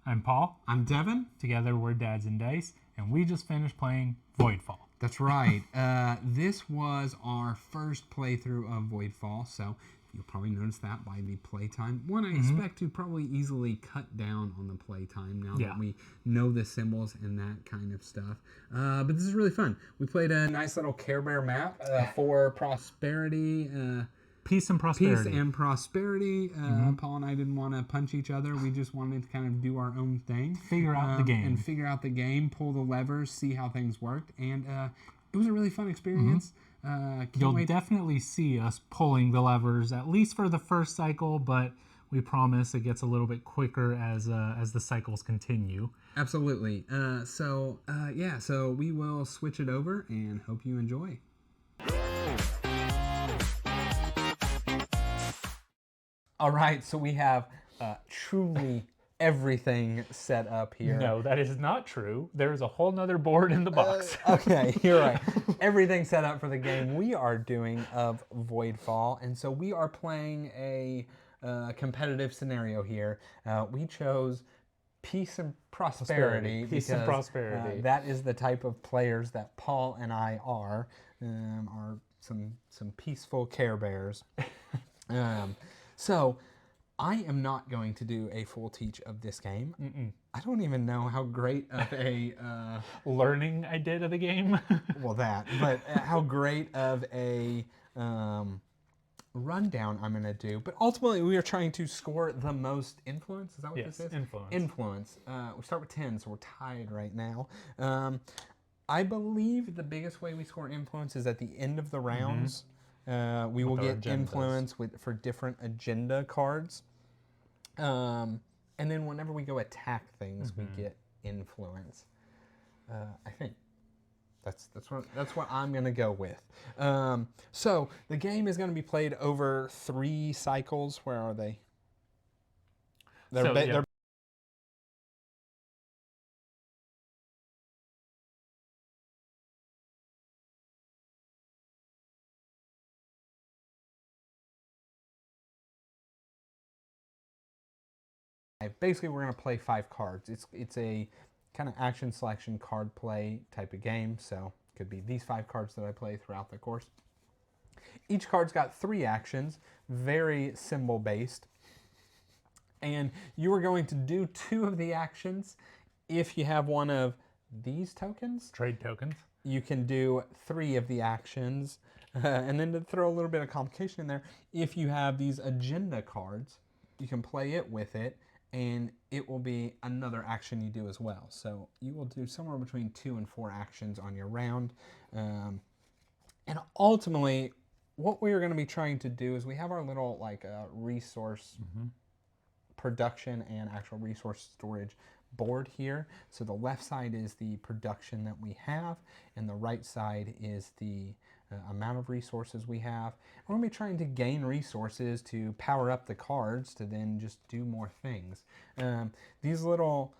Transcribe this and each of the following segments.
I'm Paul. I'm Devin. Together we're Dads and Dice, and we just finished playing Voidfall. That's right. This was our first playthrough of Voidfall, so you'll probably notice that by the playtime. One, I expect to probably easily cut down on the playtime now that we know the symbols and that kind of stuff. But this is really fun. We played a nice little Care Bear map for prosperity. Peace and prosperity. Peace and prosperity. Paul and I didn't want to punch each other. We just wanted to kind of do our own thing. Figure out the game. And figure out the game, pull the levers, see how things worked. And it was a really fun experience. You'll definitely see us pulling the levers, at least for the first cycle, but we promise it gets a little bit quicker as the cycles continue. Absolutely. So we will switch it over and hope you enjoy. All right, so we have truly everything set up here. No, that is not true. There's a whole nother board in the box. Okay, you're right. Everything set up for the game we are doing of Voidfall, and so we are playing a competitive scenario here. We chose Peace and Prosperity. Peace and prosperity. That is the type of players that Paul and I are some peaceful Care Bears. So, I am not going to do a full teach of this game. I don't even know how great of a... learning I did of the game. Well, that. But how great of a rundown I'm going to do. But ultimately, we are trying to score the most influence. Is that what this is? Influence. Influence. We start with 10, so we're tied right now. I believe the biggest way we score influence is at the end of the rounds. We will get influence for different agenda cards. And then whenever we go attack things, we get influence. I think that's what I'm going to go with. So the game is going to be played over 3 cycles. Where are they? They're basically, we're going to play 5 cards. It's a kind of action selection card play type of game, so it could be these 5 cards that I play throughout the course. Each card's got 3 actions, very symbol based, and you are going to do 2 of the actions. If you have one of these tokens, Trade tokens, you can do 3 of the actions, and then to throw a little bit of complication in there, if you have these agenda cards, you can play it with it, and it will be another action you do as well. So you will do somewhere between 2 and 4 actions on your round. And ultimately, what we are going to be trying to do is we have our little resource production and actual resource storage board here. So the left side is the production that we have, and the right side is the amount of resources we have. We're going to be trying to gain resources to power up the cards to then just do more things. These little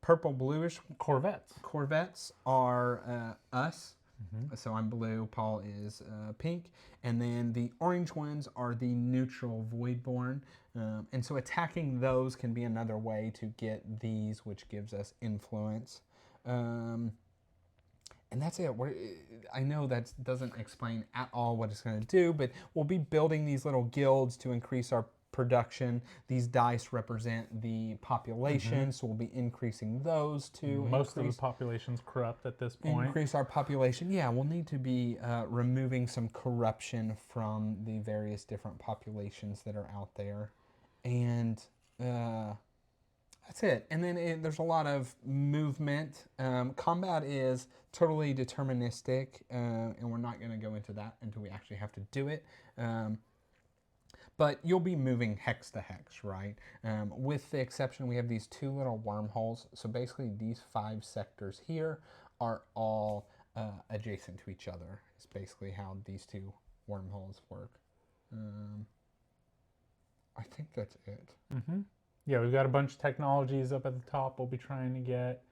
purple bluish Corvettes are us. So I'm blue, Paul is pink, and then the orange ones are the neutral Voidborn. And so attacking those can be another way to get these, which gives us influence. And that's it. I know that doesn't explain at all what it's going to do, but we'll be building these little guilds to increase our production. These dice represent the population, so we'll be increasing those to most of the population's corrupt at this point. Increase our population. Yeah, we'll need to be removing some corruption from the various different populations that are out there. And that's it. And then there's a lot of movement. Combat is totally deterministic, and we're not going to go into that until we actually have to do it. But you'll be moving hex to hex, right? With the exception, we have these 2 little wormholes. So basically, these 5 sectors here are all adjacent to each other. It's basically how these 2 wormholes work. I think that's it. Yeah, we've got a bunch of technologies up at the top. We'll be trying to get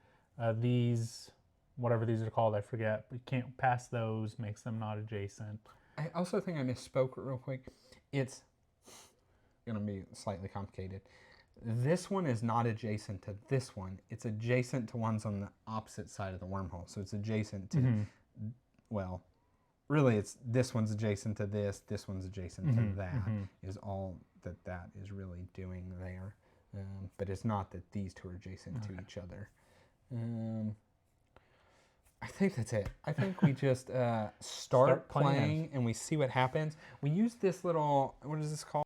these, whatever these are called, I forget. We can't pass those, makes them not adjacent. I also think I misspoke real quick. It's going to be slightly complicated. This one is not adjacent to this one. It's adjacent to ones on the opposite side of the wormhole. So it's adjacent to, well, really it's this one's adjacent to this one's adjacent to that, is all that is really doing there. But it's not that these two are adjacent to each other. I think that's it. I think we just start playing and we see what happens. We use this little, what is this called?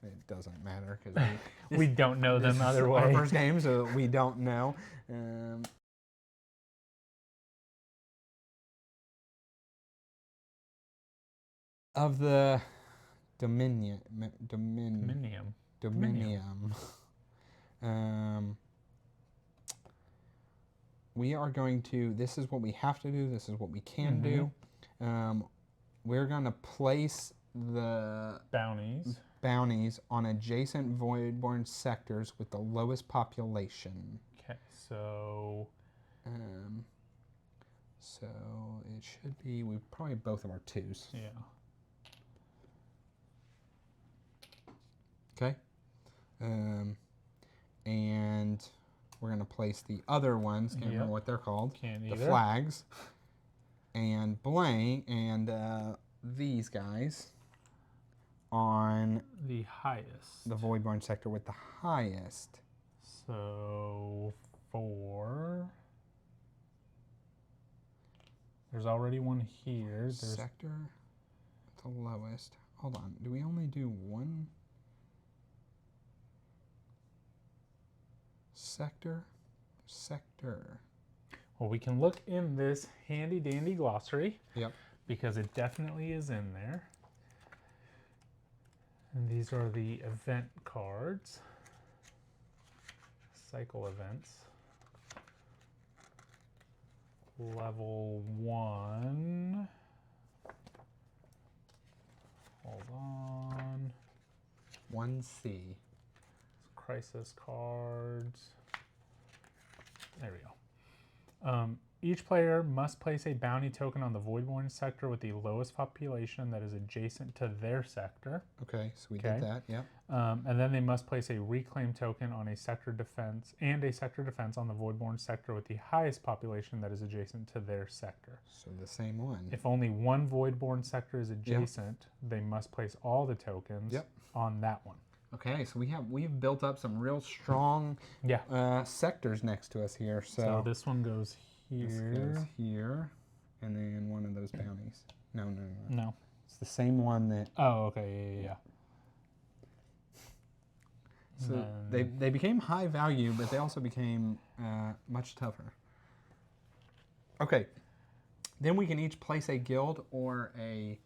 It doesn't matter because we don't know them other way. Our first game, so we don't know. Of the Domineum. We are going to, this is what we have to do, this is what we can do. We're going to place the bounties on adjacent Voidborn sectors with the lowest population. Okay, so it should be, we probably both of our 2s. Yeah. Okay. And we're going to place the other ones, can't remember what they're called, the flags, and blank, and these guys on the highest. The Voidborn sector with the highest. So 4. There's already one here. There's sector with the lowest. Hold on. Do we only do one sector? Well, we can look in this handy dandy glossary. Yep. Because it definitely is in there. And these are the event cards. Cycle events. Level 1. Hold on. 1C. Crisis cards. There we go. Each player must place a bounty token on the Voidborn sector with the lowest population that is adjacent to their sector. Okay, so we did that, yeah. And then they must place a reclaim token on a sector defense on the Voidborn sector with the highest population that is adjacent to their sector. So the same one. If only one Voidborn sector is adjacent, they must place all the tokens on that one. Okay, so we've built up some real strong sectors next to us here. So this one goes here. This goes here, and then one of those bounties. No. It's the same one that. Oh, okay, yeah. So they became high value, but they also became much tougher. Okay, then we can each place a guild or a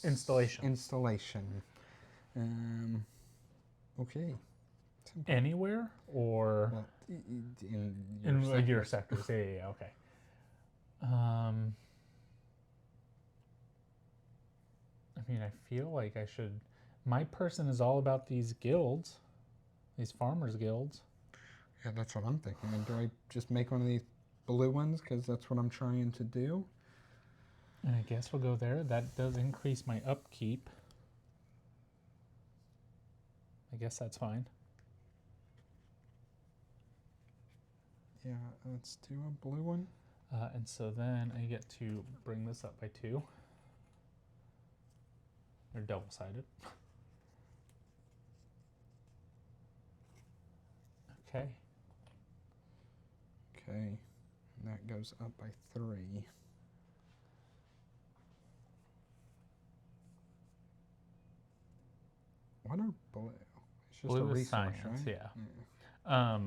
installation. Okay. Simple. Anywhere or in your sectors? Yeah, okay. I mean, I feel like I should. My person is all about these guilds, these farmers guilds. Yeah, that's what I'm thinking. And do I just make one of these blue ones because that's what I'm trying to do? And I guess we'll go there. That does increase my upkeep. I guess that's fine. Yeah, let's do a blue one. And so then I get to bring this up by 2. They're double-sided. Okay. Okay, and that goes up by 3. What are blue? It's just blue a is resource, science, right? Yeah.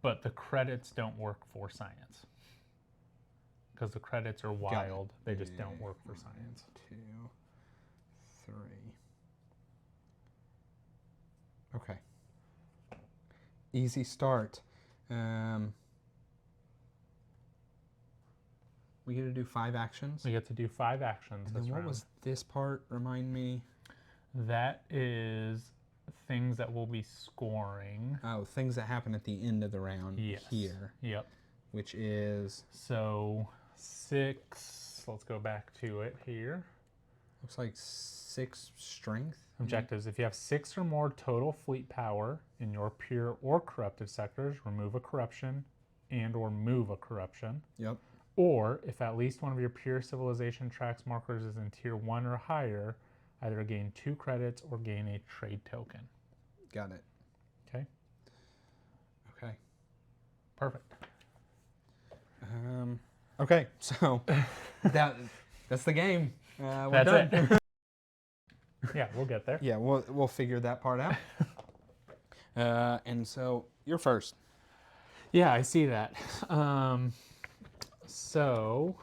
But the credits don't work for science. because the credits are wild. They just don't work for science. 2, 3. Okay. Easy start. We get to do 5 actions. We get to do 5 actions. And then what was this part? Remind me. That is things that we'll be scoring. Oh, things that happen at the end of the round here. Yep. Which is... So 6, let's go back to it here. Looks like 6 strength. Objectives. If you have 6 or more total fleet power in your pure or corrupted sectors, remove a corruption and or move a corruption. Yep. Or if at least one of your pure civilization tracks markers is in tier 1 or higher, either gain 2 credits or gain a trade token. Got it. Okay. Okay. Perfect. Okay, so that's the game. We're That's done. it. Yeah, we'll get there. Yeah, we'll figure that part out. And so you're first. Yeah, I see that. So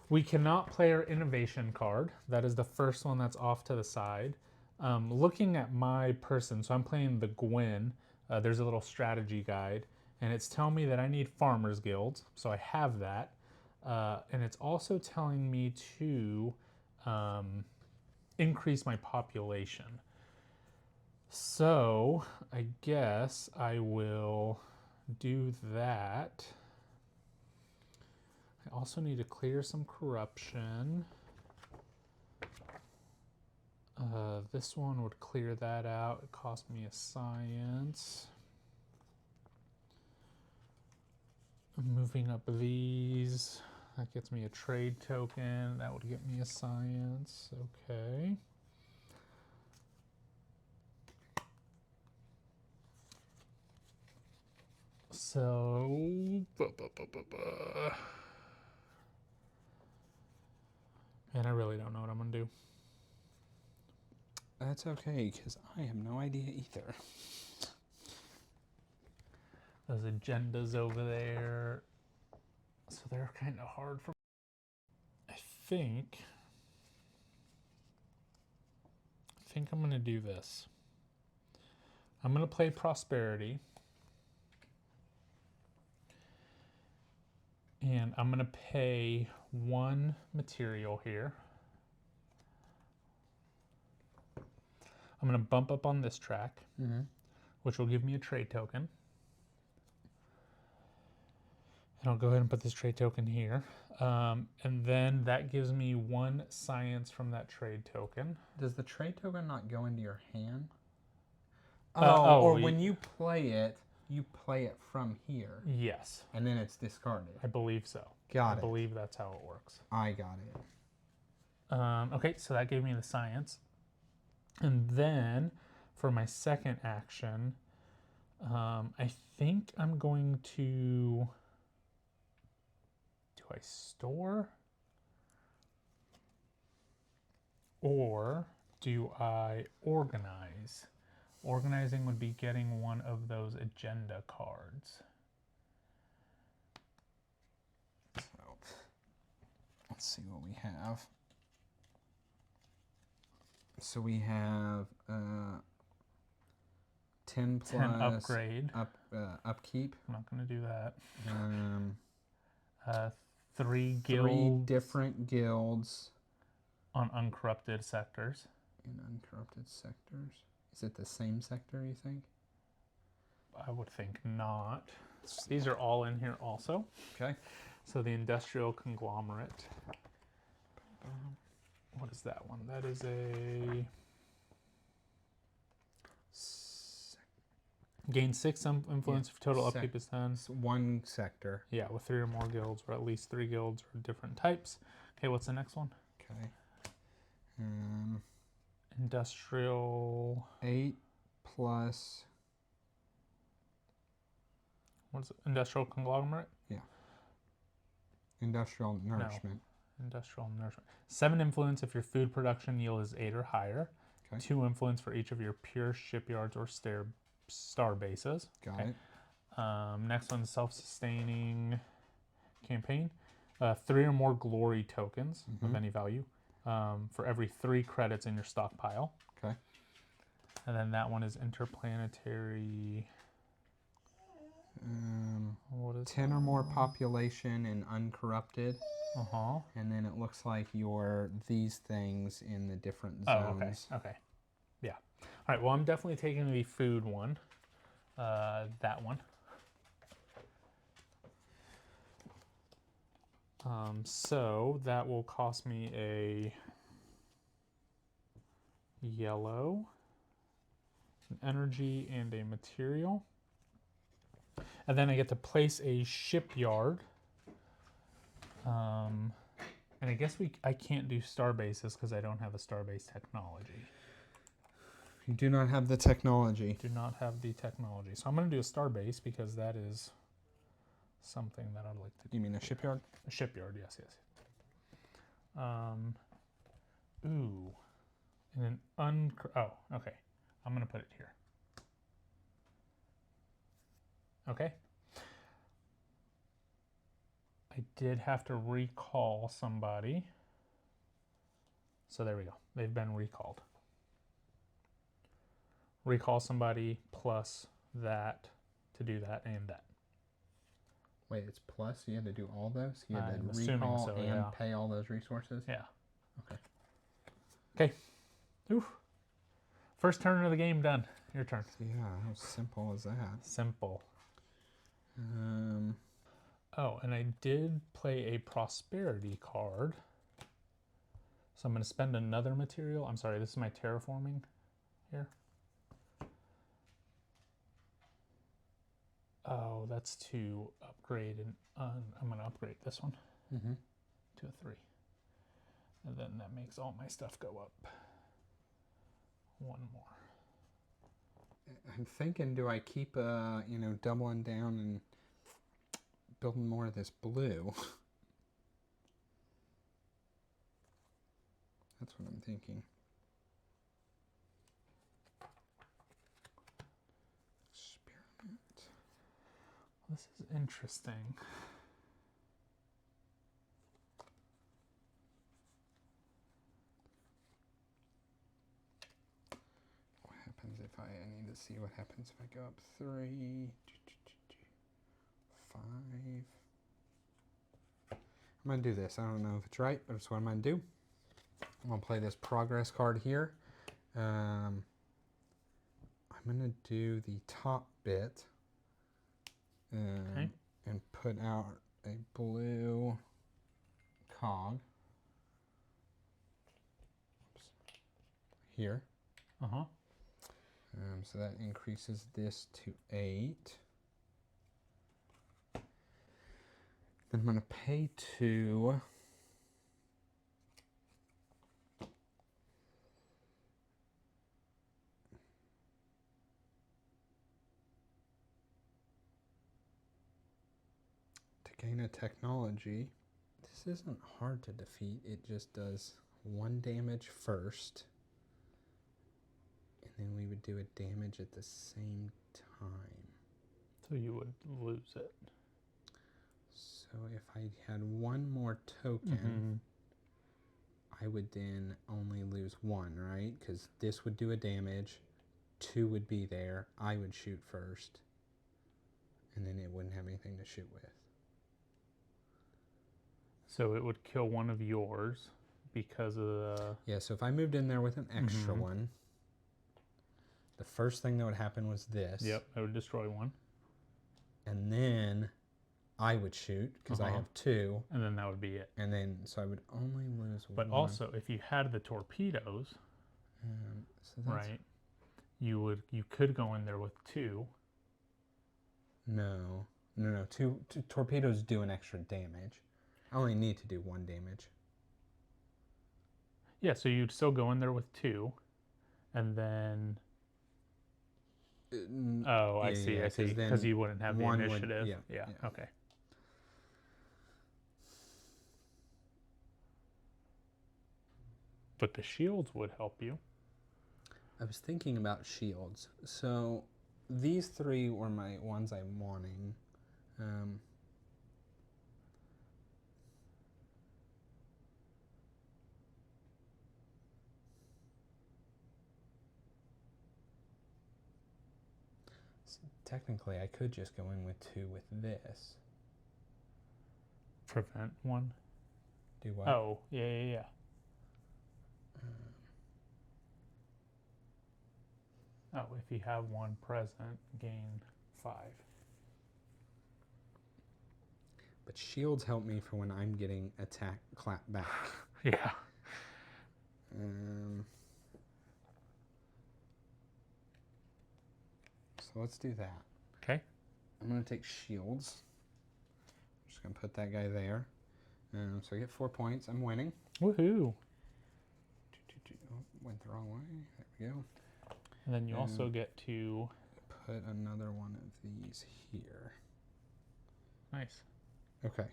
we cannot play our innovation card. That is the first one that's off to the side. Looking at my person, so I'm playing the Gwyn. There's a little strategy guide, and it's telling me that I need farmers guilds, so I have that. And it's also telling me to increase my population. So I guess I will do that. I also need to clear some corruption. This one would clear that out. It cost me a science. I'm moving up these. That gets me a trade token. That would get me a science. Okay. So, and I really don't know what I'm gonna do. That's okay, because I have no idea either. Those agendas over there, so they're kind of hard for. I think I'm gonna do this. I'm gonna play prosperity. And I'm gonna pay 1 material here. I'm gonna bump up on this track, which will give me a trade token. And I'll go ahead and put this trade token here. And then that gives me 1 science from that trade token. Does the trade token not go into your hand? When you play it, you play it from here. Yes. And then it's discarded. I believe so. Got it. I believe that's how it works. I got it. Okay, so that gave me the science. And then for my second action, I think I'm going to... Do I store? Or do I organize? Organizing would be getting one of those agenda cards. So, let's see what we have. So we have 10 plus 10 upgrade. Upkeep. I'm not going to do that. 3 guilds. 3 different guilds. On uncorrupted sectors. In uncorrupted sectors. Is it the same sector, you think? I would think not. These are all in here also. Okay. So the industrial conglomerate. What is that one? That is a... Gain 6 influence if total upkeep is 10. 1 sector. Yeah, with 3 or more guilds, or at least 3 guilds or different types. Okay, what's the next one? Okay. Industrial... 8 plus... What's it? Industrial conglomerate? Yeah. Industrial nourishment. No. Industrial nourishment. 7 influence if your food production yield is 8 or higher. Okay. 2 influence for each of your pure shipyards or star bases. Got it. Next one's self-sustaining campaign. 3 or more glory tokens of any value for every 3 credits in your stockpile. Okay. And then that one is interplanetary. What is 10 or more population and uncorrupted. Uh-huh. And then it looks like these things in the different zones. Oh, okay. Yeah. All right, well, I'm definitely taking the food one. That one. So that will cost me a yellow, an energy, and a material. And then I get to place a shipyard. And I guess I can't do star bases because I don't have a star base technology. You do not have the technology. Do not have the technology. So I'm going to do a star base because that is something that I'd like to do. You mean a shipyard? A shipyard, yes. Ooh. And an oh, okay. I'm going to put it here. Okay. I did have to recall somebody. So there we go. They've been recalled. Recall somebody plus that to do that and that. Wait, it's plus? You had to do all those? You had I'm to assuming recall so, and yeah. pay all those resources? Yeah. Okay. Okay. Oof. First turn of the game done. Your turn. Yeah, how simple is that? Simple. Oh, and I did play a prosperity card. So I'm going to spend another material. I'm sorry, this is my terraforming here. Oh, that's to upgrade, and I'm going to upgrade this one to a 3. And then that makes all my stuff go up. One more. I'm thinking, do I keep, doubling down and building more of this blue? That's what I'm thinking. Experiment. This is interesting. What happens if I need to see what happens if I go up 3, 5. I'm going to do this. I don't know if it's right, but it's what I'm going to do. I'm going to play this progress card here. I'm going to do the top bit Okay. and put out a blue cog. Oops. Here. Uh-huh. So that increases this to 8. Then I'm going to pay 2. To gain a technology. This isn't hard to defeat. It just does 1 damage first. And then we would do a damage at the same time. So you would lose it. So if I had 1 more token, I would then only lose 1, right? Because this would do a damage, 2 would be there, I would shoot first, and then it wouldn't have anything to shoot with. So it would kill one of yours because of the... Yeah, so if I moved in there with an extra one, the first thing that would happen was this. Yep, it would destroy one. And then I would shoot, because I have 2. And then that would be it. And then, so I would only lose 1. But also, if you had the torpedoes, so that's, right, you could go in there with 2. No. 2 torpedoes do an extra damage. I only need to do 1 damage. Yeah, so you'd still go in there with 2, and then... Oh, I see. Because you wouldn't have the initiative. Yeah, okay. But the shields would help you. I was thinking about shields. So these 3 were my ones I'm wanting. technically, I could just go in with 2 with this. Prevent one. Do what? Oh, yeah. Oh, if you have one present, gain 5. But shields help me for when I'm getting attack clapped back. Yeah. So let's do that. Okay. I'm going to take shields. I'm just going to put that guy there. So I get 4 points. I'm winning. Woohoo. Oh, went the wrong way. There we go. And then you also get to put another one of these here. Nice. Okay.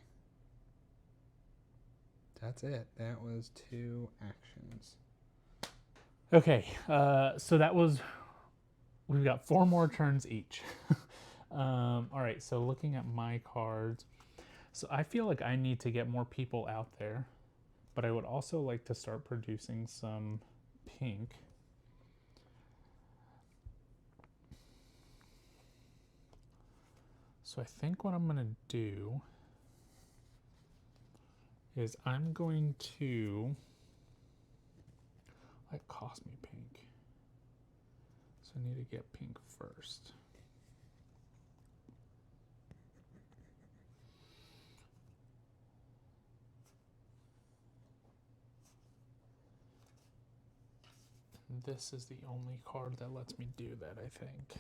That's it. That was 2 actions. Okay, so that was, we've got 4 more turns each. All right, so looking at my cards, so I feel like I need to get more people out there, but I would also like to start producing some pink. So I think what I'm gonna do is I'm going to, it cost me pink. So I need to get pink first. This is the only card that lets me do that, I think.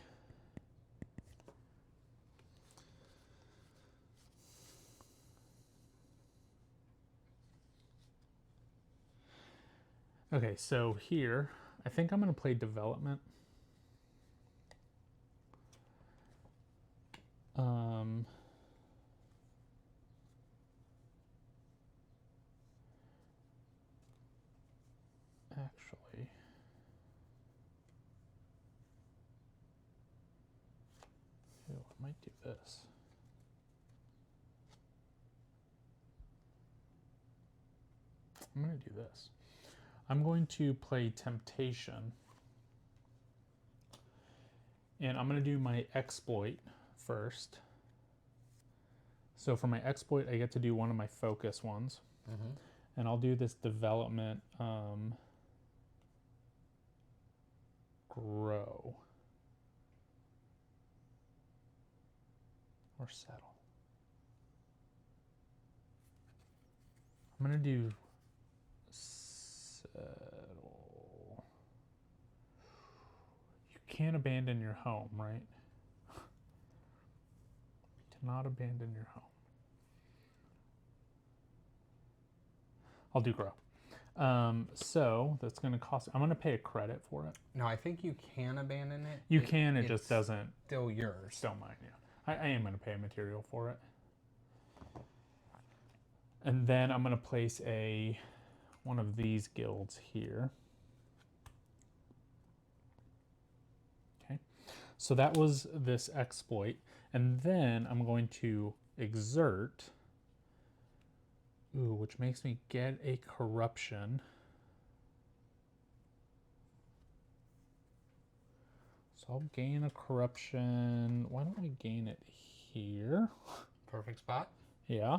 Okay, so here, I think I'm going to play development. Actually, I might do this. I'm going to do this. I'm going to play Temptation. And I'm going to do my exploit first. So for my exploit, I get to do one of my focus ones. Mm-hmm. And I'll do this development grow. Or settle. I'm going to do settle. You can't abandon your home, right? To not abandon your home. I'll do grow. So that's going to cost, I'm going to pay a credit for it. No, I think you can abandon it. You can, it just doesn't. Still yours. Still mine, yeah. I am going to pay a material for it. And then I'm going to place one of these guilds here. Okay. So that was this exploit. And then I'm going to exert, which makes me get a corruption. So I'll gain a corruption. Why don't we gain it here? Perfect spot. Yeah.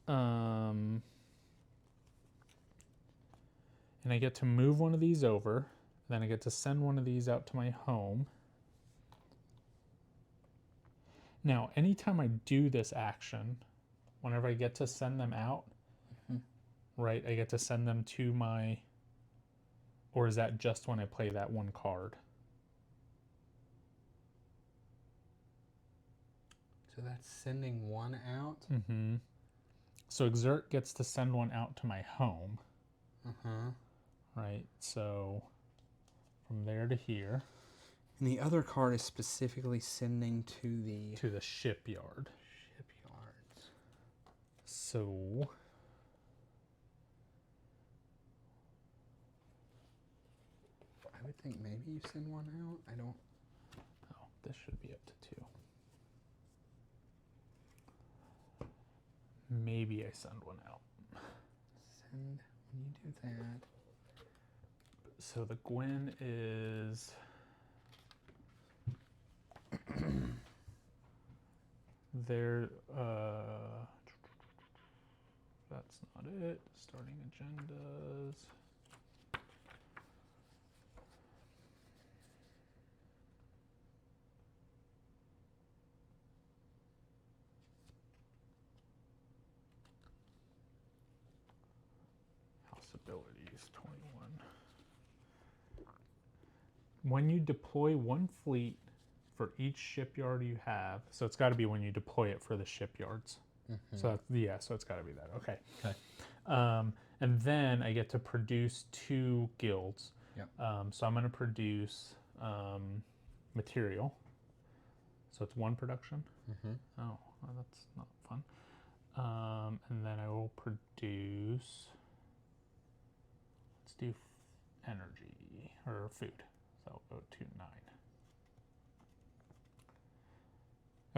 And I get to move one of these over. Then I get to send one of these out to my home. Now, anytime I do this action, whenever I get to send them out, right, I get to send them to my, or is that just when I play that one card? So that's sending one out? Mm-hmm. So exert gets to send one out to my home. Right, so from there to here. And the other card is specifically sending to the shipyard. Shipyards. So I would think maybe you send one out. I don't. Oh, this should be up to 2. Maybe I send one out. Send when you do that. So the Gwen is There, that's not it. Starting agendas. House abilities, 21. When you deploy one fleet for each shipyard you have, so it's got to be when you deploy it for the shipyards. So yeah, so it's got to be that. Okay. Okay. And then I get to produce 2 guilds. Yep. So I'm going to produce material. So it's 1 production. Oh, well, that's not fun. And then I will produce. Let's do energy or food. So I'll go to 9.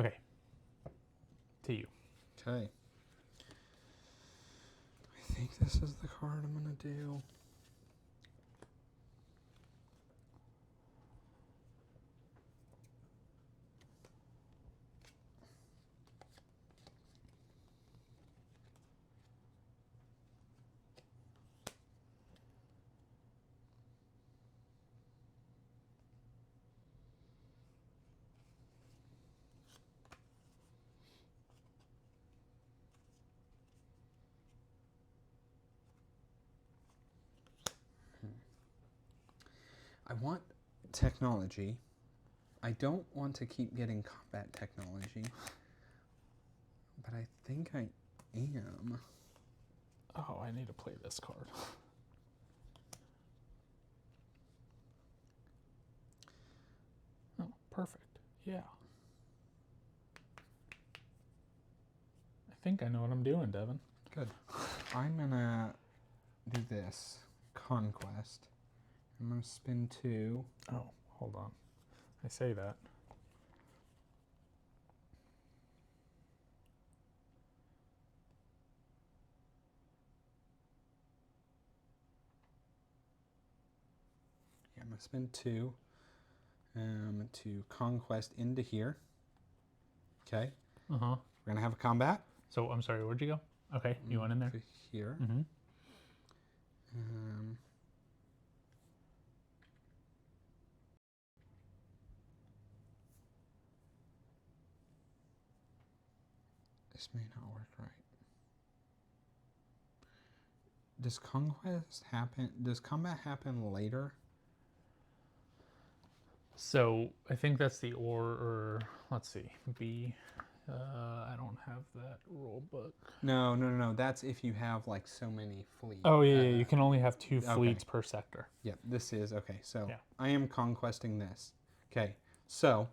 Okay. To you. Okay. I think this is the card I'm going to do. I want technology. I don't want to keep getting combat technology, but I think I am. Oh, I need to play this card. Oh, perfect. Yeah. I think I know what I'm doing, Devin. Good. I'm going to do this. Conquest. I'm going to spin 2. Oh, hold on. I say that. Yeah, I'm going to spin 2 to conquest into here. Okay. Uh-huh. We're going to have a combat. So, I'm sorry, where'd you go? Okay, you went in there. To here. Mm-hmm. This may not work right. Does conquest happen? Does combat happen later? So, I think that's the or let's see, B. I don't have that rule book. No. That's if you have like so many fleets. Oh, yeah, you can only have 2 fleets per sector. Yep, this is, okay, so Yeah. I am conquesting this. Okay, so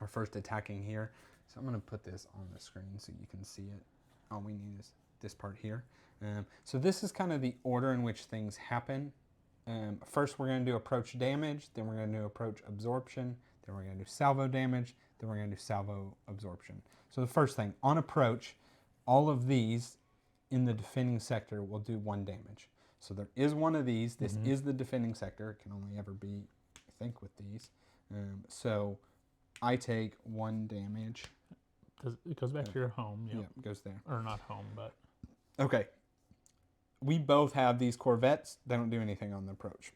we're first attacking here. So I'm going to put this on the screen so you can see it. All we need is this part here. So this is kind of the order in which things happen. First we're going to do approach damage, then we're going to do approach absorption, then we're going to do salvo damage, then we're going to do salvo absorption. So the first thing, on approach, all of these in the defending sector will do 1 damage. So there is one of these. This is the defending sector. It can only ever be, I think, with these. So I take 1 damage. It goes back to your home. Yep. Yeah, it goes there. Or not home, but. Okay. We both have these Corvettes. They don't do anything on the approach.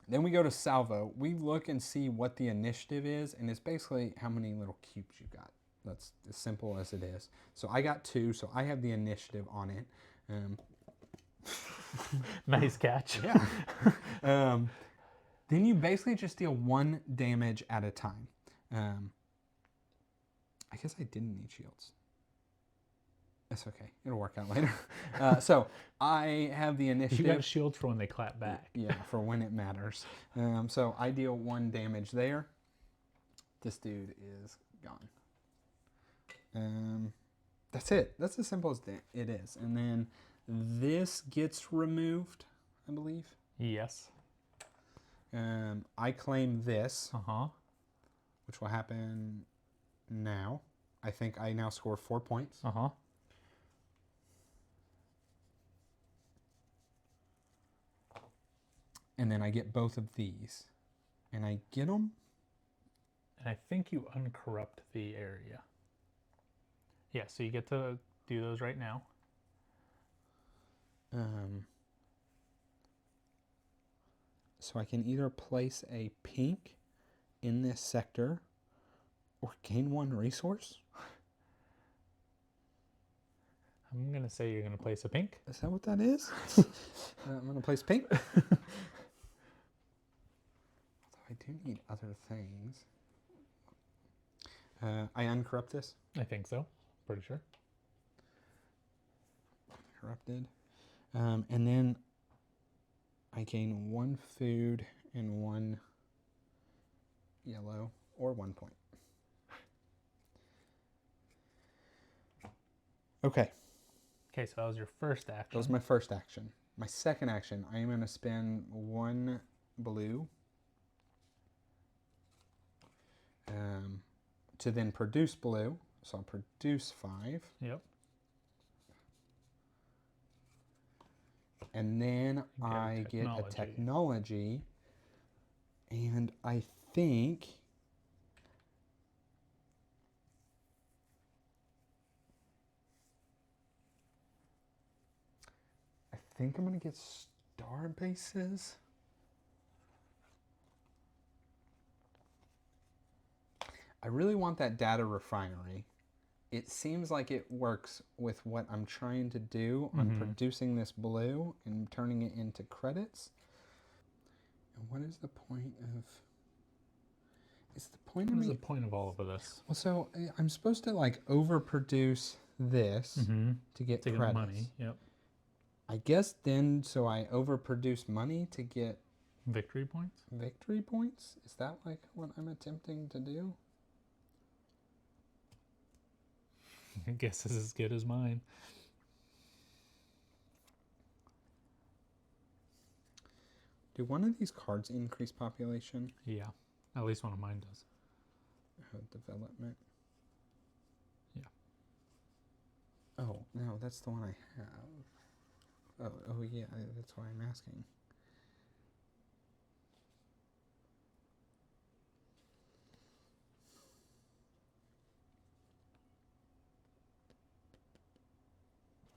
Then we go to salvo. We look and see what the initiative is, and it's basically how many little cubes you got. That's as simple as it is. So I got 2, so I have the initiative on it. Nice catch. Yeah. Then you basically just deal 1 damage at a time. I guess I didn't need shields. That's okay. It'll work out later. So I have the initiative. You got shields for when they clap back. Yeah, for when it matters. So I deal 1 damage there. This dude is gone. That's it. That's as simple as it is. And then this gets removed, I believe. Yes. I claim this, Uh-huh. which will happen now. I think I now score 4 points. Uh-huh. And then I get both of these. And I get them. And I think you uncorrupt the area. Yeah, so you get to do those right now. So I can either place a pink in this sector or gain 1 resource. I'm going to say you're going to place a pink. Is that what that is? I'm going to place pink. Although I do need other things. I uncorrupt this. I think so. Pretty sure. Corrupted. And then I gain 1 food and 1 yellow, or 1 point. Okay. Okay, so that was your first action. That was my first action. My second action, I am going to spend 1 blue to then produce blue. So I'll produce 5. Yep. And then I get a technology. And I think I'm going to get star bases. I really want that data refinery. It seems like it works with what I'm trying to do on producing this blue and turning it into credits. And what is the point of... Is the point of me... What is the point of all of this? Well, so I'm supposed to like overproduce this to get credits. Get money, yep. I guess then, so I overproduce money to get... Victory points? Victory points? Is that like what I'm attempting to do? I guess this is as good as mine. Do one of these cards increase population? Yeah, at least one of mine does. Development. Yeah. Oh, no, that's the one I have. Oh yeah, that's why I'm asking.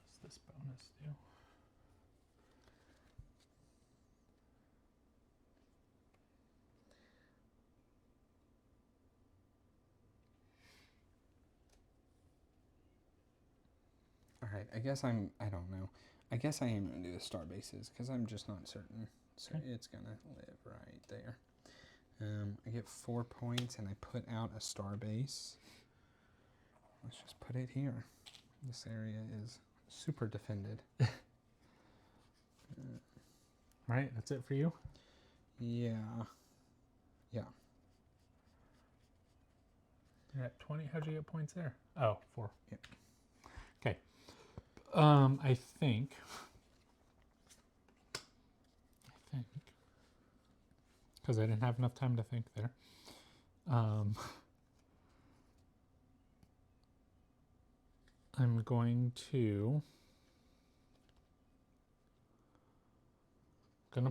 What's this bonus do? All right, I guess I don't know. I guess I am going to do the star bases because I'm just not certain. So it's going to live right there. I get 4 points and I put out a star base. Let's just put it here. This area is super defended. Right, that's it for you? Yeah. Yeah. You're at 20. How'd you get points there? Oh, 4. Yep. Okay. I think, because I didn't have enough time to think there. I'm going to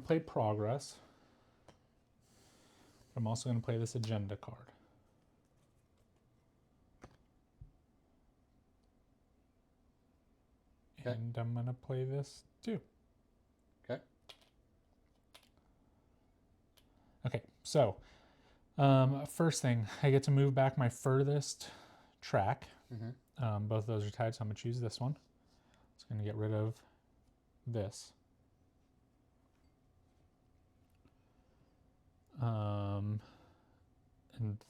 play progress. I'm also going to play this agenda card. Okay. And I'm going to play this too. Okay. Okay, so first thing, I get to move back my furthest track. Both of those are tied, so I'm going to choose this one. It's going to get rid of this. And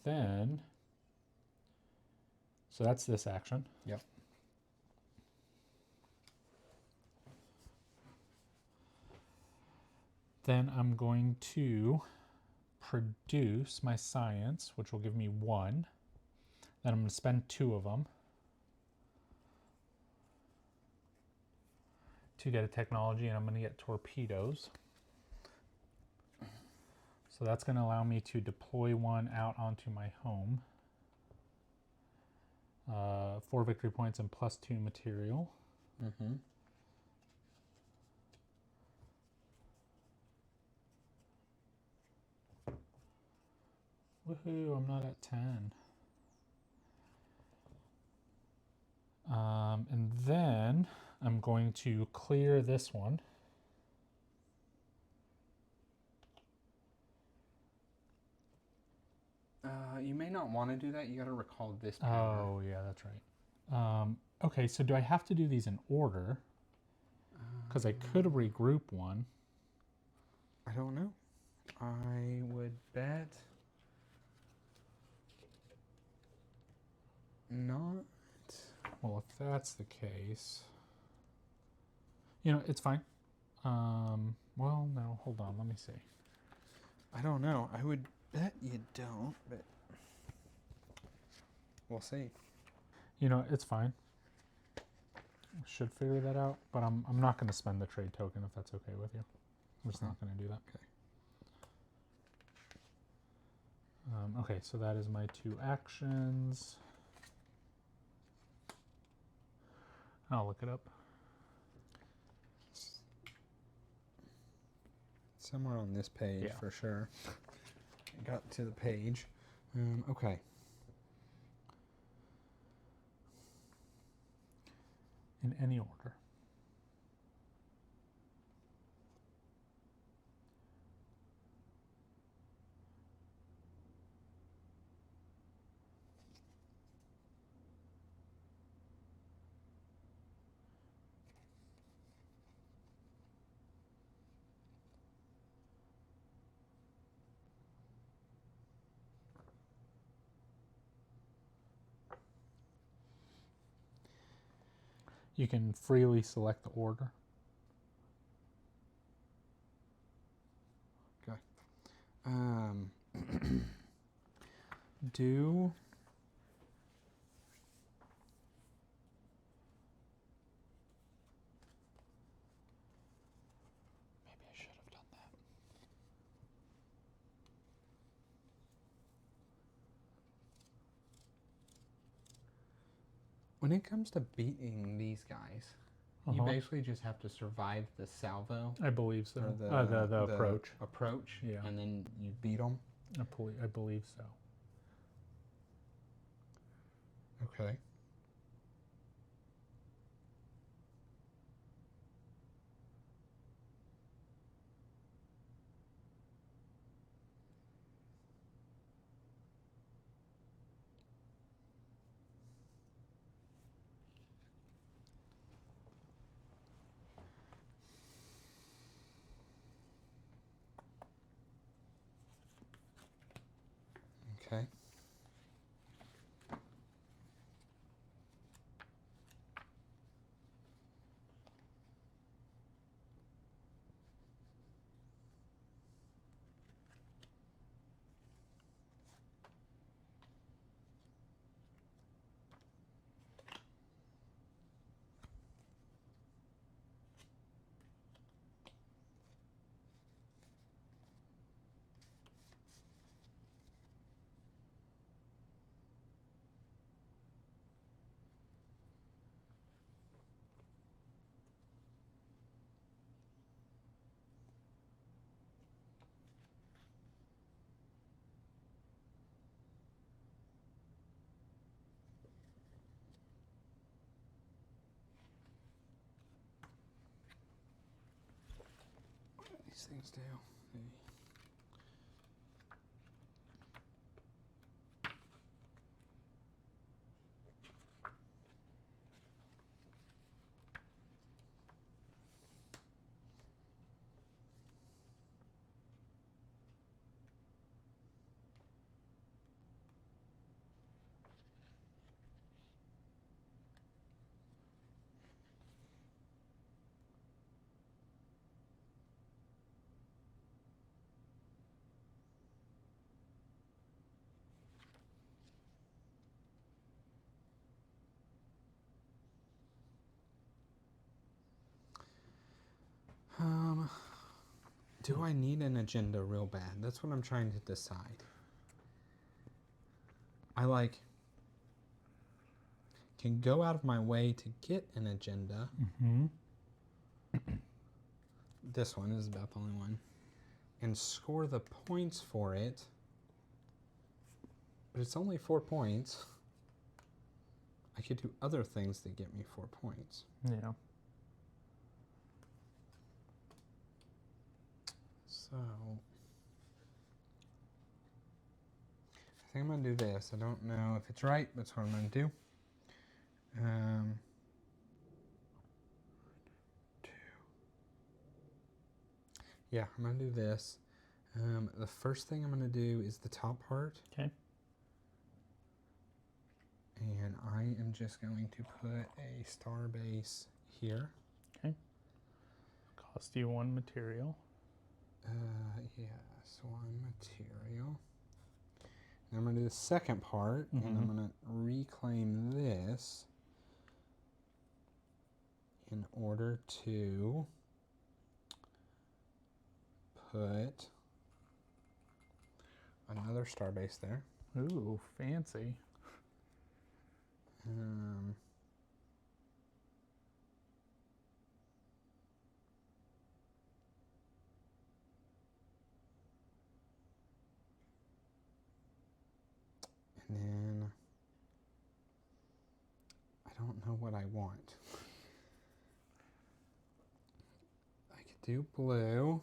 then, so that's this action. Yep. Then I'm going to produce my science, which will give me 1. Then I'm going to spend 2 of them to get a technology, and I'm going to get torpedoes. So that's going to allow me to deploy 1 out onto my home. 4 victory points and +2 material. Woohoo, I'm not at 10. And then I'm going to clear this one. You may not want to do that. You got to recall this power. Oh, yeah, that's right. Okay, so do I have to do these in order? Because I could regroup one. I don't know. I would bet not. Well, if that's the case, you know, it's fine. Well, no, hold on. Let me see. I don't know. I would bet you don't, but we'll see. You know, it's fine. Should figure that out, but I'm not going to spend the trade token if that's okay with you. I'm just not going to do that. Okay. Okay, so that is my 2 actions. I'll look it up. Somewhere on this page for sure. I got to the page. Okay. In any order. You can freely select the order. Okay. Do Maybe I should have done that. when it comes to beating these guys, you basically just have to survive the salvo. I believe so. Or The approach. Approach. Yeah. And then you beat them. I believe so. Okay. Okay. What do these things do? Do I need an agenda real bad? That's what I'm trying to decide. I can go out of my way to get an agenda. Mm-hmm. This one is about the only one. And score the points for it. But it's only 4 points. I could do other things that get me 4 points. Yeah. So I think I'm gonna do this. I don't know if it's right, but it's what I'm gonna do. 2. Yeah, I'm gonna do this. The first thing I'm gonna do is the top part. Okay. And I am just going to put a star base here. Okay. Cost you 1 material. Yes, 1 material. And I'm going to do the second part, and I'm going to reclaim this in order to put another star base there. Ooh, fancy. And then I don't know what I want. I could do blue.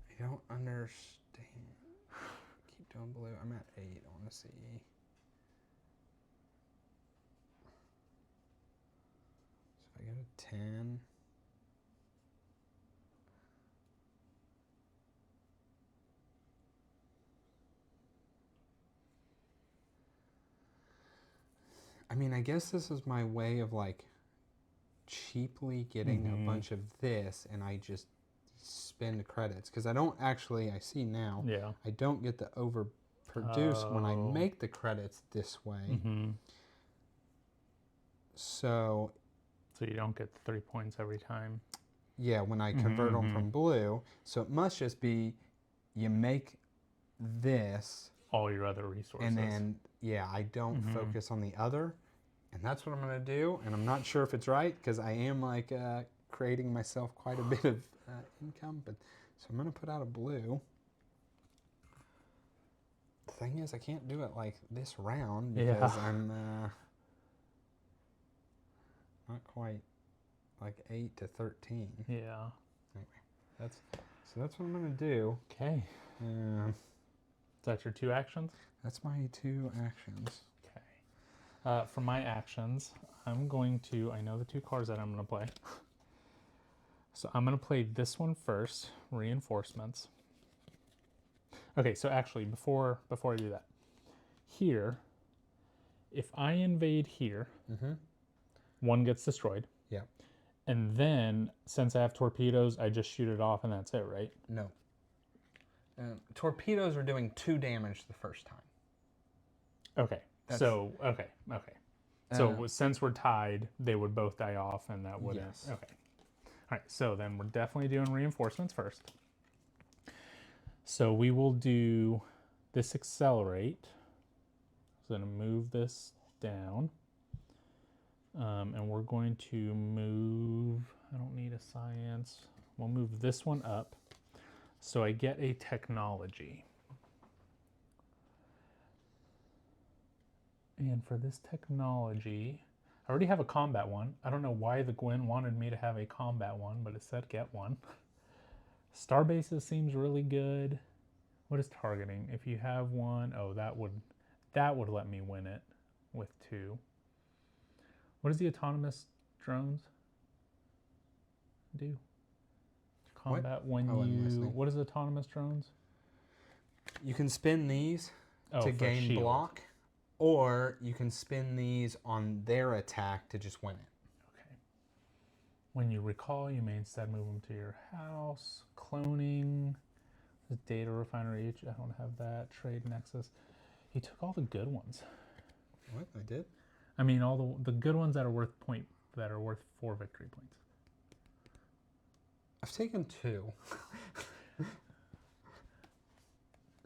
I don't understand. Keep doing blue. I'm at 8. I want to see. So if I go to 10. I mean, I guess this is my way of like cheaply getting a bunch of this, and I just spend credits because I don't actually. I see now. Yeah. I don't get to overproduce when I make the credits this way. So you don't get the 3 points every time. Yeah, when I convert them from blue. So it must just be you make this all your other resources. And then, yeah, I don't focus on the other. And that's what I'm going to do. And I'm not sure if it's right because I am like creating myself quite a bit of income. But so I'm going to put out a blue. The thing is, I can't do it like this round because I'm not quite like 8 to 13. Yeah. Anyway, that's what I'm going to do. Okay. Is that your 2 actions? That's my 2 actions. Okay. For my actions, I'm going to, I know the 2 cards that I'm going to play. So I'm going to play this one first, Reinforcements. Okay, so actually, before I do that, here, if I invade here, 1 gets destroyed. Yeah. And then, since I have torpedoes, I just shoot it off and that's it, right? No. Torpedoes are doing 2 damage the first time. Okay. So since we're tied, they would both die off and that wouldn't. Yes. Okay. All right, so then we're definitely doing reinforcements first. So we will do this accelerate. So I'm going to move this down. And we're going to move, I don't need a science. We'll move this one up. So I get a technology. And for this technology, I already have a combat one. I don't know why the Gwyn wanted me to have a combat one, but it said get one. Starbases seems really good. What is targeting? If you have 1, oh, that would let me win it with 2. What does the autonomous drones do? Combat what? What is autonomous drones? You can spin these to gain shield. block, or you can spin these on their attack to just win it. Okay. When you recall, you may instead move them to your house. Cloning, data refinery. I don't have that. Trade nexus. He took all the good ones. What? I did? I mean, all the good ones that are worth 4 victory points. I've taken 2.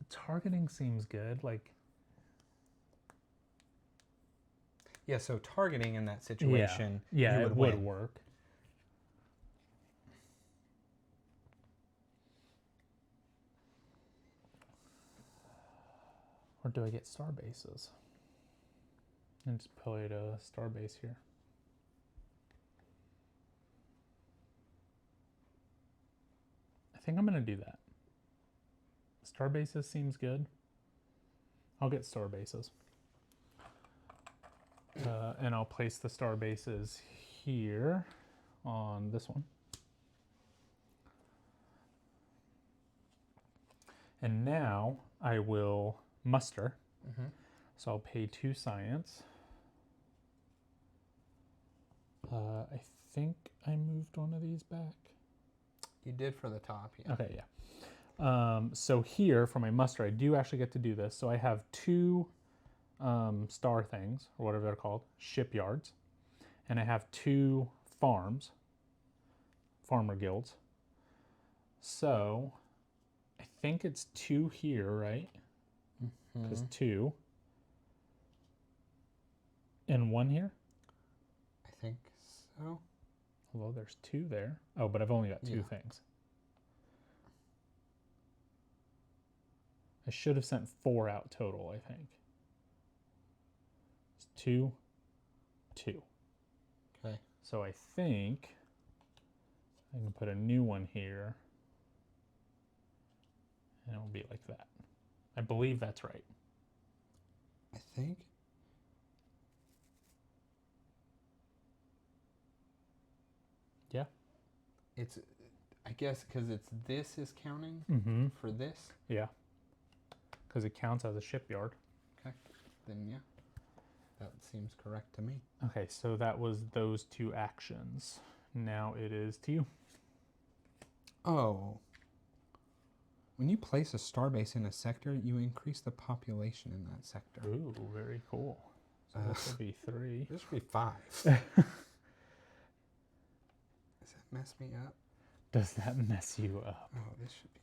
Targeting seems good. Like, yeah. So targeting in that situation, yeah, you it would work. Or do I get star bases? And just put a star base here. I think I'm going to do that. Star bases seems good. I'll get star bases. And I'll place the star bases here on this one. And now I will muster. So I'll pay 2 science. I think I moved one of these back. You did for the top, yeah. Okay, yeah. So here for my muster, I do actually get to do this. So I have 2 star things, or whatever they're called, shipyards. And I have 2 farms, farmer guilds. So I think it's 2 here, right? Because 2. And 1 here? I think so. Although there's 2 there. Oh, but I've only got 2 things. I should have sent 4 out total, I think. It's 2, 2. Okay. So I think I can put a new one here. And it will be like that. I believe that's right. I think. Yeah. It's, I guess, because it's this is counting for this. Yeah. Because it counts as a shipyard. Okay. Then, yeah. That seems correct to me. Okay, so that was those 2 actions. Now it is to you. Oh. When you place a starbase in a sector, you increase the population in that sector. Ooh, very cool. So this will be 3. This would be 5. Does that mess me up? Does that mess you up? Oh, this should be...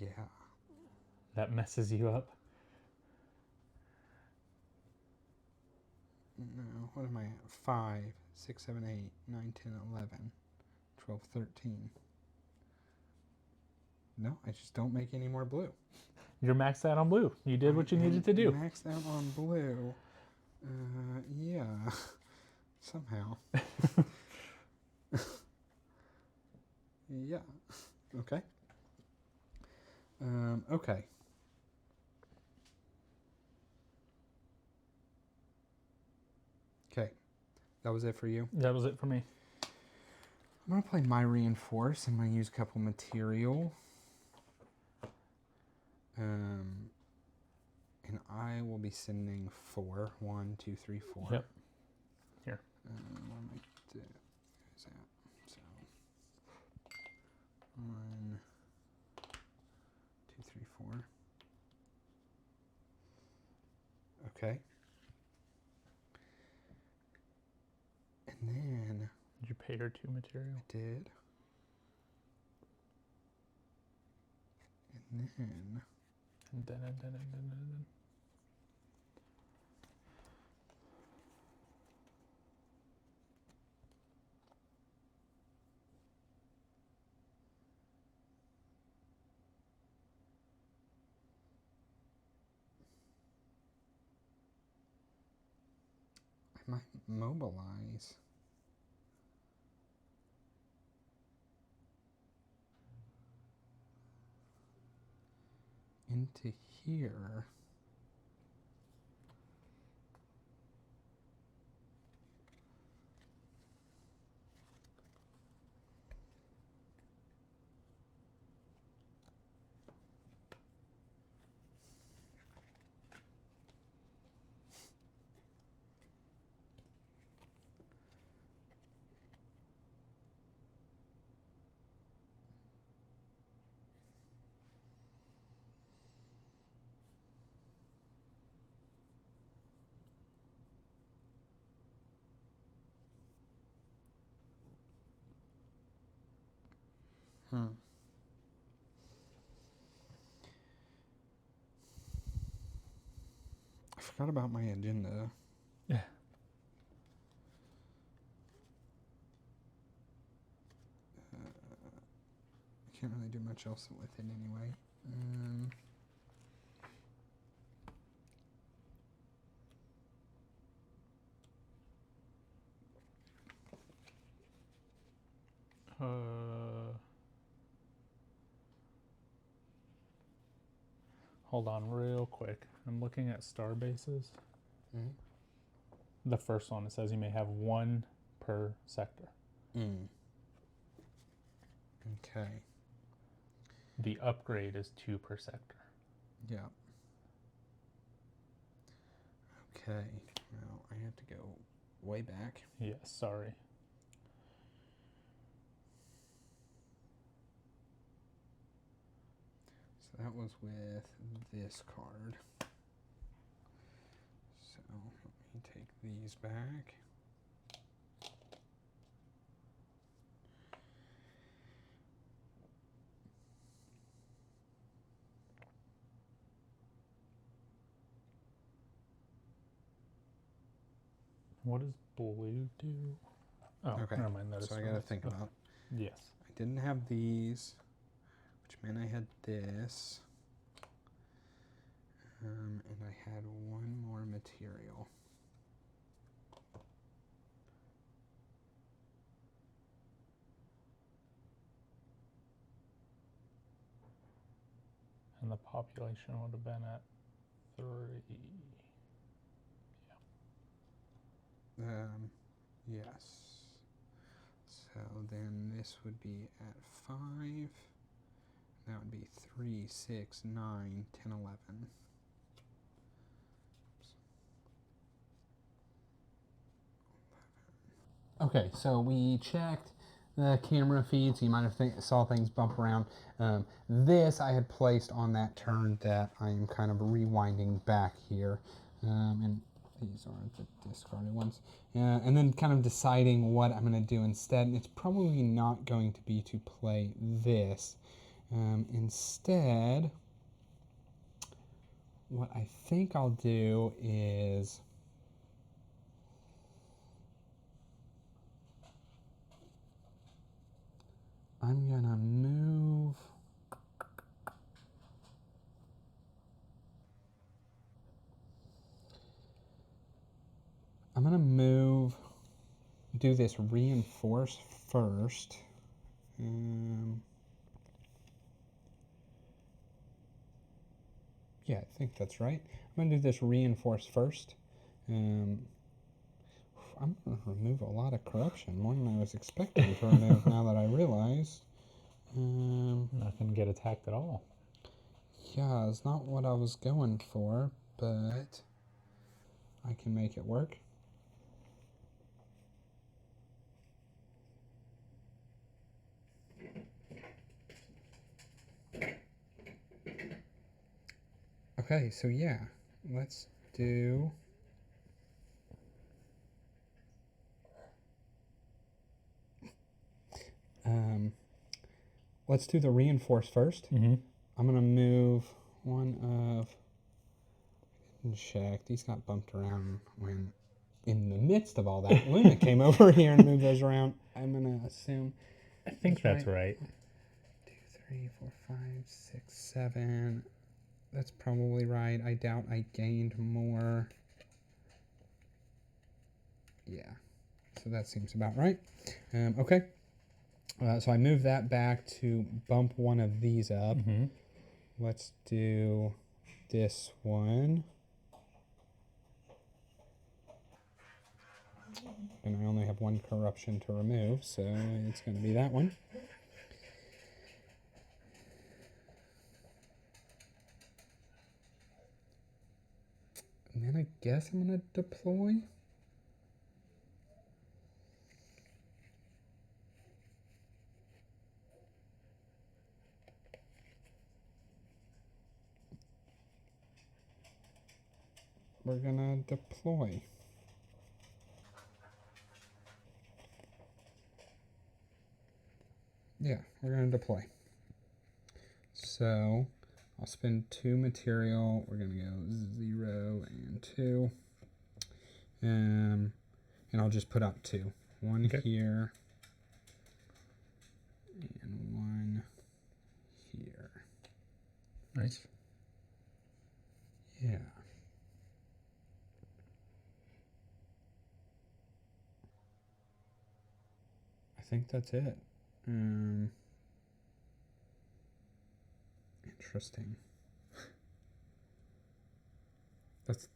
Yeah. That messes you up? No, what am I at? 5, 6, 7, 8, 9, 10, 11, 12, 13. No, I just don't make any more blue. You're maxed out on blue. You did what you needed to do. Maxed out on blue. Yeah. Somehow. Yeah. Okay. Okay. Okay. That was it for you? That was it for me. I'm going to play my reinforce. I'm going to use a couple material. And I will be sending 4. 1, 2, 3, 4. Yep. Here. What am I do? Where's that? So 1, 2, 3, 4. Okay. And then Did you pay her 2 material? I did. And then And then. I might mobilize. Into here. I forgot about my agenda. Yeah. I can't really do much else with it anyway. Hold on real quick. I'm looking at star bases. Mm-hmm. The first one, it says you may have one per sector. Okay. The upgrade is 2 per sector. Yeah. Okay. Well, I have to go way back. Yes, sorry. So that was with this card. So let me take these back. What does blue do? Oh, Okay. never mind. That is So I got to think about. Yes. I didn't have these, which meant I had this. And I had one more material. And the population would have been at 3. Yes. So then this would be at 5. That would be 3, 6, 9, 10, 11. Okay, so we checked the camera feeds. You might have saw things bump around. This I had placed on that turn that I am kind of rewinding back here. And these are the discarded ones. And then kind of deciding what I'm going to do instead. And it's probably not going to be to play this. Instead, what I think I'll do is I'm going to move. I'm going to move, do this reinforce first. Yeah, I think that's right. I'm going to do this reinforce first. I'm going to remove a lot of corruption, more than I was expecting to remove now that I realize. Not going to get attacked at all. Yeah, it's not what I was going for, but I can make it work. Okay, so yeah, let's do... let's do the reinforce first. Mm-hmm. I'm going to move one of... Check. These got bumped around when, in the midst of all that, Luna came over here and moved those around. I'm going to assume... I think that's right. 2, 3, 4, 5, 6, 7... That's probably right. I doubt I gained more. Yeah. So that seems about right. Okay. So I moved that back to bump one of these up. Mm-hmm. Let's do this one. And I only have one corruption to remove, so it's going to be that one. And then I guess I'm going to deploy. We're going to deploy. Yeah, we're going to deploy. So I'll spend 2 material. We're going to go 0 and 2. And I'll just put out 2. One here and one here. Nice. Yeah. I think that's it. Interesting.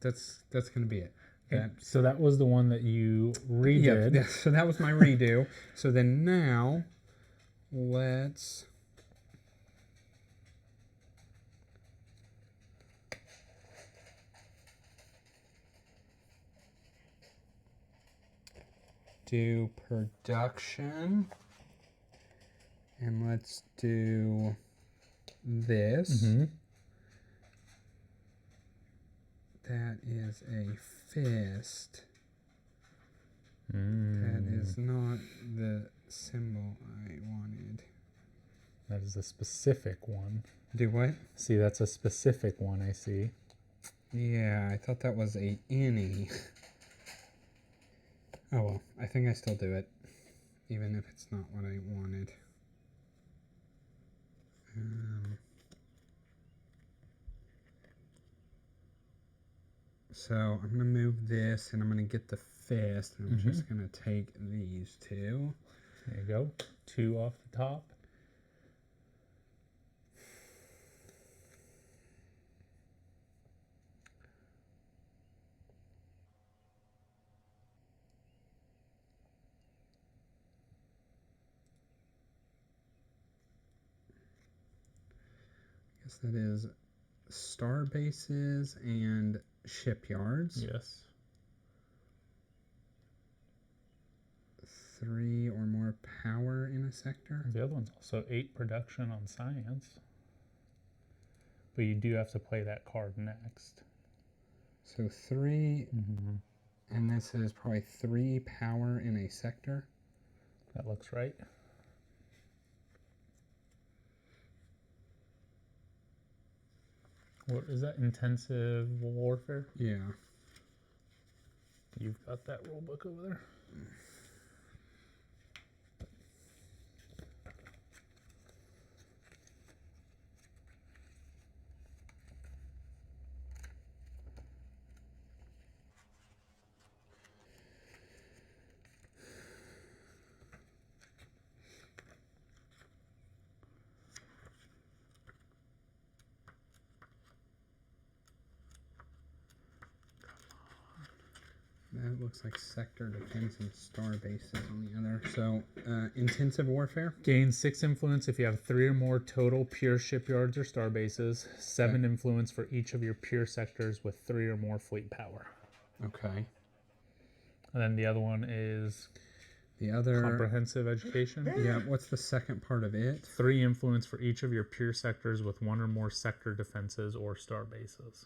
That's gonna be it. Okay. So that was the one that you redid. Yeah, so that was my redo. So then now let's do production, and let's do this. Mm-hmm. That is a fist. Mm. That is not the symbol I wanted. That is a specific one. Do what? See, that's a specific one, I see. Yeah, I thought that was a any. Oh well, I think I still do it, even if it's not what I wanted. So I'm gonna move this, and I'm gonna get the fist, and I'm just gonna take these two. There you go. 2 off the top. I guess that is star bases and shipyards. Yes. 3 or more power in a sector. The other one's also 8 production on science. But you do have to play that card next. So 3, and this is probably 3 power in a sector. That looks right. What is that? Intensive warfare? Yeah. You've got that rule book over there. That looks like sector defense and star bases on the other. So, intensive warfare. Gain 6 influence if you have 3 or more total pure shipyards or star bases. 7 influence for each of your pure sectors with 3 or more fleet power. Okay. And then the other one is The other comprehensive education. Yeah. What's the second part of it? 3 influence for each of your pure sectors with 1 or more sector defenses or star bases.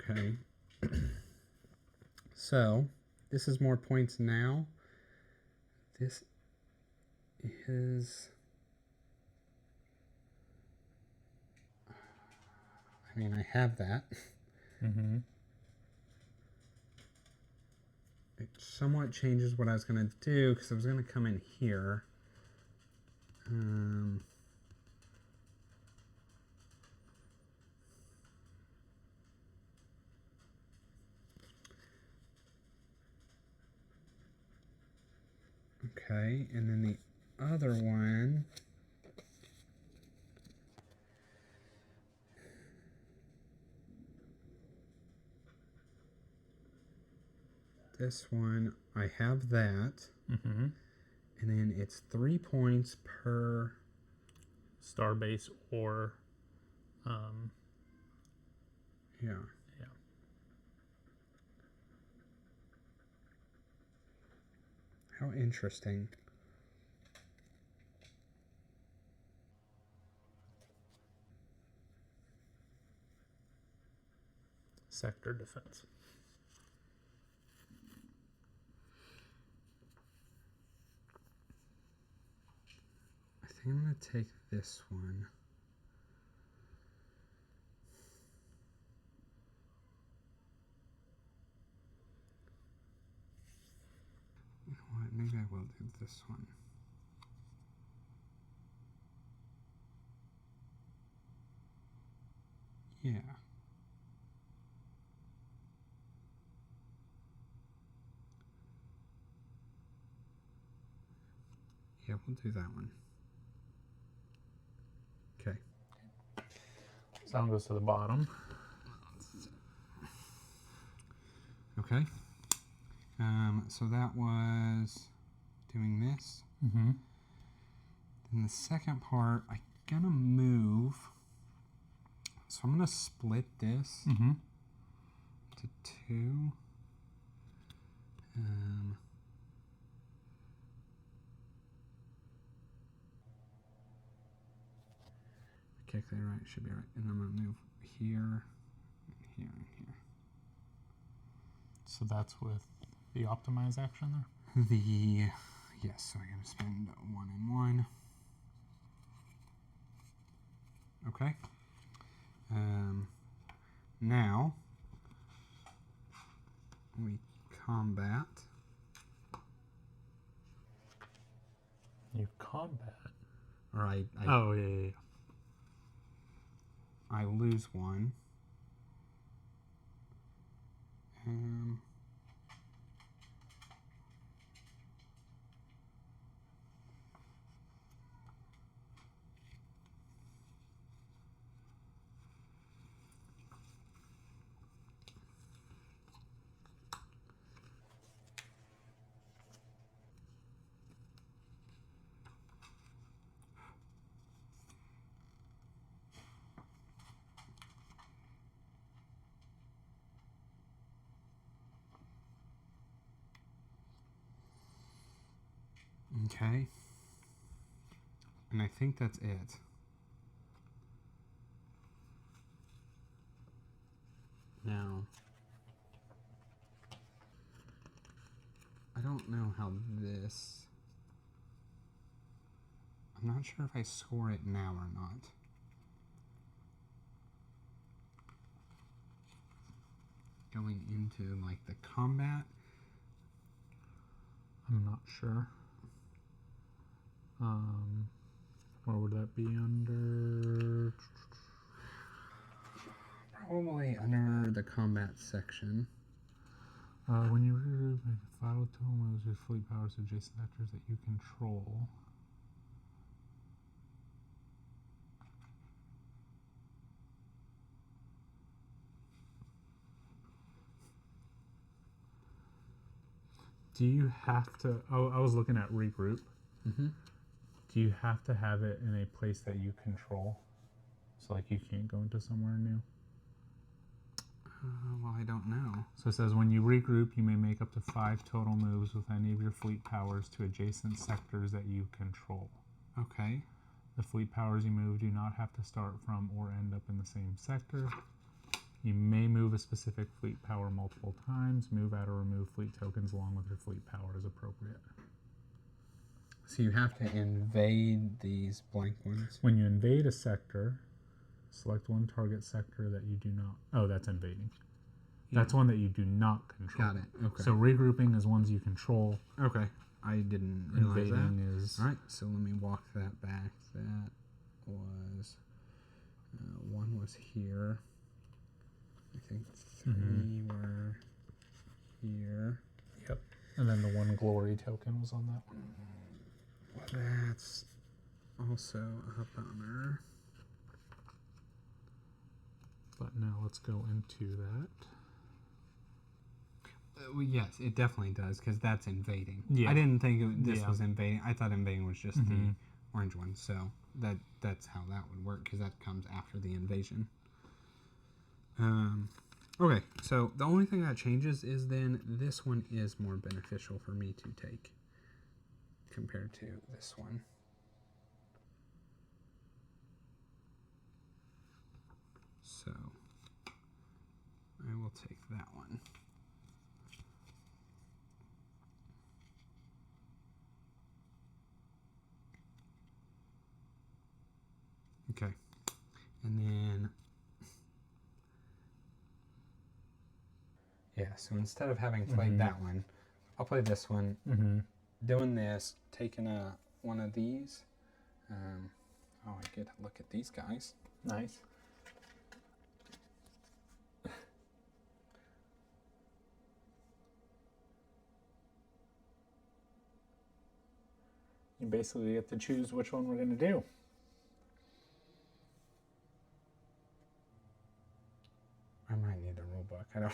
Okay. So, this is more points now. This is... I mean, I have that. It somewhat changes what I was going to do, because I was going to come in here. Okay, and then the other one... This one, I have that. And then it's 3 points per... Star base or... Yeah. How interesting. Sector defense. I think I'm going to take this one. You know what? Maybe I will do this one. Yeah. Yeah, we'll do that one. Okay. Sound goes to the bottom. Okay. So that was doing this. Mm-hmm. Then the second part, I'm gonna move. So I'm gonna split this to 2. Okay, right, should be right. And I'm gonna move here, here, and here. So that's with the optimize action there? Yes, so I gotta spend 1 and 1. Okay. Now we combat. You combat. Or I Oh, yeah. I lose 1. Okay. And I think that's it. Now, I don't know how this... I'm not sure if I score it now or not. Going into, like, the combat. I'm not sure. Where would that be under? Probably under the combat section. When you regroup, make a final total moves your fleet powers adjacent sectors that you control. Do you have to? Oh, I was looking at regroup. Mm-hmm. Do you have to have it in a place that you control? So, like, you can't go into somewhere new? Well, I don't know. So it says when you regroup, you may make up to 5 total moves with any of your fleet powers to adjacent sectors that you control. Okay. The fleet powers you move do not have to start from or end up in the same sector. You may move a specific fleet power multiple times. Move out or remove fleet tokens along with your fleet power as appropriate. So you have to invade these blank ones. When you invade a sector, select one target sector that you do not... Oh, that's invading. Yeah. That's one that you do not control. Got it. Okay. So regrouping is ones you control. Okay. I didn't realize invading that. Is... All right, so let me walk that back. That was... 1 was here. I think 3 were here. Yep. And then the 1 glory token was on that one. That's also a bummer. But now let's go into that. Well, yes, it definitely does, because that's invading. Yeah. I didn't think this was invading. I thought invading was just the orange one. So that's how that would work, because that comes after the invasion. Okay, so the only thing that changes is then this one is more beneficial for me to take compared to this one. So I will take that one. Okay, and then so instead of having played that one, I'll play this one. Doing this, taking one of these. I get to look at these guys. Nice. you basically get to choose which one we're going to do. I might need the rule book. I don't.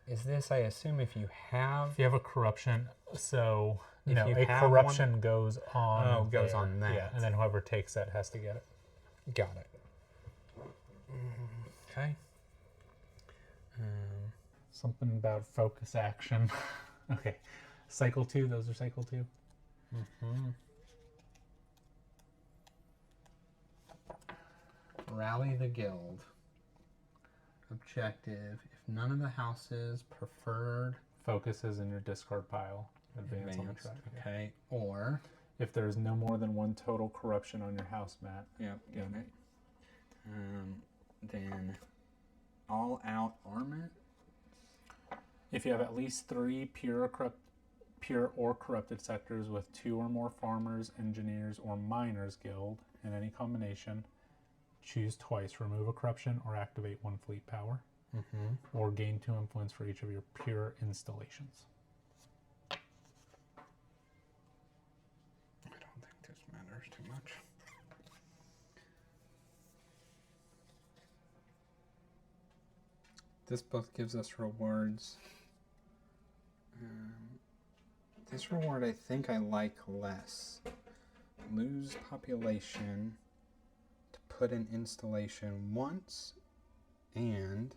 Is this, I assume, if you have... If you have a corruption, so If no, you a have corruption goes on. Oh, goes there. on that. Yeah, and then whoever takes that has to get it. Got it. Okay. Something about focus action. Okay. Cycle 2, those are cycle 2. Rally the guild. Objective. If none of the houses preferred... Focus is in your discard pile. Advance on the track. Okay. Or... If there's no more than one total corruption on your house mat. Yep, got it. Then all out armor. If you have at least 3 pure or corrupted sectors with 2 or more farmers, engineers, or miners guild in any combination, choose twice. Remove a corruption or activate 1 fleet power. Or gain 2 influence for each of your pure installations. I don't think this matters too much. This book gives us rewards. This reward I think I like less. Lose population to put an installation once and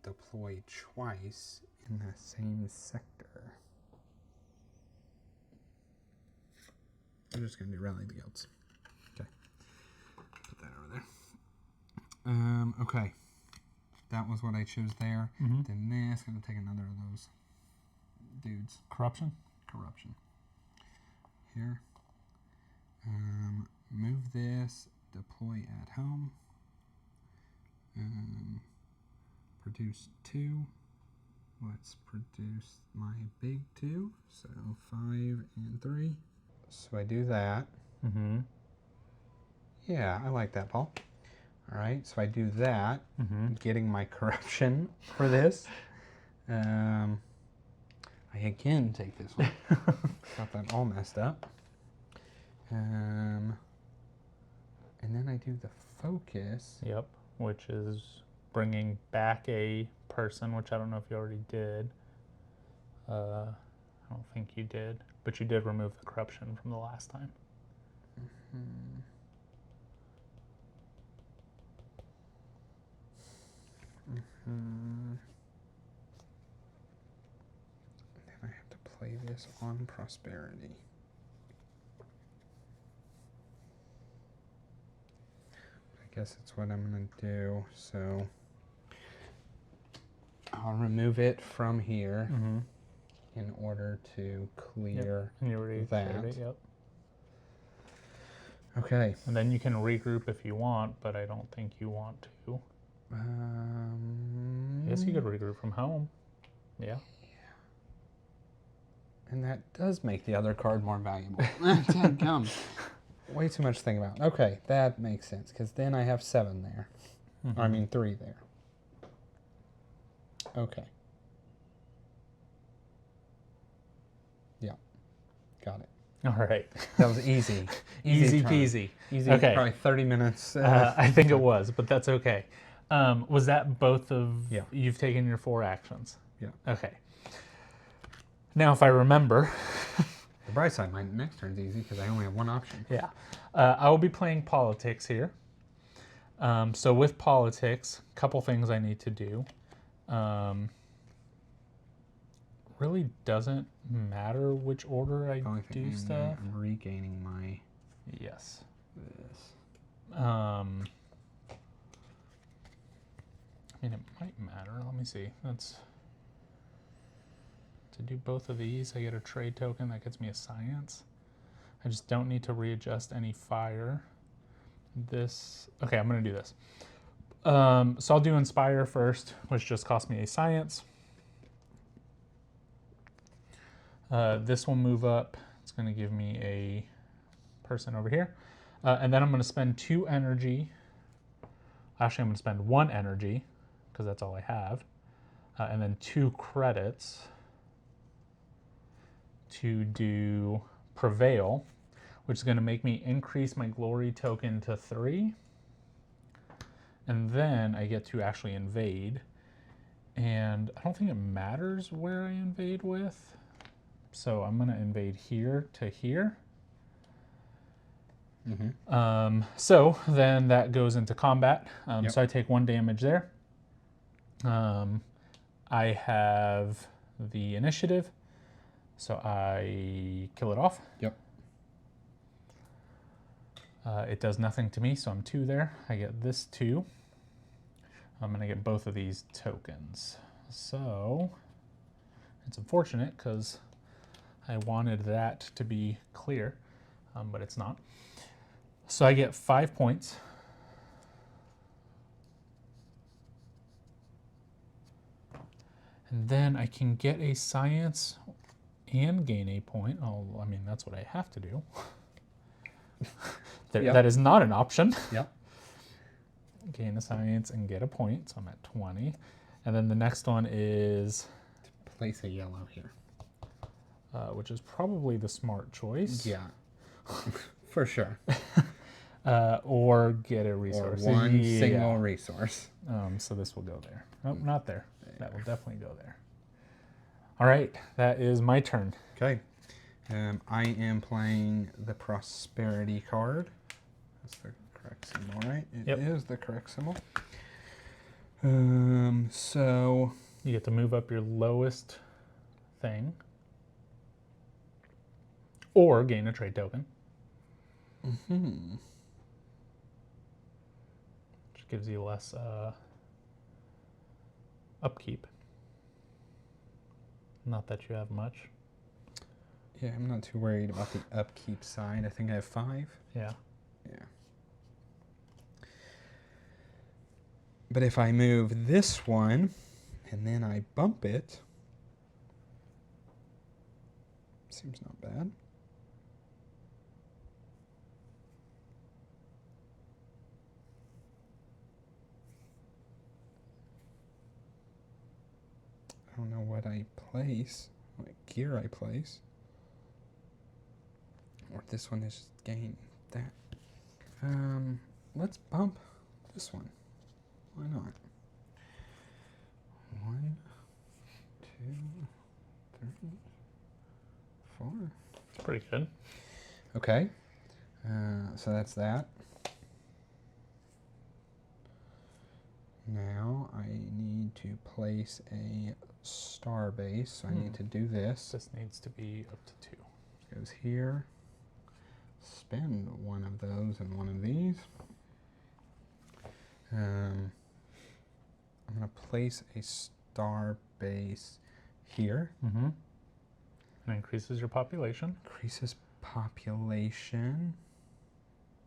deploy twice in the same sector. I'm just going to do rally the guilds. Okay. Put that over there. Okay. That was what I chose there. Then this, going to take another of those dudes. Corruption? Corruption. Here. Move this. Deploy at home. Produce 2. Let's produce my big 2. So 5 and 3. So I do that. Yeah, I like that, Paul. All right, so I do that, getting my corruption for this. I again take this one. Got that all messed up. And then I do the focus. Yep, which is bringing back a person, which I don't know if you already did. I don't think you did, but you did remove the corruption from the last time. Then I have to play this on prosperity. I guess that's what I'm going to do. So I'll remove it from here in order to clear and you already that. cleared it, yep. Okay. And then you can regroup if you want, but I don't think you want to. Yes, you could regroup from home. Yeah. And that does make the other card more valuable. Dadgum. Way too much to think about. Okay, that makes sense, because then I have 7 there. I mean 3 there. Okay. Yeah. Got it. All right. That was easy. Easy turn. peasy. Easy, Okay. probably 30 minutes. I think it was, but that's okay. Was that both of... Yeah. You've taken your 4 actions? Yeah. Okay. Now, if I remember... The bright side, my next turn's easy because I only have 1 option. Yeah. I will be playing politics here. So with politics, a couple things I need to do. Really doesn't matter which order I do stuff. I'm regaining my... Yes. This. I mean, it might matter. Let me see. That's... To do both of these, I get a trade token that gets me a science. I just don't need to readjust any fire. This... Okay, I'm going to do this. So I'll do Inspire first, which just cost me a science. This will move up. It's going to give me a person over here. And then I'm going to spend 2 energy. Actually, I'm going to spend 1 energy, because that's all I have. And then 2 credits. to do Prevail, which is going to make me increase my glory token to 3. And then I get to actually invade. And I don't think it matters where I invade with. So I'm going to invade here to here. So then that goes into combat. So I take 1 damage there. I have the initiative, so I kill it off. Yep. It does nothing to me, so I'm 2 there. I get this 2. I'm going to get both of these tokens. So it's unfortunate because I wanted that to be clear, but it's not. So I get 5 points. And then I can get a science and gain a point. Oh, I mean, that's what I have to do. That is not an option. Yep. Gain a science and get a point, so I'm at 20. And then the next one is... Place a yellow here. Which is probably the smart choice. Yeah, for sure. Or get a resource. Or one single resource. So this will go there. Oh, not there. That will definitely go there. All right, that is my turn. Okay. I am playing the Prosperity card. That's the correct symbol, right? It is the correct symbol. So... You get to move up your lowest thing. Or gain a trade token. Which gives you less upkeep. Not that you have much. Yeah, I'm not too worried about the upkeep side. I think I have 5. Yeah. Yeah. But if I move this one, and then I bump it, seems not bad. I don't know what I place, what gear I place. Or this one is just gain that. Let's bump this one. Why not? 1, 2, 3, 4. It's pretty good. Okay. So that's that. Now I need to place a star base, so I need to do this. This needs to be up to 2. Goes here. Spend one of those and one of these. I'm going to place a star base here. And increases your population. Increases population.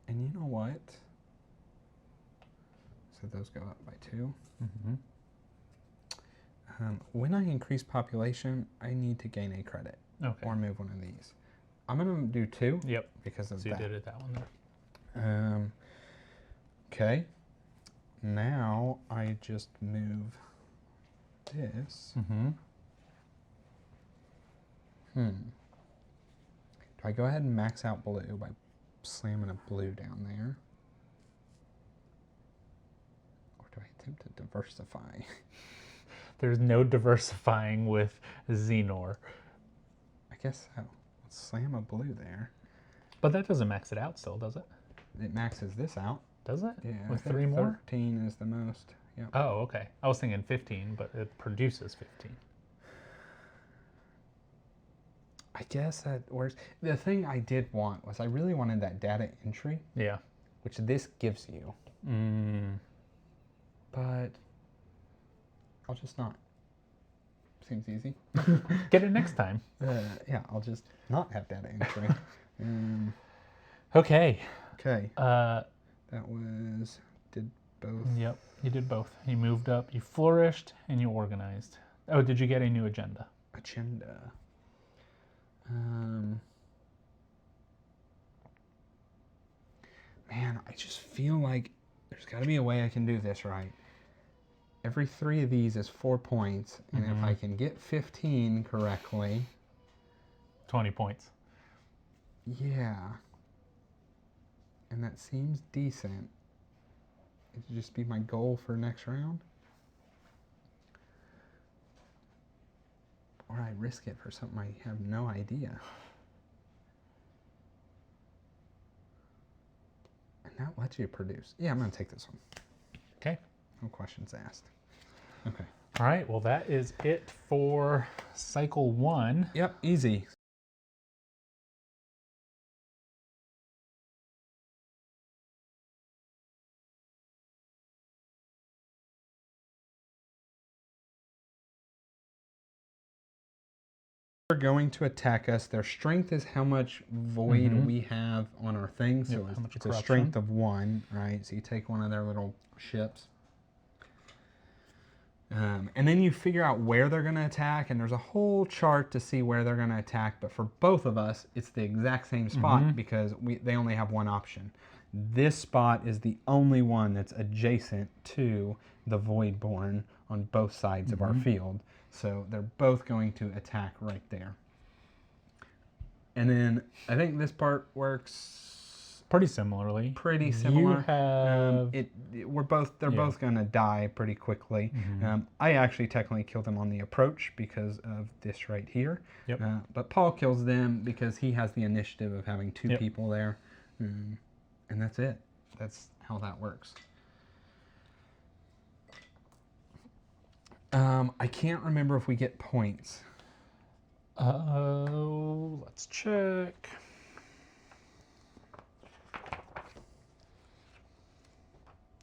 And you know what? So those go up by 2. When I increase population, I need to gain a credit. Okay. Or move one of these. I'm going to do 2. Yep. Because of So that. you did it that one there. Okay. Now I just move this. Do I go ahead and max out blue by slamming a blue down there? Or do I attempt to diversify? There's no diversifying with Xenor. I guess so. Let's slam a blue there. But that doesn't max it out still, does it? It maxes this out. Does it? Yeah. With I think 3 more? 13 is the most. Yep. Oh, okay. I was thinking 15, but it produces 15. I guess that works. The thing I did want was I really wanted that data entry. Yeah. Which this gives you. But I'll just not. Seems easy. Get it next time. Yeah, I'll just not have data entry. Okay. Okay. That was, did both. Yep, you did both. You moved up, you flourished, and you organized. Oh, did you get a new agenda? Agenda. Man, I just feel like there's got to be a way I can do this right. Every 3 of these is 4 points, and if I can get 15 correctly, 20 points. Yeah. And that seems decent. It'd just be my goal for next round. Or I risk it for something I have no idea. And that lets you produce. Yeah, I'm going to take this one. Okay. No questions asked. Okay. All right. Well, that is it for cycle 1. Yep, easy. They're going to attack us. Their strength is how much void we have on our thing. So it's a strength of 1, right? So you take one of their little ships. And then you figure out where they're going to attack, and there's a whole chart to see where they're going to attack. But for both of us, it's the exact same spot because they only have one option. This spot is the only one that's adjacent to the Voidborn on both sides of our field. So they're both going to attack right there. And then I think this part works pretty similarly. Pretty similar. You have they're both going to die pretty quickly. I actually technically killed them on the approach because of this right here. Yep. But Paul kills them because he has the initiative of having 2 people there. And that's it. That's how that works. I can't remember if we get points. Let's check.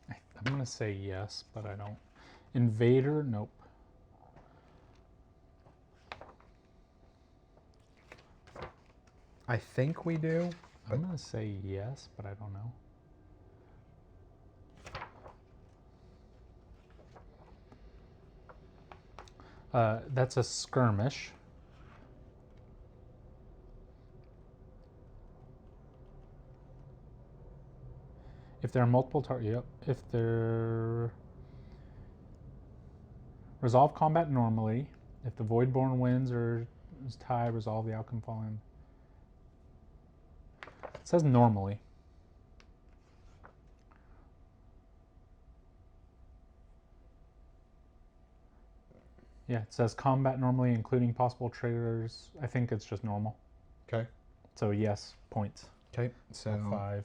I'm going to say yes, but I don't. Invader, nope. I think we do. I'm going to say yes, but I don't know. That's a skirmish. If there are multiple targets, if they're resolve combat normally. If the Voidborn wins or is tied, resolve the outcome following. It says normally. Yeah, it says combat normally, including possible triggers. I think it's just normal. Okay. So yes, points. Okay, so 5.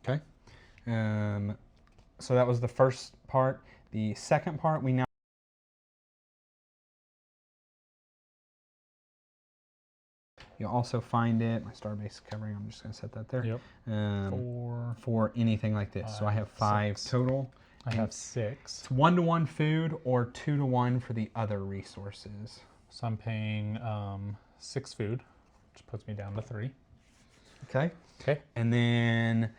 Okay. So that was the first part. The second part, we now you'll also find it. My starbase covering. I'm just going to set that there. Yep. For anything like this. So I have 5 total. I have 6. It's 1-to-1 food or 2-to-1 for the other resources. So I'm paying 6 food, which puts me down to 3. Okay. Okay. And then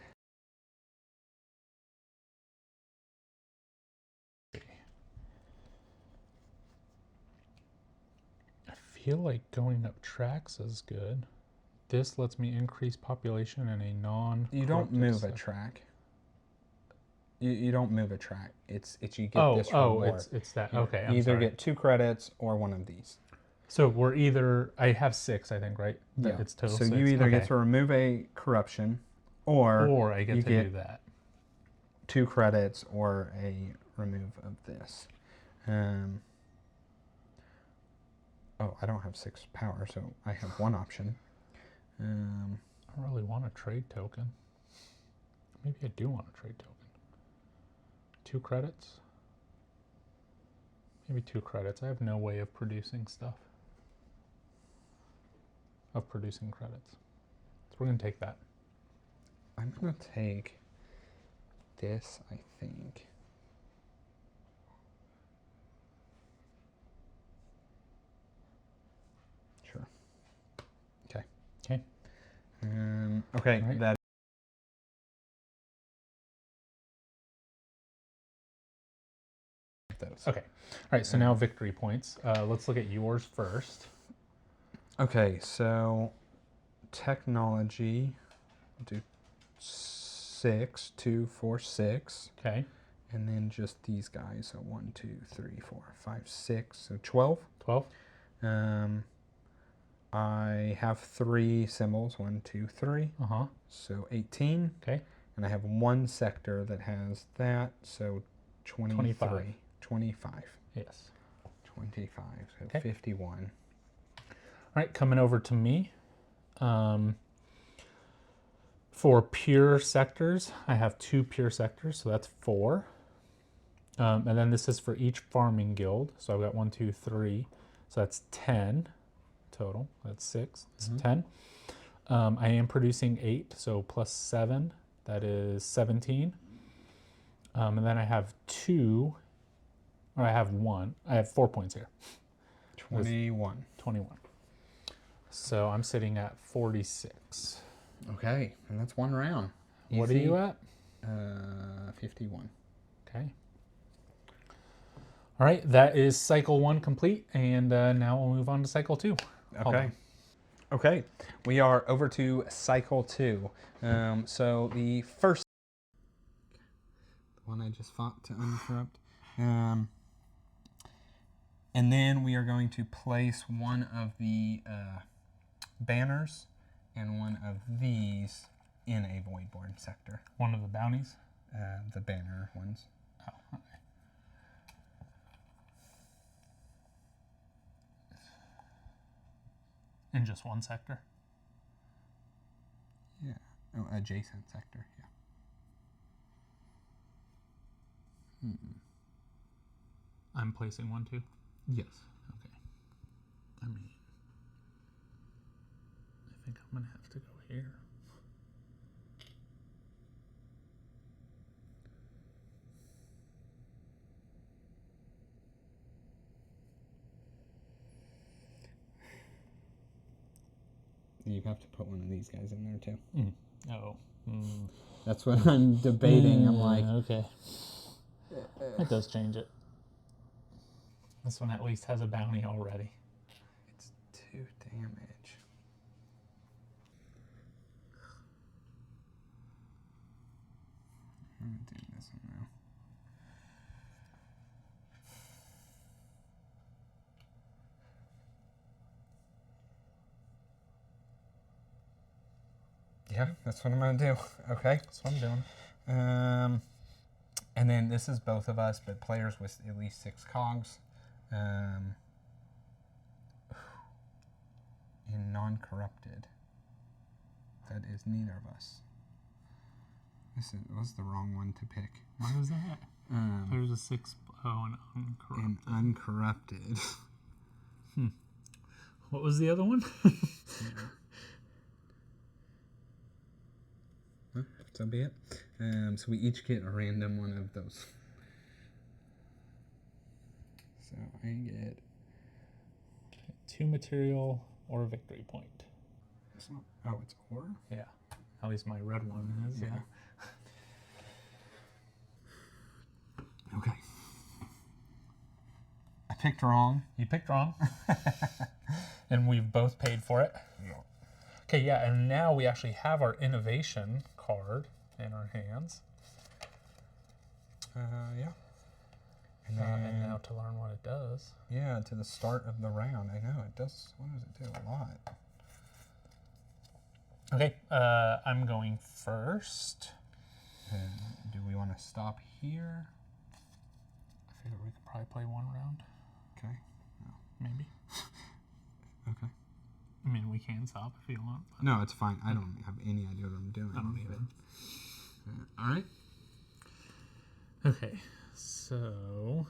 I feel like going up tracks is good. This lets me increase population in a non. You don't move a track. You don't move a track. It's you get this reward. It's that. You Okay. either get 2 credits or one of these. So we're either I have 6, I think, right? Yeah. It's total. So 6. you either get to remove a corruption, or I get to do that. 2 credits or a remove of this. Oh, I don't have 6 power, so I have 1 option. I don't really want a trade token. Maybe I do want a trade token. 2 credits? Maybe 2 credits. I have no way of producing stuff. Of producing credits. So we're going to take that. I'm going to take this, I think. Sure. Okay. Okay. Okay, right. that. Those. Okay. All right, so now victory points. Let's look at yours first. Okay, so technology, do 6, 2, 4, 6. Okay. And then just these guys. So 1, 2, 3, 4, 5, 6. So 12. 12. I have 3 symbols. 1, 2, 3. So 18. Okay. And I have 1 sector that has that. So 23. 25. Yes. 25. So Okay. 51. All right, coming over to me. For pure sectors, I have 2 pure sectors, so that's 4. And then this is for each farming guild. So I've got 1, 2, 3. So that's 10 total. That's 6. It's 10. I am producing 8, so plus 7. That is 17. And then I have 2, or I have 1. I have 4 points here. 21. 21. So I'm sitting at 46. Okay, and that's 1 round. What are you at? 51. Okay. All right, that is cycle 1 complete, and now we'll move on to cycle 2. Okay. Okay, we are over to cycle 2. So the first one I just fought to uninterrupt. And then we are going to place one of the banners and one of these in a Voidborn sector. One of the bounties? The banner ones. Oh, okay. In just one sector? Yeah. Oh, adjacent sector, yeah. I'm placing 1 too? Yes. Okay. I mean, I think I'm going to have to go here. You have to put one of these guys in there too. Oh. That's what I'm debating. I'm like, okay. That does change it. This one at least has a bounty already. it's 2 damage. I'm gonna do this one now. Yeah, that's what I'm gonna do. Okay, That's what I'm doing. And then this is both of us, but players with at least 6 cogs. In non-corrupted. That is neither of us. This was the wrong one to pick. What is that? There's a 6. Oh, an uncorrupted. And uncorrupted. What was the other one? So be it. So we each get a random one of those. So I get 2 material or a victory point. it's not, oh, it's or? Yeah. At least my red one is. Yeah. Okay. I picked wrong. You picked wrong. And we've both paid for it. Yeah. Okay, yeah, and now we actually have our innovation card in our hands. Yeah. And now to learn what it does. Yeah, to the start of the round. I know, it does. What does it do? A lot. Okay, I'm going first. Do we want to stop here? I figure we could probably play 1 round. Okay. Maybe. Okay. I mean, we can stop if you want. No, it's fine. I don't have any idea what I'm doing. I don't either. All right. Okay, so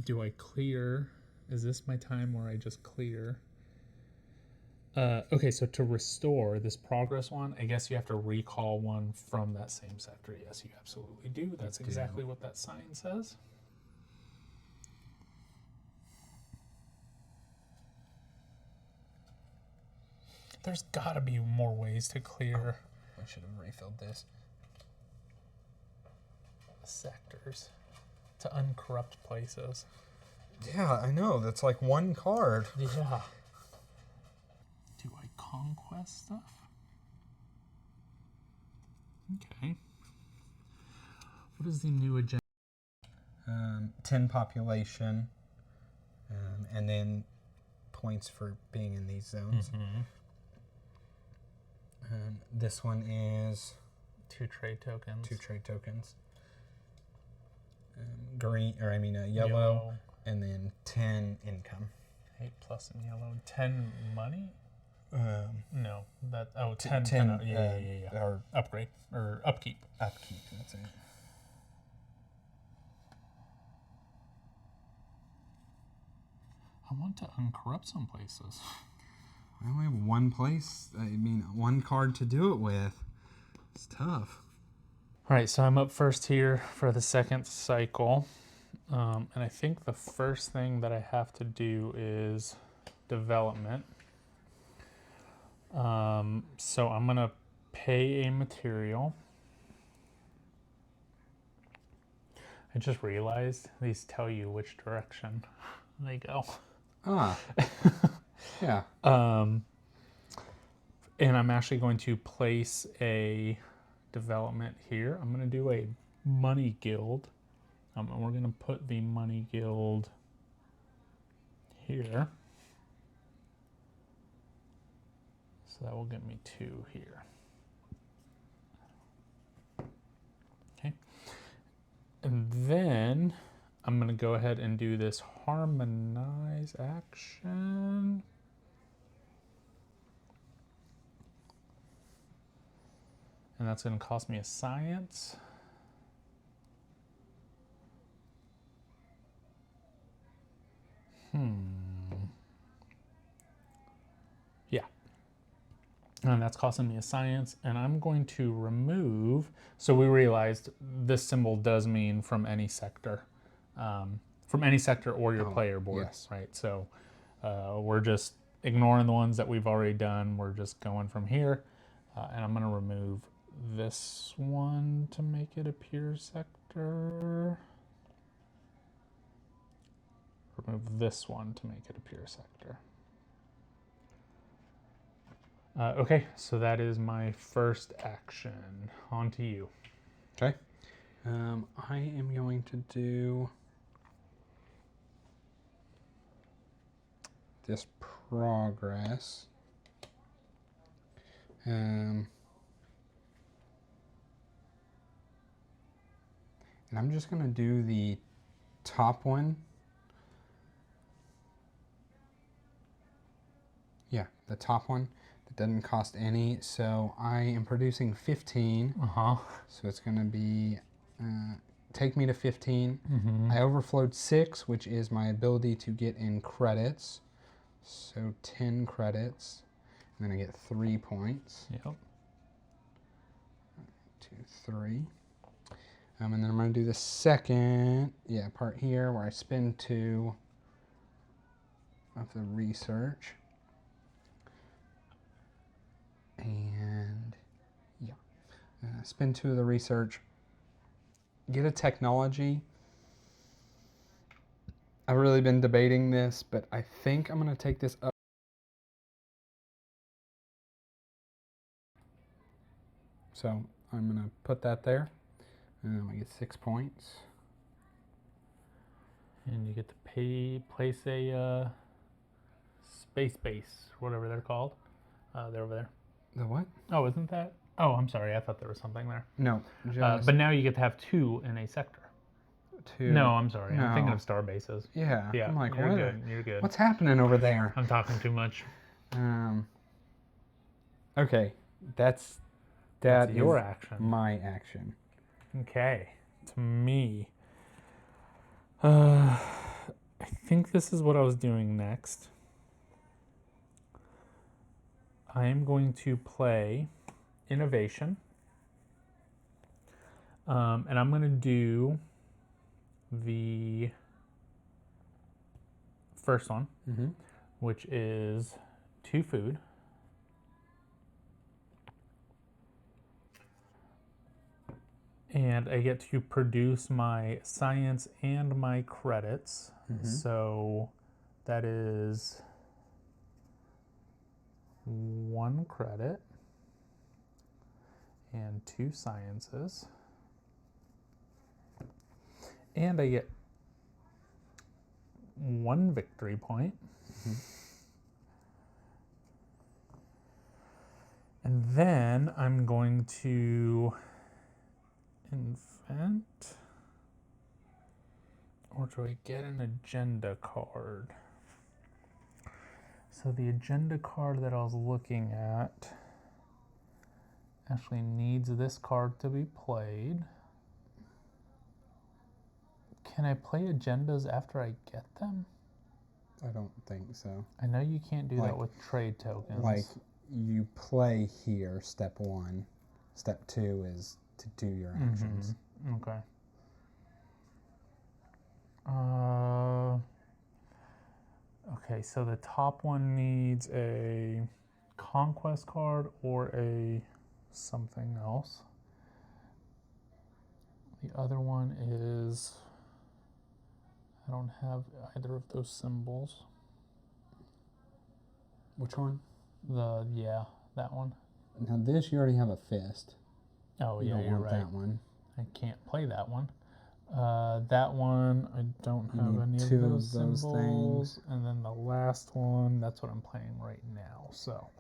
do I clear? Is this my time where I just clear? Okay, so to restore this progress one, I guess you have to recall one from that same sector. Yes, you absolutely do. That's exactly what that sign says. There's got to be more ways to clear. I should have refilled this. Sectors to uncorrupt places. Yeah, I know. That's like 1 card. Yeah. Do I conquest stuff? Okay. What is the new agenda? 10 population, and then points for being in these zones. This one is 2 trade tokens. 2 trade tokens. Yellow, and then 10 income. 8 plus in yellow. 10 money? No, 10. 10 yeah. Or upgrade or upkeep. Upkeep, that's it. I want to uncorrupt some places. I only have one place. I mean, one card to do it with. It's tough. All right, so I'm up first here for the second cycle. And I think the first thing that I have to do is development. So I'm going to pay a material. I just realized these tell you which direction they go. Ah. Yeah. And I'm actually going to place a development here. I'm going to do a money guild. And we're going to put the money guild here. So that will get me 2 here. Okay. And then I'm going to go ahead and do this harmonize action. And that's going to cost me a science. Yeah. And that's costing me a science. And I'm going to remove. So we realized this symbol does mean from any sector. From any sector or your player board. Yes. Right. So we're just ignoring the ones that we've already done. We're just going from here. And I'm going to remove this one to make it a pure sector. Remove this one to make it a pure sector. Okay, so that is my first action. On to you. Okay. I am going to do this progress. And I'm just going to do the top one. Yeah, the top one. That doesn't cost any. So I am producing 15. So it's going to be, take me to 15. I overflowed 6, which is my ability to get in credits. So 10 credits. And then I get 3 points. Yep. 1, 2, 3. And then I'm going to do the second part here where I spend 2 of the research. And spend 2 of the research. Get a technology. I've really been debating this, but I think I'm going to take this up. So I'm going to put that there. And I get 6 points. And you get to place a space base, whatever they're called. They're over there. The what? Oh, isn't that? Oh, I'm sorry. I thought there was something there. No. Just but now you get to have 2 in a sector. 2. No, I'm sorry. No. I'm thinking of star bases. Yeah. Yeah. I'm like, you're what? Good. You're good. What's happening over there? I'm talking too much. Okay. That's your action. My action. Okay. To me. I think this is what I was doing next. I am going to play innovation. And I'm going to do the first one, which is 2 food. And I get to produce my science and my credits. So that is 1 credit and 2 sciences. And I get 1 victory point. Mhm. And then I'm going to invent, or do I get an agenda card? So the agenda card that I was looking at actually needs this card to be played. Can I play agendas after I get them? I don't think so. I know you can't do that Like- with trade tokens. Like you play here, step 1. Step 2 is to do your actions. Okay. Okay, so the top one needs a conquest card or a something else. The other one is, I don't have either of those symbols. Which one? Yeah, that one. Now this, you already have a fist. Oh, You yeah, don't you're want right. that one. I can't play that one. That one, I don't You have need any of 2 those of those symbols. things. And then the last one, that's what I'm playing right now. So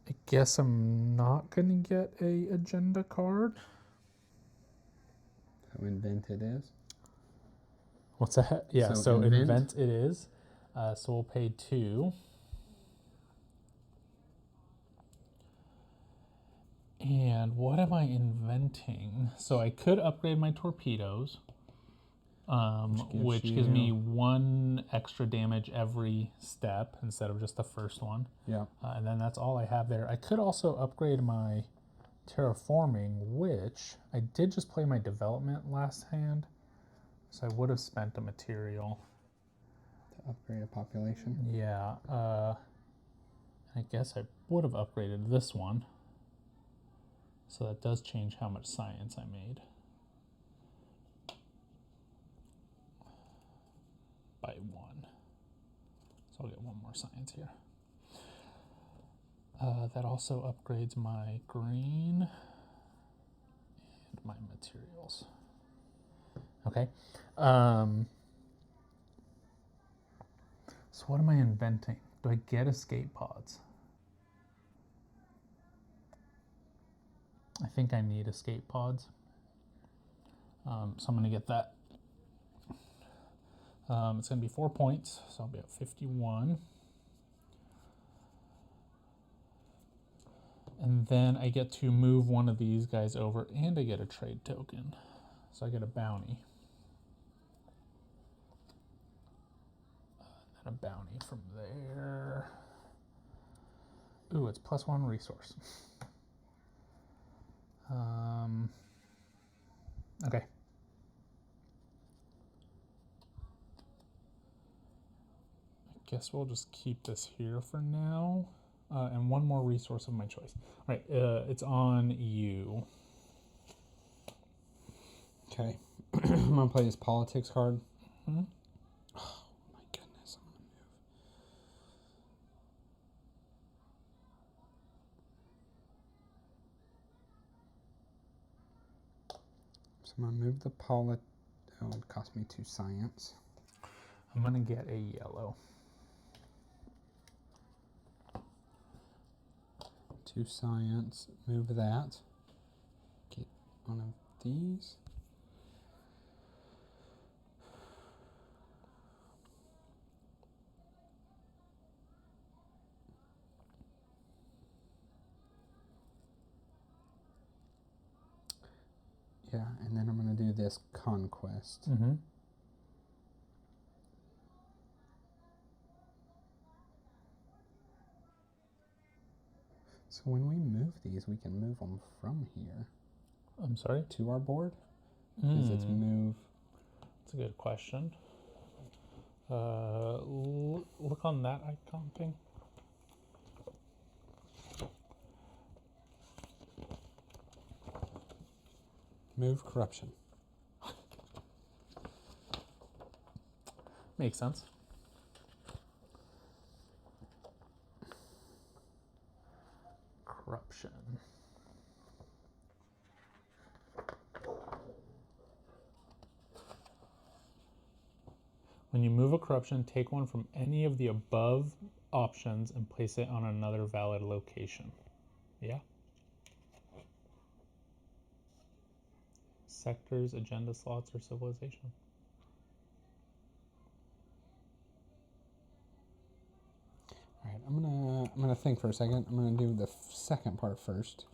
I guess I'm not going to get a agenda card. So invent it is. What's that? Yeah, so invent it is. So we'll pay 2. And what am I inventing? So I could upgrade my torpedoes, which gives me 1 extra damage every step instead of just the first one. Yeah. And then that's all I have there. I could also upgrade my terraforming, which I did just play my development last hand. So I would have spent a material. To upgrade a population. Yeah. I guess I would have upgraded this one. So that does change how much science I made. By 1. So I'll get 1 more science here. That also upgrades my green and my materials. Okay. So what am I inventing? Do I get escape pods? I think I need escape pods. So I'm going to get that. It's going to be 4 points, so I'll be at 51. And then I get to move one of these guys over, and I get a trade token. So I get a bounty. And a bounty from there. Ooh, it's +1 resource. Okay. I guess we'll just keep this here for now. And 1 more resource of my choice. All right, it's on you. Okay. I'm going to play this politics card. Mm-hmm. Oh, my goodness. I'm going to move. So I'm going to move the Oh, it cost me 2 science. I'm going to get a yellow. 2 science. Move that. Get one of these. Yeah, and then I'm going to do this conquest. Mm-hmm. So when we move these, we can move them from here. I'm sorry? To our board? Because it's move. That's a good question. Look on that icon thing. Move corruption. Makes sense. Corruption. When you move a corruption, take one from any of the above options and place it on another valid location. Yeah. Sectors, agenda slots, or civilization. All right, I'm gonna think for a second. I'm gonna do the second part first.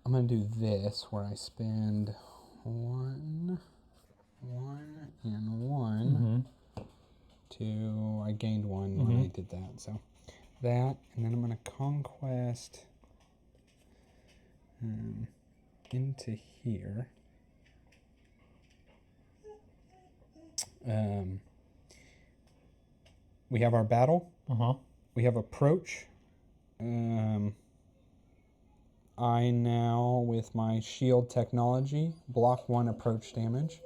I'm gonna do this where I spend one, and one. I gained one when I did that. So that, and then I'm gonna conquest into here. We have our battle. We have approach. I now, with my shield technology, block 1 approach damage.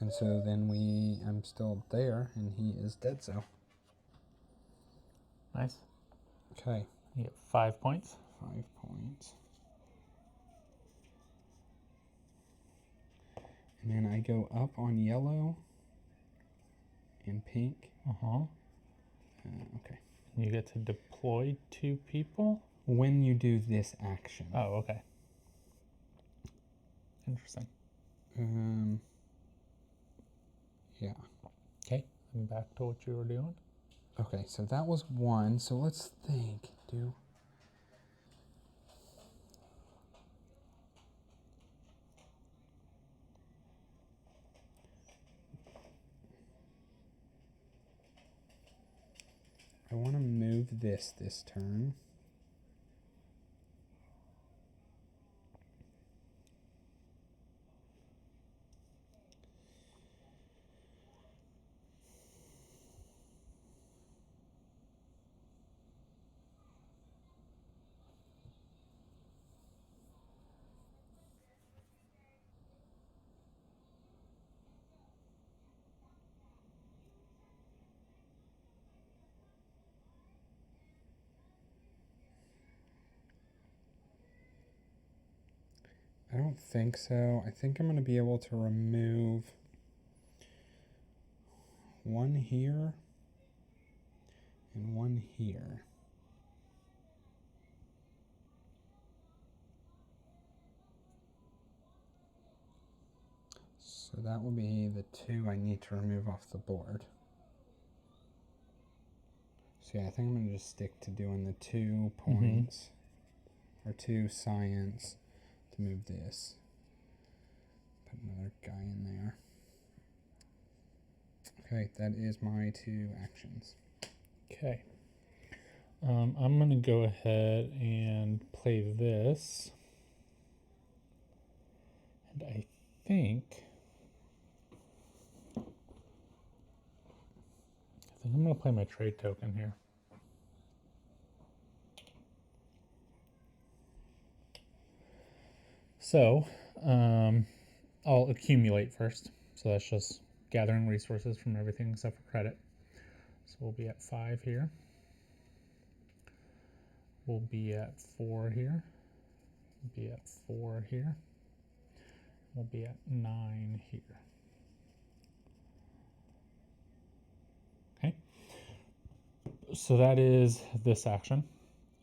And so then I'm still there, and he is dead, so. Nice. Okay. You get 5 points. 5 points. And then I go up on yellow and pink. Okay. You get to deploy 2 people? When you do this action. Oh, okay. Interesting. Yeah. Okay, and back to what you were doing. Okay, so that was 1. So let's think. I want to move this turn. I don't think so. I think I'm going to be able to remove 1 here and 1 here. So that will be the 2 I need to remove off the board. So yeah, I think I'm going to just stick to doing the 2 points or 2 science to move this. Put another guy in there. Okay, that is my 2 actions. Okay. I'm going to go ahead and play this. And I think I'm going to play my trade token here. So, I'll accumulate first. So that's just gathering resources from everything except for credit. So we'll be at 5 here. We'll be at 4 here. We'll be at 4 here. We'll be at 9 here. Okay. So that is this action.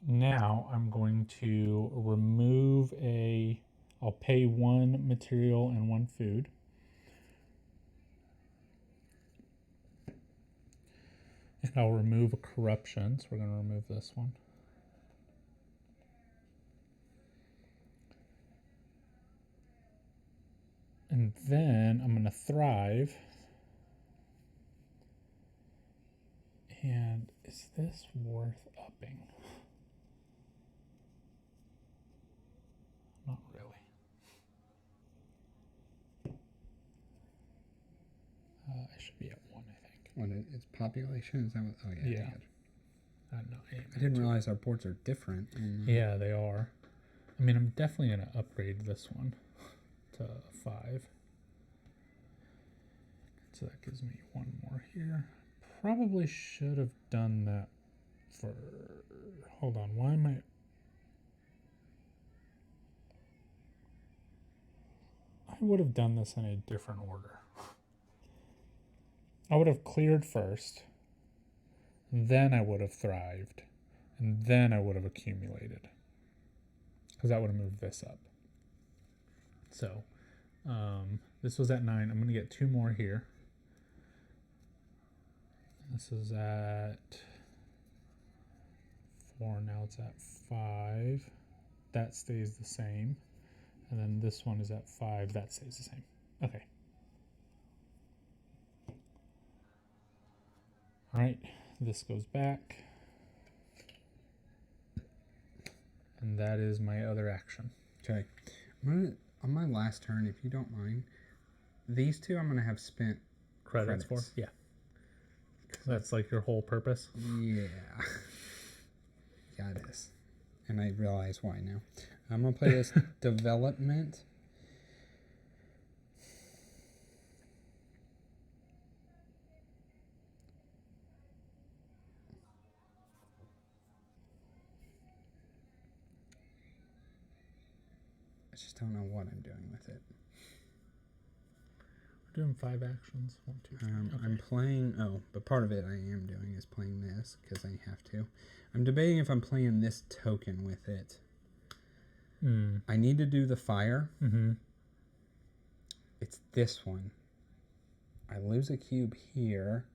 Now I'm going to remove I'll pay 1 material and 1 food. And I'll remove a corruption. So we're going to remove this one. And then I'm going to thrive. And is this worth upping? Not really. I should be at 1, I think. What, it's population? Is that what? Oh, yeah. Yeah. I didn't realize our boards are different. Yeah, they are. I mean, I'm definitely going to upgrade this one to 5. So that gives me 1 more here. Probably should have done that for... Hold on, why am I... I would have done this in a different order. I would have cleared first, then I would have thrived, and then I would have accumulated. Because that would have moved this up. So, this was at 9. I'm going to get 2 more here. This is at 4. Now it's at 5. That stays the same. And then this one is at 5. That stays the same. Okay. All right. This goes back. And that is my other action. Okay. I'm gonna, on my last turn, if you don't mind, these 2 I'm going to have spent Credits for? Yeah. That's like your whole purpose? Yeah. Yeah, it is. And I realize why now. I'm going to play this development. I just don't know what I'm doing with it. We're doing 5 actions. 1, 2, 3. Okay. I'm playing... Oh, but part of it I am doing is playing this because I have to. I'm debating if I'm playing this token with it. I need to do the fire. It's this one. I lose a cube here.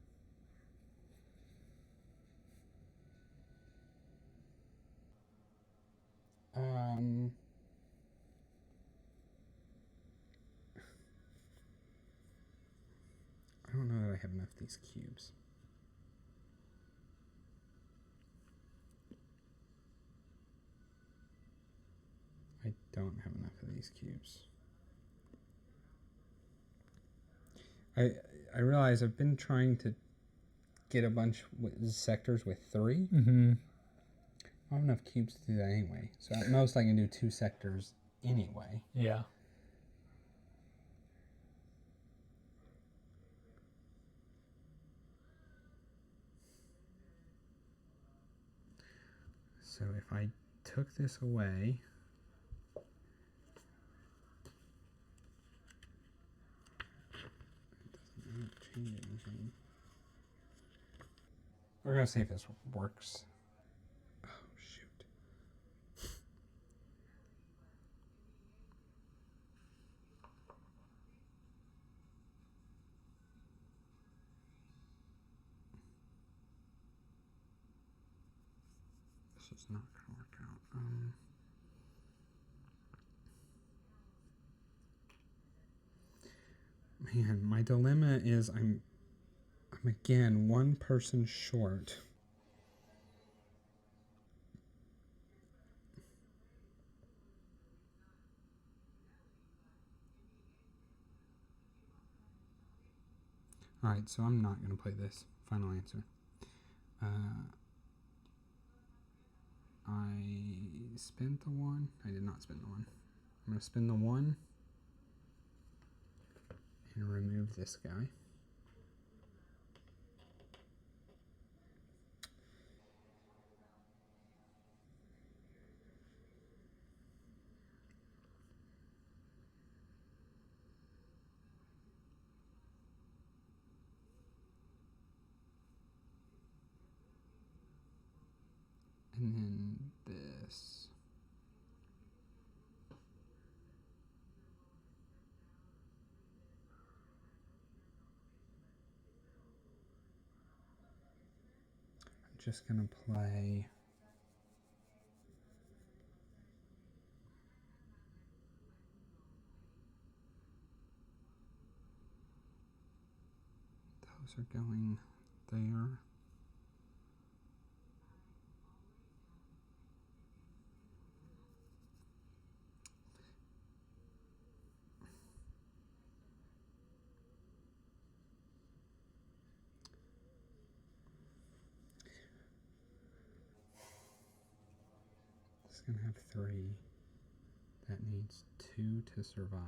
I don't know that I have enough of these cubes. I don't have enough of these cubes. I realize I've been trying to get a bunch with sectors with 3. I don't have enough cubes to do that anyway. So at most I can do 2 sectors anyway. Yeah. So if I took this away, it doesn't change anything. We're going to see if this works. Oh, shoot. This is not going to work out. Man, my dilemma is I'm again 1 person short. Alright, so I'm not going to play this. Final answer. I spent the 1. I did not spend the 1. I'm going to spend the 1 and remove this guy. And then this. I'm just going to play... Those are going there. It's going to have 3. That needs 2 to survive.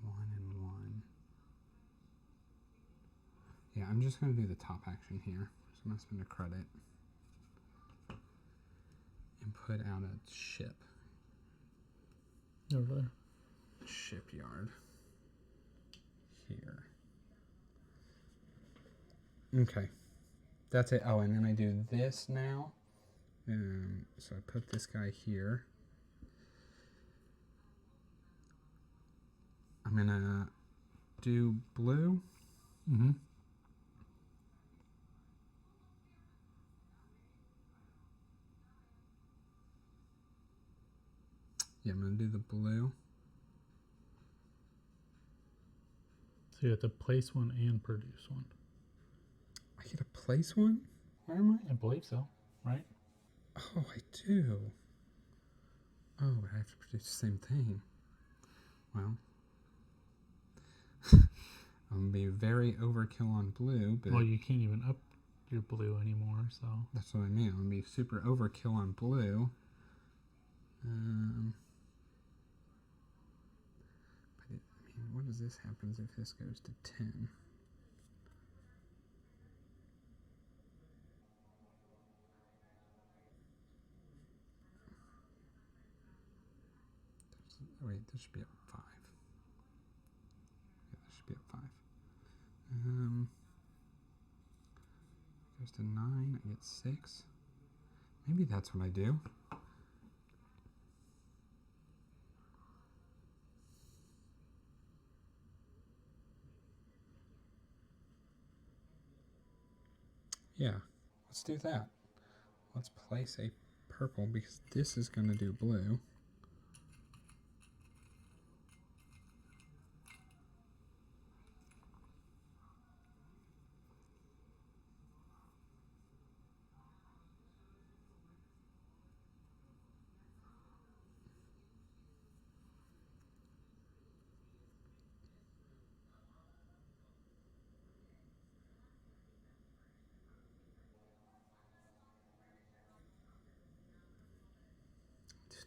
1 and 1. Yeah, I'm just going to do the top action here. So I'm going to spend a credit and put out a ship. Over there. Shipyard. here. Okay, that's it. Oh, and then I do this now. So I put this guy here. I'm gonna do blue. Mm-hmm. Yeah, I'm gonna do the blue. So you have to place one and produce one. I get to place one? Where am I? I believe so, right? Oh, I do. Oh, but I have to produce the same thing. Well, I'm gonna be very overkill on blue, but Well, you can't even up your blue anymore, so. that's what I mean. I'm gonna be super overkill on blue. But I mean, what does this happens if this goes to 10? Wait, this should be at 5. Yeah, this should be at 5. Goes to 9, I get 6. Maybe that's what I do. Yeah, let's do that. Let's place a purple because this is going to do blue.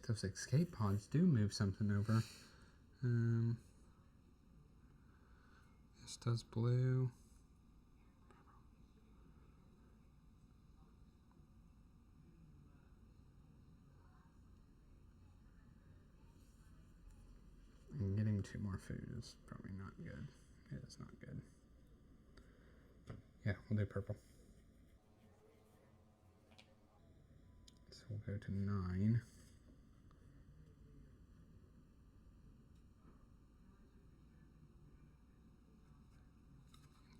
Those escape pods do move something over. This does blue. And getting 2 more food is probably not good. It is not good. Yeah, we'll do purple. So we'll go to 9.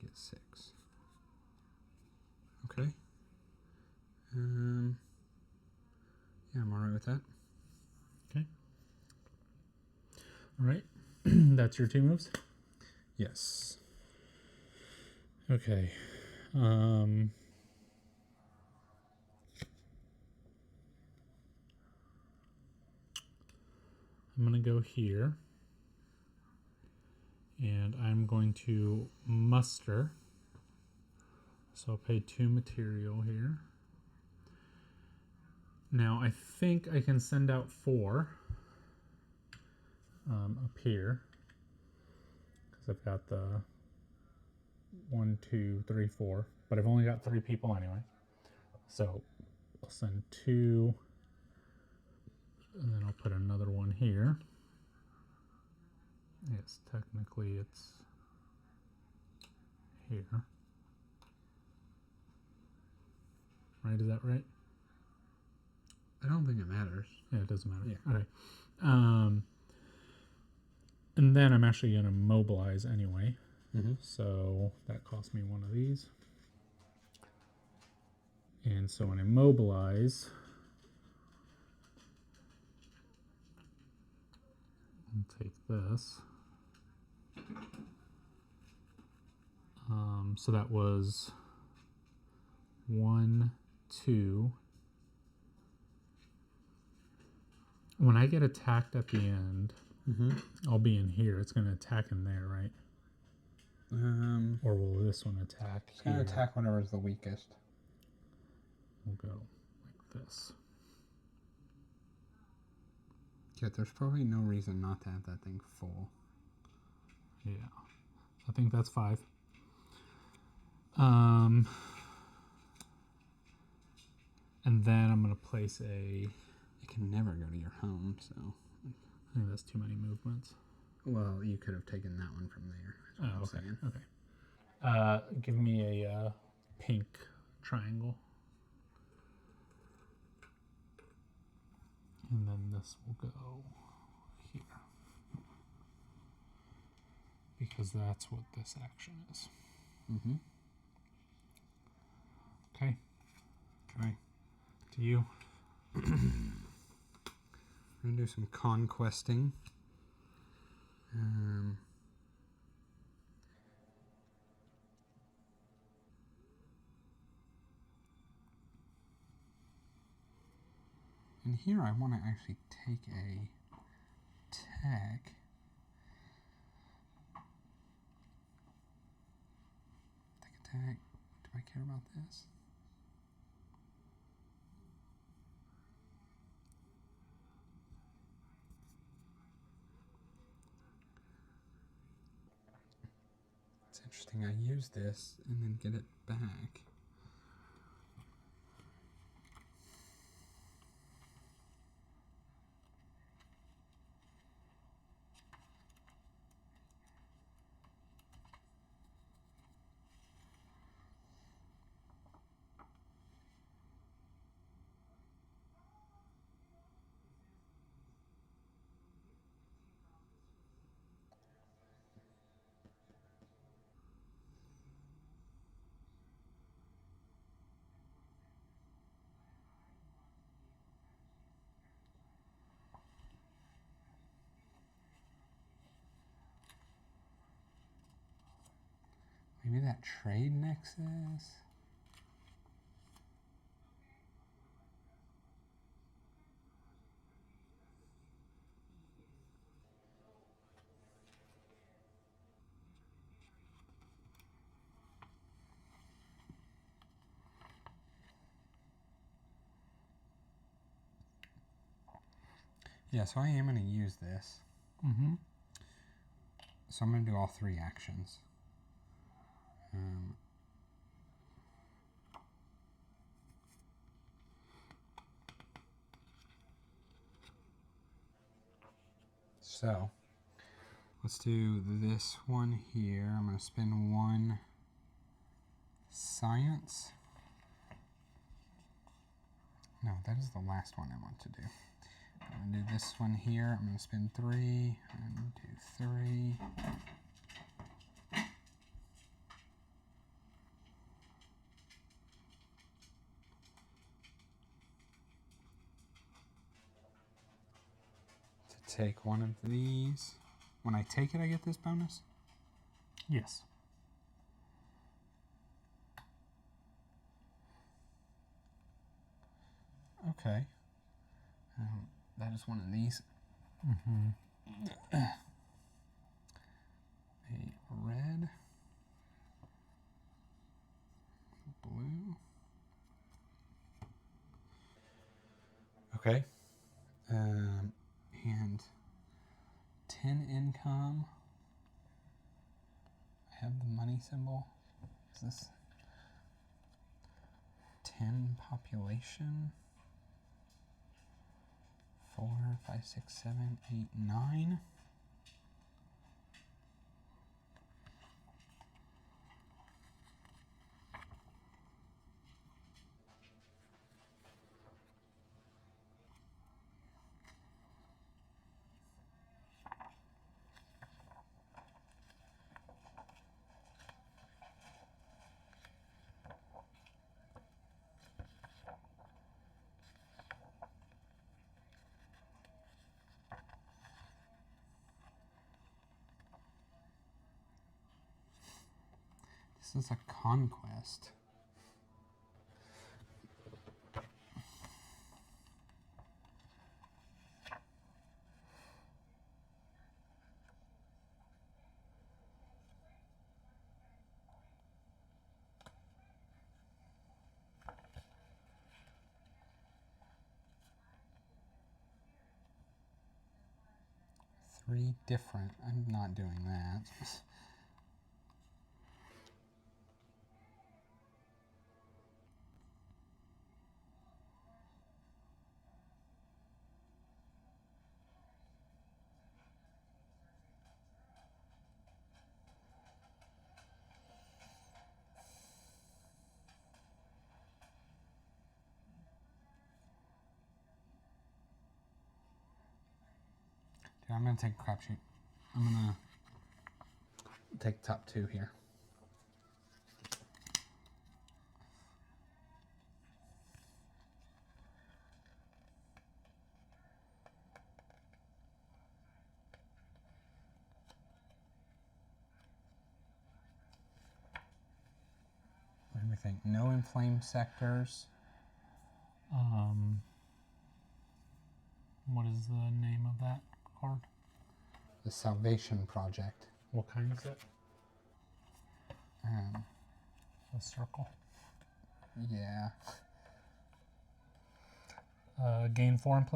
Get 6. Okay. Yeah, I'm alright with that. Okay. All right. That's your 2 moves? Yes. Okay. I'm going to go here. And I'm going to muster. So I'll pay 2 material here. Now I think I can send out 4 up here. Because I've got the 1, 2, 3, 4. But I've only got 3 people anyway. So I'll send 2. And then I'll put another one here. Yes, technically it's here. Right, is that right? I don't think it matters. Yeah, it doesn't matter. Yeah. Okay. And then I'm actually going to mobilize anyway. Mm-hmm. So that cost me 1 of these. And so when I mobilize, I'll take this. So that was 1, 2. When I get attacked at the end, I'll be in here. It's going to attack in there, right? Or will this one attack It's going to attack whatever is the weakest. We'll go like this. Yeah, there's probably no reason not to have that thing full. Yeah. I think that's 5. And then I'm going to place a... It can never go to your home, so... I think that's too many movements. Well, you could have taken that one from there. Is what I'm saying. Okay. Give me a pink triangle. And then this will go here. Because that's what this action is. Mm-hmm. Okay. Okay. To you. We're gonna do some conquesting. And here I want to actually take a tag. Take a tag. Do I care about this? It's interesting. I use this and then get it back. Maybe that trade nexus. Yeah, so I am going to use this. Mm-hmm. So I'm going to do all three actions. So let's do this one here. I'm going to spend one science. No, that is the last one I want to do. I'm going to do this one here. I'm going to spend 3 and do 3. To take one of these. When I take it, I get this bonus? Yes. Okay. That is one of these. Mm-hmm. A red. Blue. Okay. And 10 income. I have the money symbol. Is this 10 population? 4, 5, 6, 7, 8, 9. This is a conquest. Three different. I'm not doing that. Okay, I'm gonna take a crapshoot. I'm gonna take the top 2 here. What do we think? No inflamed sectors. What is the name of that card? The Salvation Project. What kind is it? A circle. Yeah. Gain 4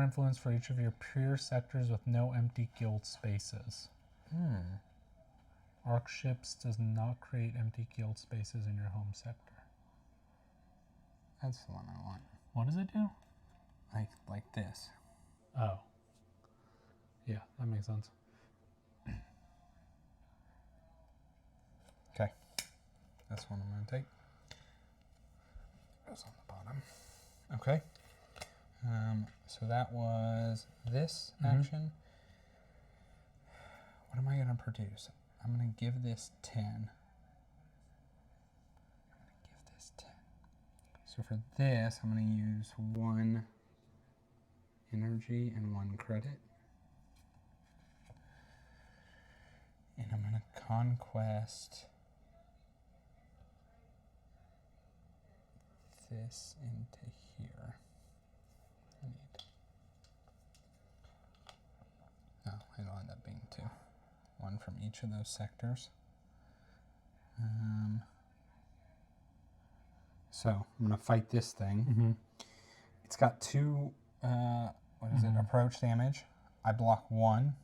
influence for each of your pure sectors with no empty guild spaces. Arc ships does not create empty guild spaces in your home sector. That's the one I want. What does it do? Like this. Oh. Yeah, that makes sense. Okay. That's one I'm going to take. Goes on the bottom. Okay. So that was this action. What am I going to produce? I'm going to give this 10. So for this, I'm going to use 1 energy and 1 credit. And I'm going to conquest this into here. It'll end up being 2. 1 from each of those sectors. So I'm going to fight this thing. It's got 2, what is it, approach damage. I block 1,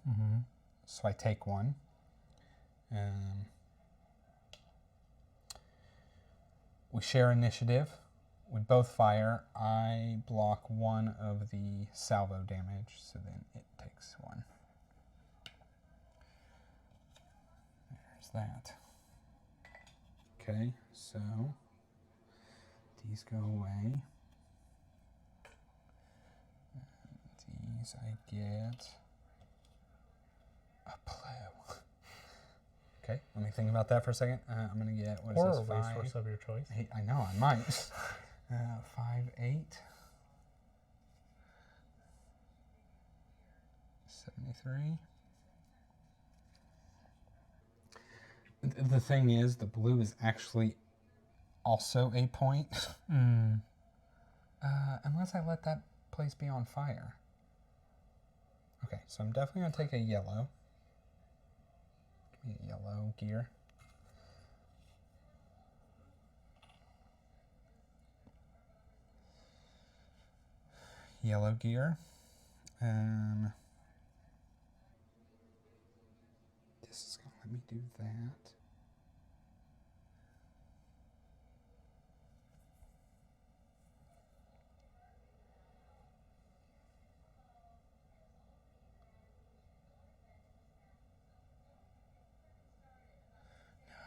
so I take 1. We share initiative. We both fire. I block 1 of the salvo damage, so then it takes 1. There's that. Okay, so these go away. And these I get a blow. Okay, let me think about that for a second. I'm going to get, what is this, 5? Or a resource of your choice. 8, I know, I might. 5, 8. 73. The thing is, the blue is actually also a point. Unless I let that place be on fire. Okay, so I'm definitely going to take a yellow. Give me a yellow gear. Yellow gear. This is going to let me do that.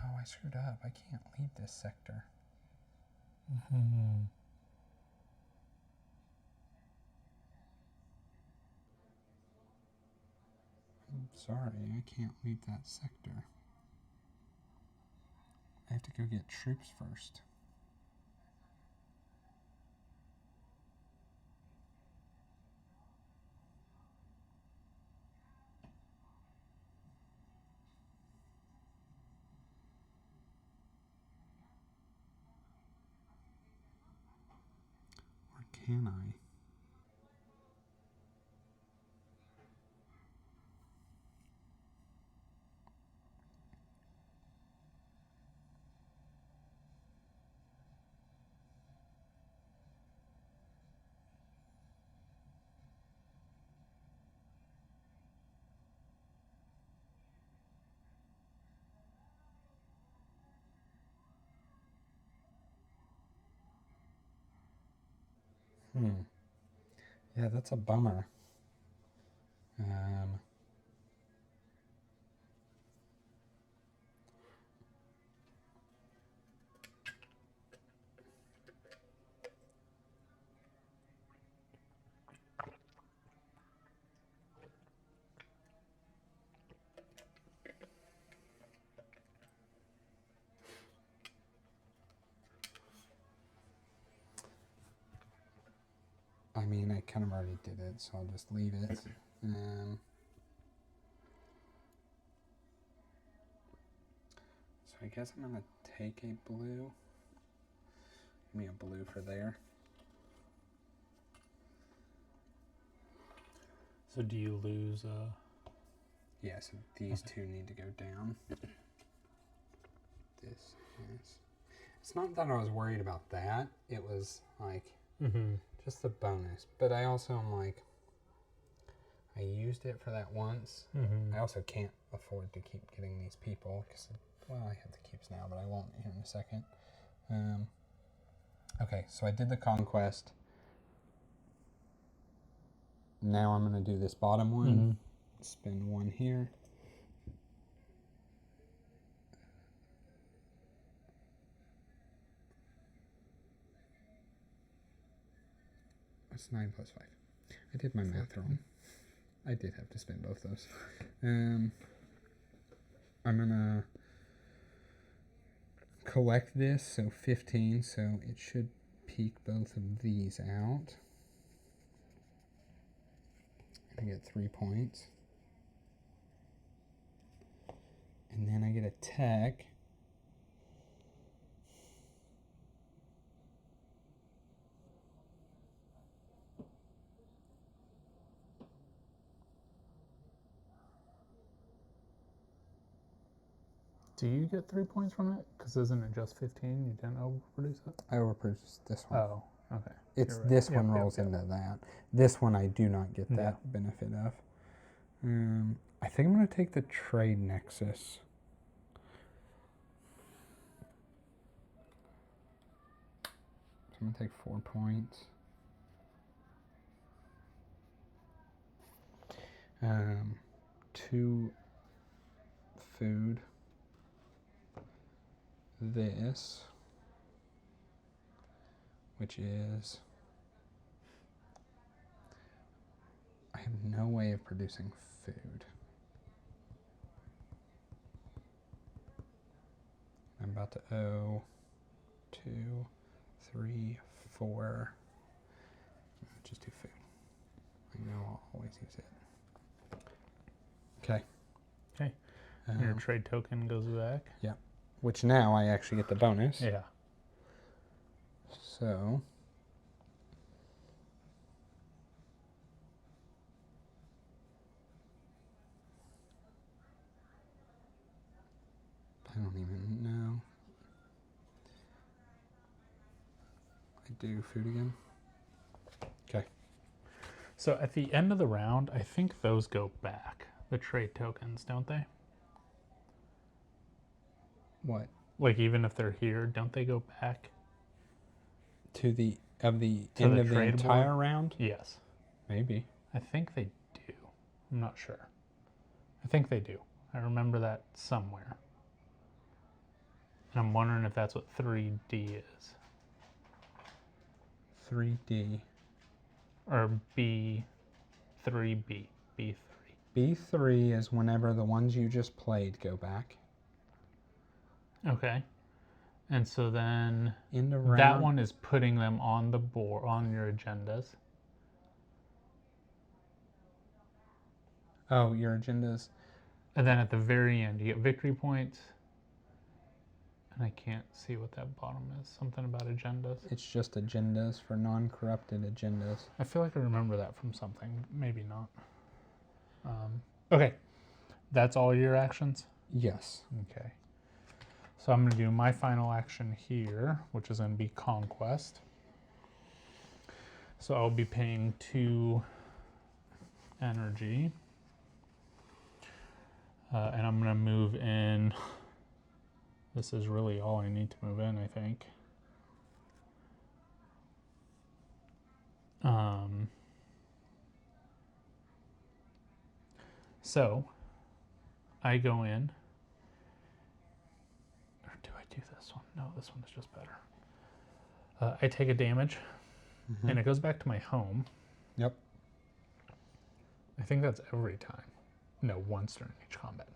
No, I screwed up. I can't leave this sector. Mm-hmm. I'm sorry, I can't leave that sector. I have to go get troops first. Or can I? Yeah, that's a bummer. kind of already did it, so I'll just leave it. So I guess I'm going to take a blue. Give me a blue for there. So do you lose? Yeah, so these two need to go down. This is... It's not that I was worried about that. It was like just the bonus. But I also am like, I used it for that once. I also can't afford to keep getting these people because, well, I have the keeps now, but I won't here in a second. Okay, so I did the conquest. Now I'm going to do this bottom one. Spin one here. That's 9 plus 5. I did my math wrong. I did have to spin both those. I'm going to collect this, so 15, so it should peak both of these out. I get 3 points. And then I get a tech. Do you get 3 points from it? Because isn't it just 15? You didn't overproduce it? I overproduced this one. Oh, okay. It's Right. this one rolls into that. This one I do not get that Yeah. benefit of. I think I'm going to take the trade nexus. So I'm going to take 4 points. 2 food. This, which is, I have no way of producing food. I'm about to owe 2, 3, 4. Just do food. I know I'll always use it. Okay. Okay. Your trade token goes back. Yeah. Which now I actually get the bonus. Yeah. So I don't even know. I do food again. Okay. So at the end of the round, I think those go back. The trade tokens, don't they? What? Like even if they're here, don't they go back? To the end the of the trade entire board? round? Yes. Maybe. I think they do. I'm not sure. I think they do. I remember that somewhere. And I'm wondering if that's what 3D is. 3D. Or B3B. B3. B3 is whenever the ones you just played go back. Okay. And so then In the round. that one is putting them on the board, on your agendas. Oh, your agendas. And then at the very end, you get victory points. And I can't see what that bottom is. Something about agendas. It's just agendas for non-corrupted agendas. I feel like I remember that from something. Maybe not. Okay. That's all your actions? Yes. Okay. So I'm going to do my final action here, which is going to be Conquest. So I'll be paying 2 energy. And I'm going to move in. This is really all I need to move in, I think. So I go in. Or do I do this one? No, this one is just better. I take a damage, and it goes back to my home. Yep. I think that's every time. No, once during each combat.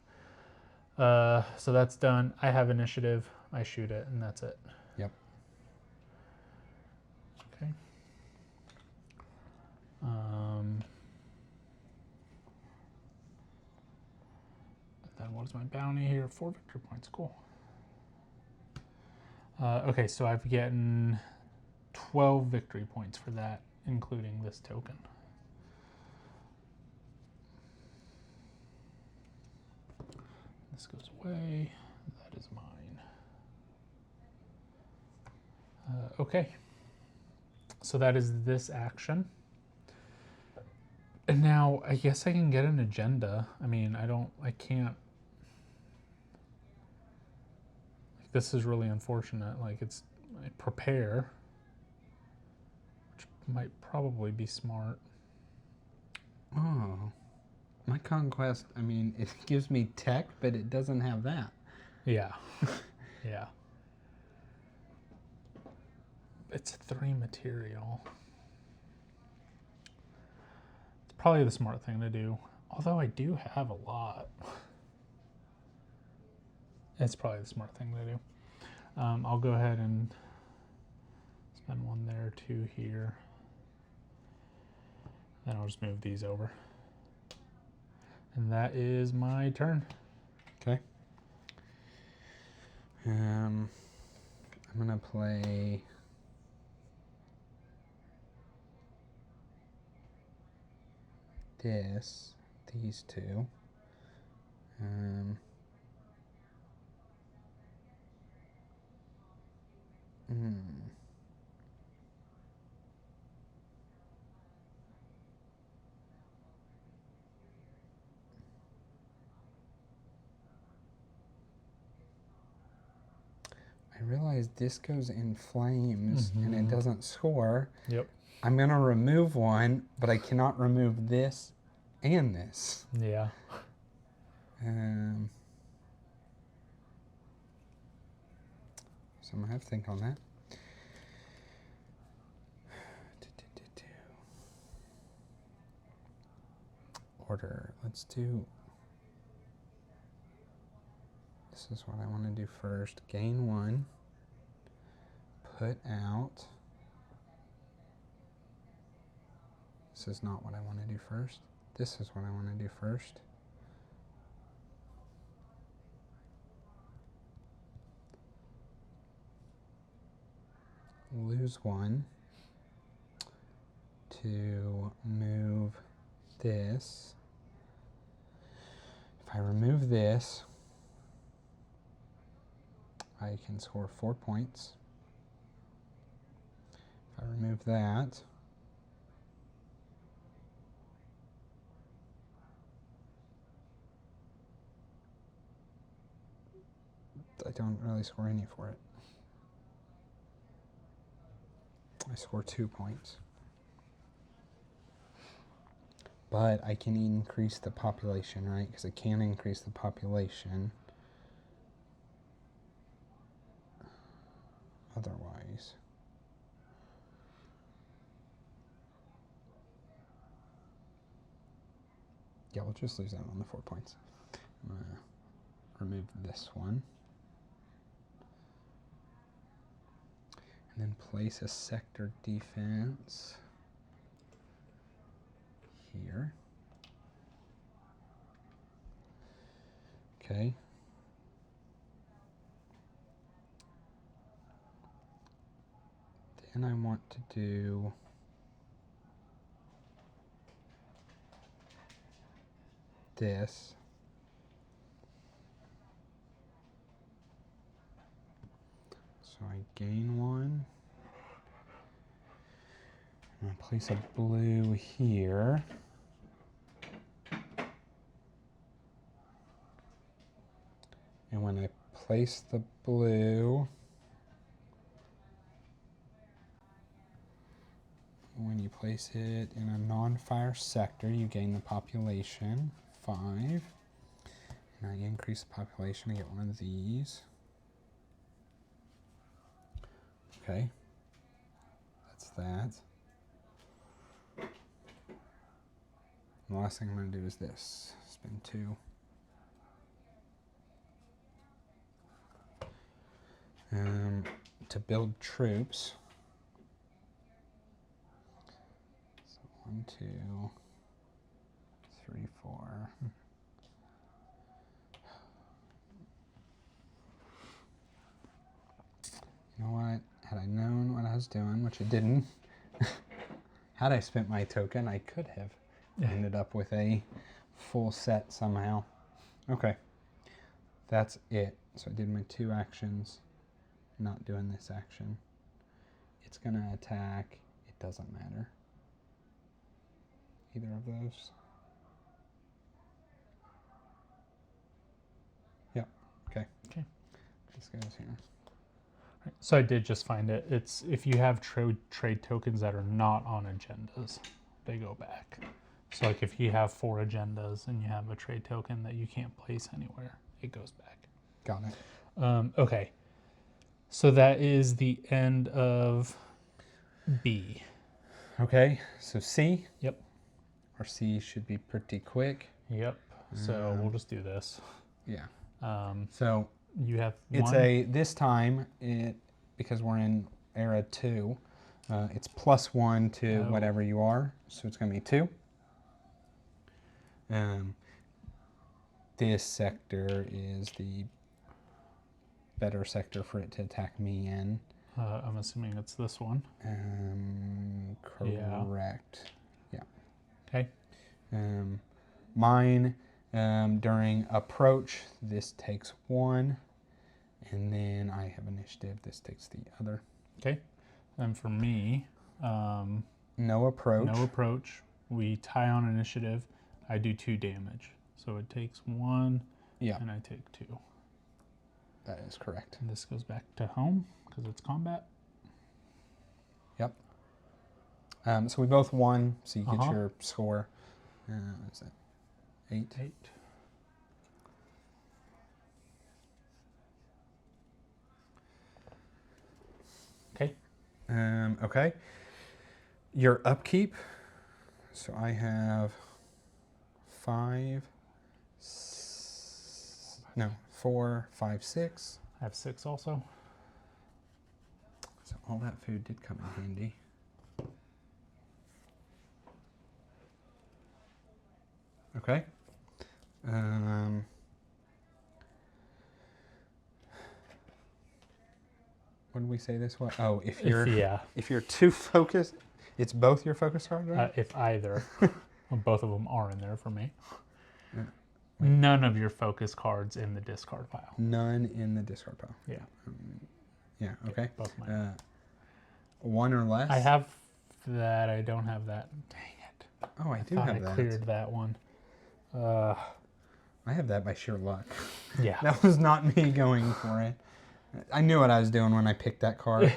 So that's done. I have initiative. I shoot it, and that's it. Yep. Okay. what is my bounty here? 4 victory points. Cool. Okay, so I've gotten 12 victory points for that, including this token. This goes away. That is mine. Okay. So that is this action. And now I guess I can get an agenda. I mean, I can't. This is really unfortunate. Like, I prepare, which might probably be smart. Oh, my conquest, I mean, it gives me tech, but it doesn't have that. Yeah. Yeah. It's 3 material. It's probably the smart thing to do. Although I do have a lot. It's probably the smart thing to do. I'll go ahead and spend 1 there, 2 here. Then I'll just move these over. And that is my turn. Okay. I'm gonna play these two. I realize this goes in flames and it doesn't score. Yep. I'm going to remove one, but I cannot remove this and this. Yeah. So I'm going to have to think on that. Order. Let's do... This is what I want to do first. Gain 1. Put out. This is not what I want to do first. This is what I want to do first. Lose 1 to move this. If I remove this, I can score 4 points. If I remove that, I don't really score any for it. I score 2 points. But I can increase the population, right? Because I can increase the population. Otherwise. Yeah, we'll just lose that on the 4 points. I'm going to remove this one. And then place a sector defense here. Okay. Then I want to do this. So I gain 1. I'm going to place a blue here. And when I place the blue, when you place it in a non-fire sector, you gain the population, 5. And I increase the population, I get one of these. Okay, that's that. And the last thing I'm going to do is this, spend 2. To build troops. So 1, 2, 3, 4. was doing, which I didn't. Had I spent my token, I could have ended up with a full set somehow. Okay, that's it. So I did my 2 actions, not doing this action. It's gonna attack, it doesn't matter. Either of those. Yep, okay. Okay. This goes here. So I did just find it. It's if you have trade tokens that are not on agendas, they go back. So like if you have 4 agendas and you have a trade token that you can't place anywhere, it goes back. Got it. Okay. So that is the end of B. Okay, so C. Yep. Our C should be pretty quick. Yep. So we'll just do this. Yeah. Um, So you have it's one. this time, because we're in era 2, it's +1 to whatever you are. So it's going to be 2. This sector is the better sector for it to attack me in. I'm assuming it's this one. Correct. Yeah. Okay. Mine, during approach, this takes 1. And then I have initiative. This takes the other. Okay. And for me, no approach. No approach. We tie on initiative. I do 2 damage. So it takes 1. Yeah. And I take 2. That is correct. And this goes back to home because it's combat. Yep. So we both won. So you get your score. What is that? 8. 8. Okay. Okay. Your upkeep. So I have 4, 5, 6. I have 6 also. So all that food did come in handy. Okay. What did we say this was? Oh, if you're too focused, it's both your focus cards, right? If either. Well, both of them are in there for me. None of your focus cards in the discard pile. None in the discard pile. Yeah. Yeah, okay. Both mine. 1 or less? I have that. I don't have that. Dang it. Oh, I do have that. I cleared that one. I have that by sheer luck. Yeah. That was not me going for it. I knew what I was doing when I picked that card.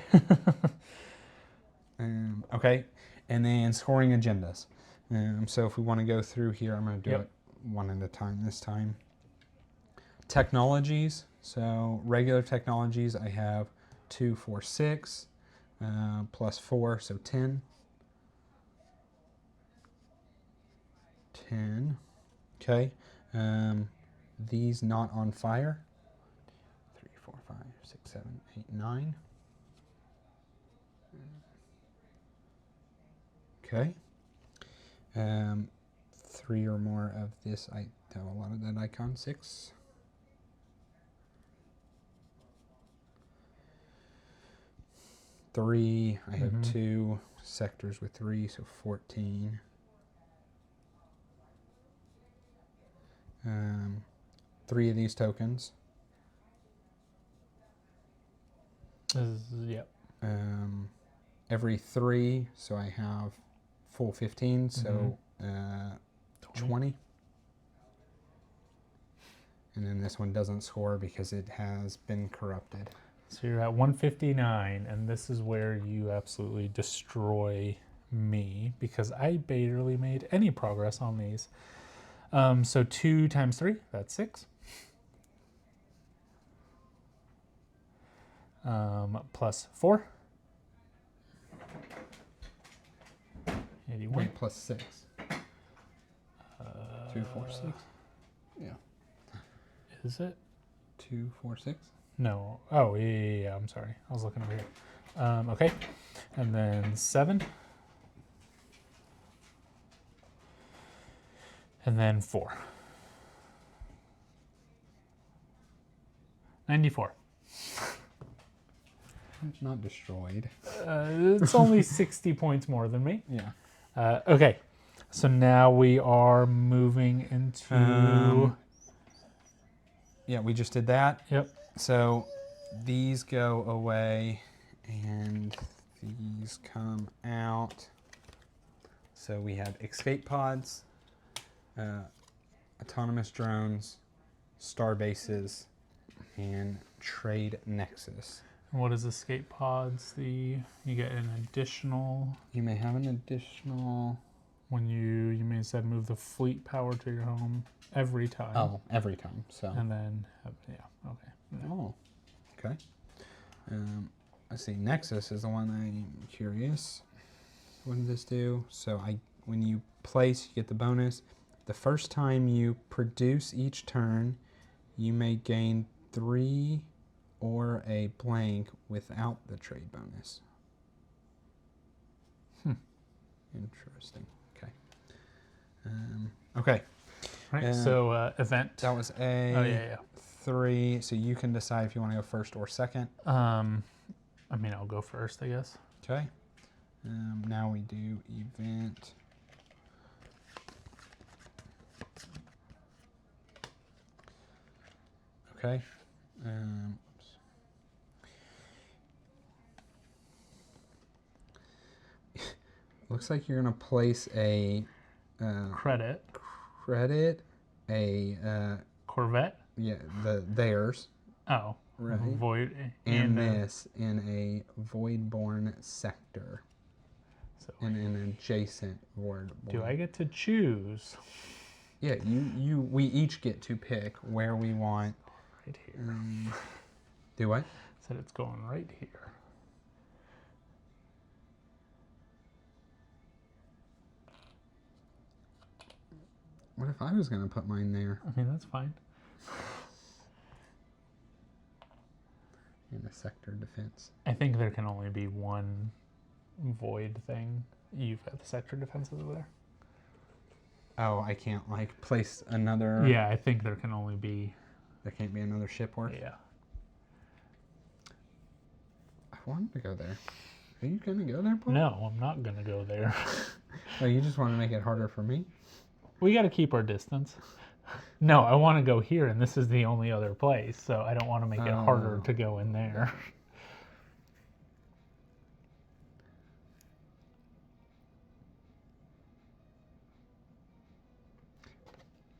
Okay, and then scoring agendas. So if we want to go through here, I'm going to do it one at a time this time. Technologies. So regular technologies, I have 2, 4, 6, plus 4, so 10. 10. Okay. These not on fire. 3, 4, 5, 6, 7, 8, 9. Okay. 3 or more of this. I have a lot of that icon. 6. 3. I have 2 sectors with 3, so 14. 3 of these tokens. Yep. Every 3, so I have full 15, so 20. And then this one doesn't score because it has been corrupted. So you're at 159, and this is where you absolutely destroy me because I barely made any progress on these. So 2 times 3, that's 6. Plus 4. 81. Wait, plus 6. 2, 4, 6. Yeah. Is it? 2, 4, 6. No. Oh, yeah. I'm sorry. I was looking over here. Okay. And then 7. And then 4. 94. Not destroyed. It's only 60 points more than me. Yeah. Okay, so now we are moving into... Yeah, we just did that. Yep. So these go away and these come out. So we have escape pods, autonomous drones, star bases, and trade nexus. And what is escape pods? You get an additional... You may have an additional... When you may said move the fleet power to your home every time. Oh, every time. So. And then, yeah, okay. Yeah. Oh, okay. I see. Nexus is the one I'm curious. What does this do? So when you place, you get the bonus. The first time you produce each turn, you may gain 3 or a blank without the trade bonus. Interesting. Okay. Okay. Right. So event. That was a. Oh yeah. 3. So you can decide if you want to go first or second. I mean, I'll go first, I guess. Okay. Now we do event. Okay. Looks like you're gonna place a Credit. a Corvette. yeah, theirs. Oh. Right. Void. And this in a Voidborn sector. So in an adjacent Voidborn. do I get to choose? Yeah, we each get to pick where we want. Right here. Do what? Said it's going right here. What if I was gonna put mine there? I mean, that's fine. In the sector defense. I think there can only be one void thing. You've got the sector defenses over there. Oh, I can't like place another. Yeah, I think there can only be. There can't be another ship worth. Yeah. I wanted to go there. Are you gonna go there, Paul? No, I'm not gonna go there. Oh, you just want to make it harder for me? We got to keep our distance. No, I want to go here, and this is the only other place, so I don't want to make it harder to go in there.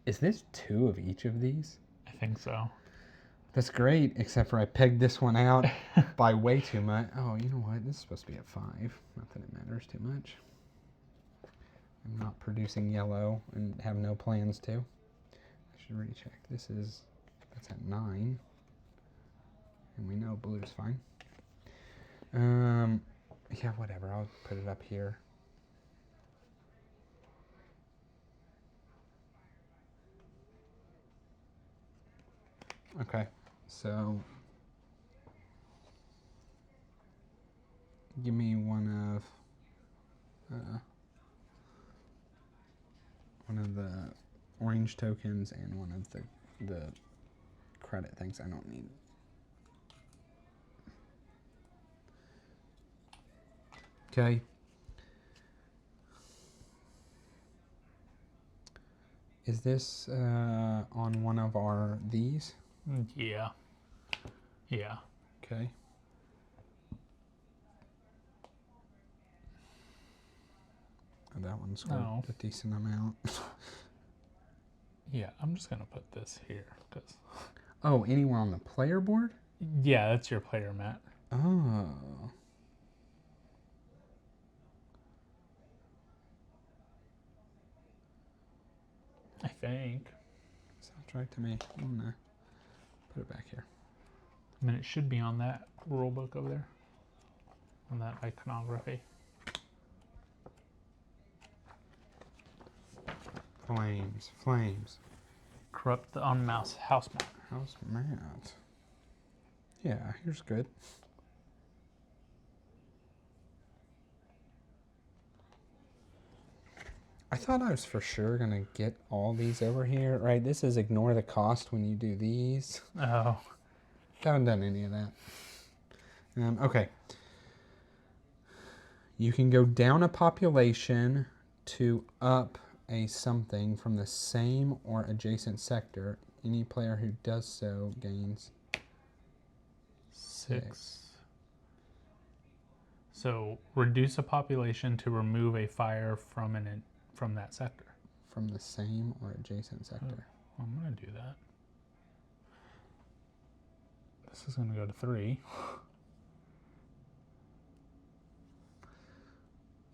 Is this 2 of each of these? I think so. That's great, except for I pegged this one out by way too much. Oh, you know what? This is supposed to be a 5. Not that it matters too much. I'm not producing yellow and have no plans to. I should recheck. That's at 9. And we know blue's fine. Yeah, whatever. I'll put it up here. Okay, so give me one of the orange tokens and one of the credit things I don't need. Okay. Is this on one of these? Yeah. Yeah. Okay. Oh, that one scored a decent amount. Yeah, I'm just gonna put this here because. Oh, anywhere on the player board? Yeah, that's your player mat. Oh. I think. Sounds right to me. I'm gonna put it back here. I mean, it should be on that rule book over there. On that iconography. Flames, flames. Corrupt the unmouse house mat. House mat. Yeah, here's good. I thought I was for sure gonna get all these over here. Right, this is ignore the cost when you do these. Oh. Haven't done any of that. Okay. You can go down a population to up a something from the same or adjacent sector. Any player who does so gains 6. So reduce a population to remove a fire from that sector. From the same or adjacent sector. Oh, I'm going to do that. This is going to go to 3.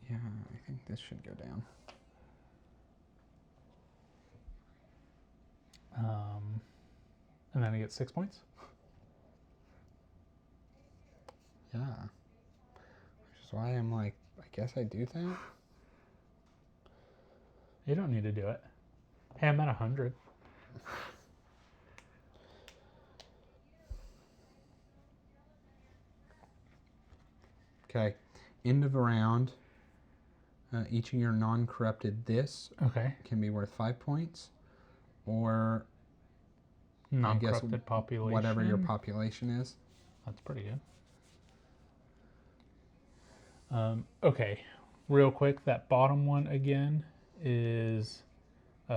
Yeah, I think this should go down. And then I get 6 points. Yeah. Which is why I'm like, I guess I do that. You don't need to do it. Hey, I'm at 100. Okay. End of a round. Each of your non-corrupted this can be worth 5 points. Or non-corrupted population. Whatever your population is. That's pretty good. Okay, real quick, that bottom one again is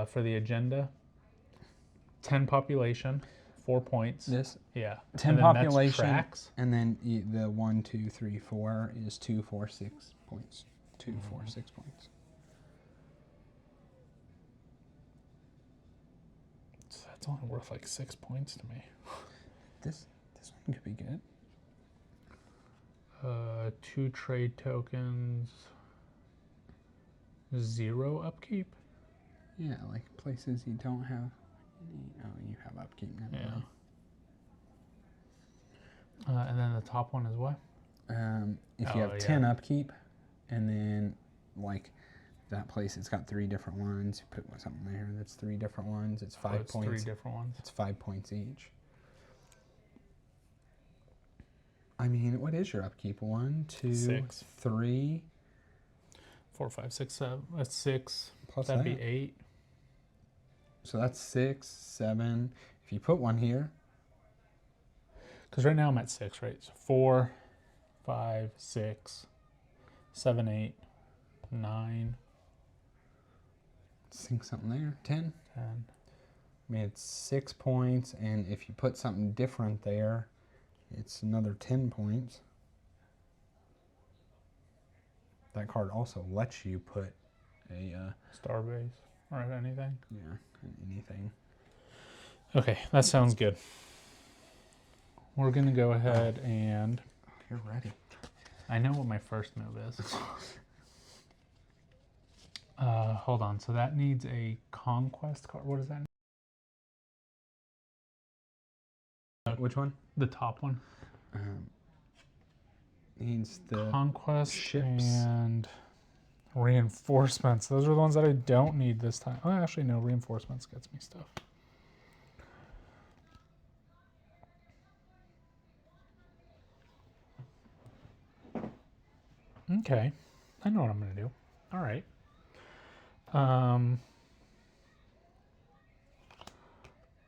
for the agenda. 10 population, 4 points. This? Yeah. 10 and population. That's tracks. And then the 1, 2, 3, 4 is 2, 4, 6 points. 2, 4, 6 points. So that's only worth like 6 points to me. This one could be good. 2 trade tokens, 0 upkeep. Yeah, like places you don't have. Oh, you have upkeep now. Yeah. And then the top one is what? If you have 10 upkeep, and then like that place, it's got 3 different ones. You put something there that's 3 different ones. It's 5 points. 3 different ones. It's 5 points each. I mean, what is your upkeep? 1, 2, 6. 3, 4, 5, 6, 7. That's 6. Plus that'd that. be 8. So that's 6, 7. If you put one here. Because right now I'm at 6, right? So 4, 5, 6, 7, 8, 9. Sink something there. 10. 10. I mean, it's 6 points, and if you put something different there, it's another 10 points. That card also lets you put a Starbase or anything. Yeah, anything. Okay, that sounds good. We're going to go ahead and... You're ready. I know what my first move is. Hold on. So that needs a conquest card. What is that? Which one? The top one. Needs the conquest ships and reinforcements. Those are the ones that I don't need this time. Oh, actually, no. Reinforcements gets me stuff. Okay. I know what I'm going to do. All right. I'm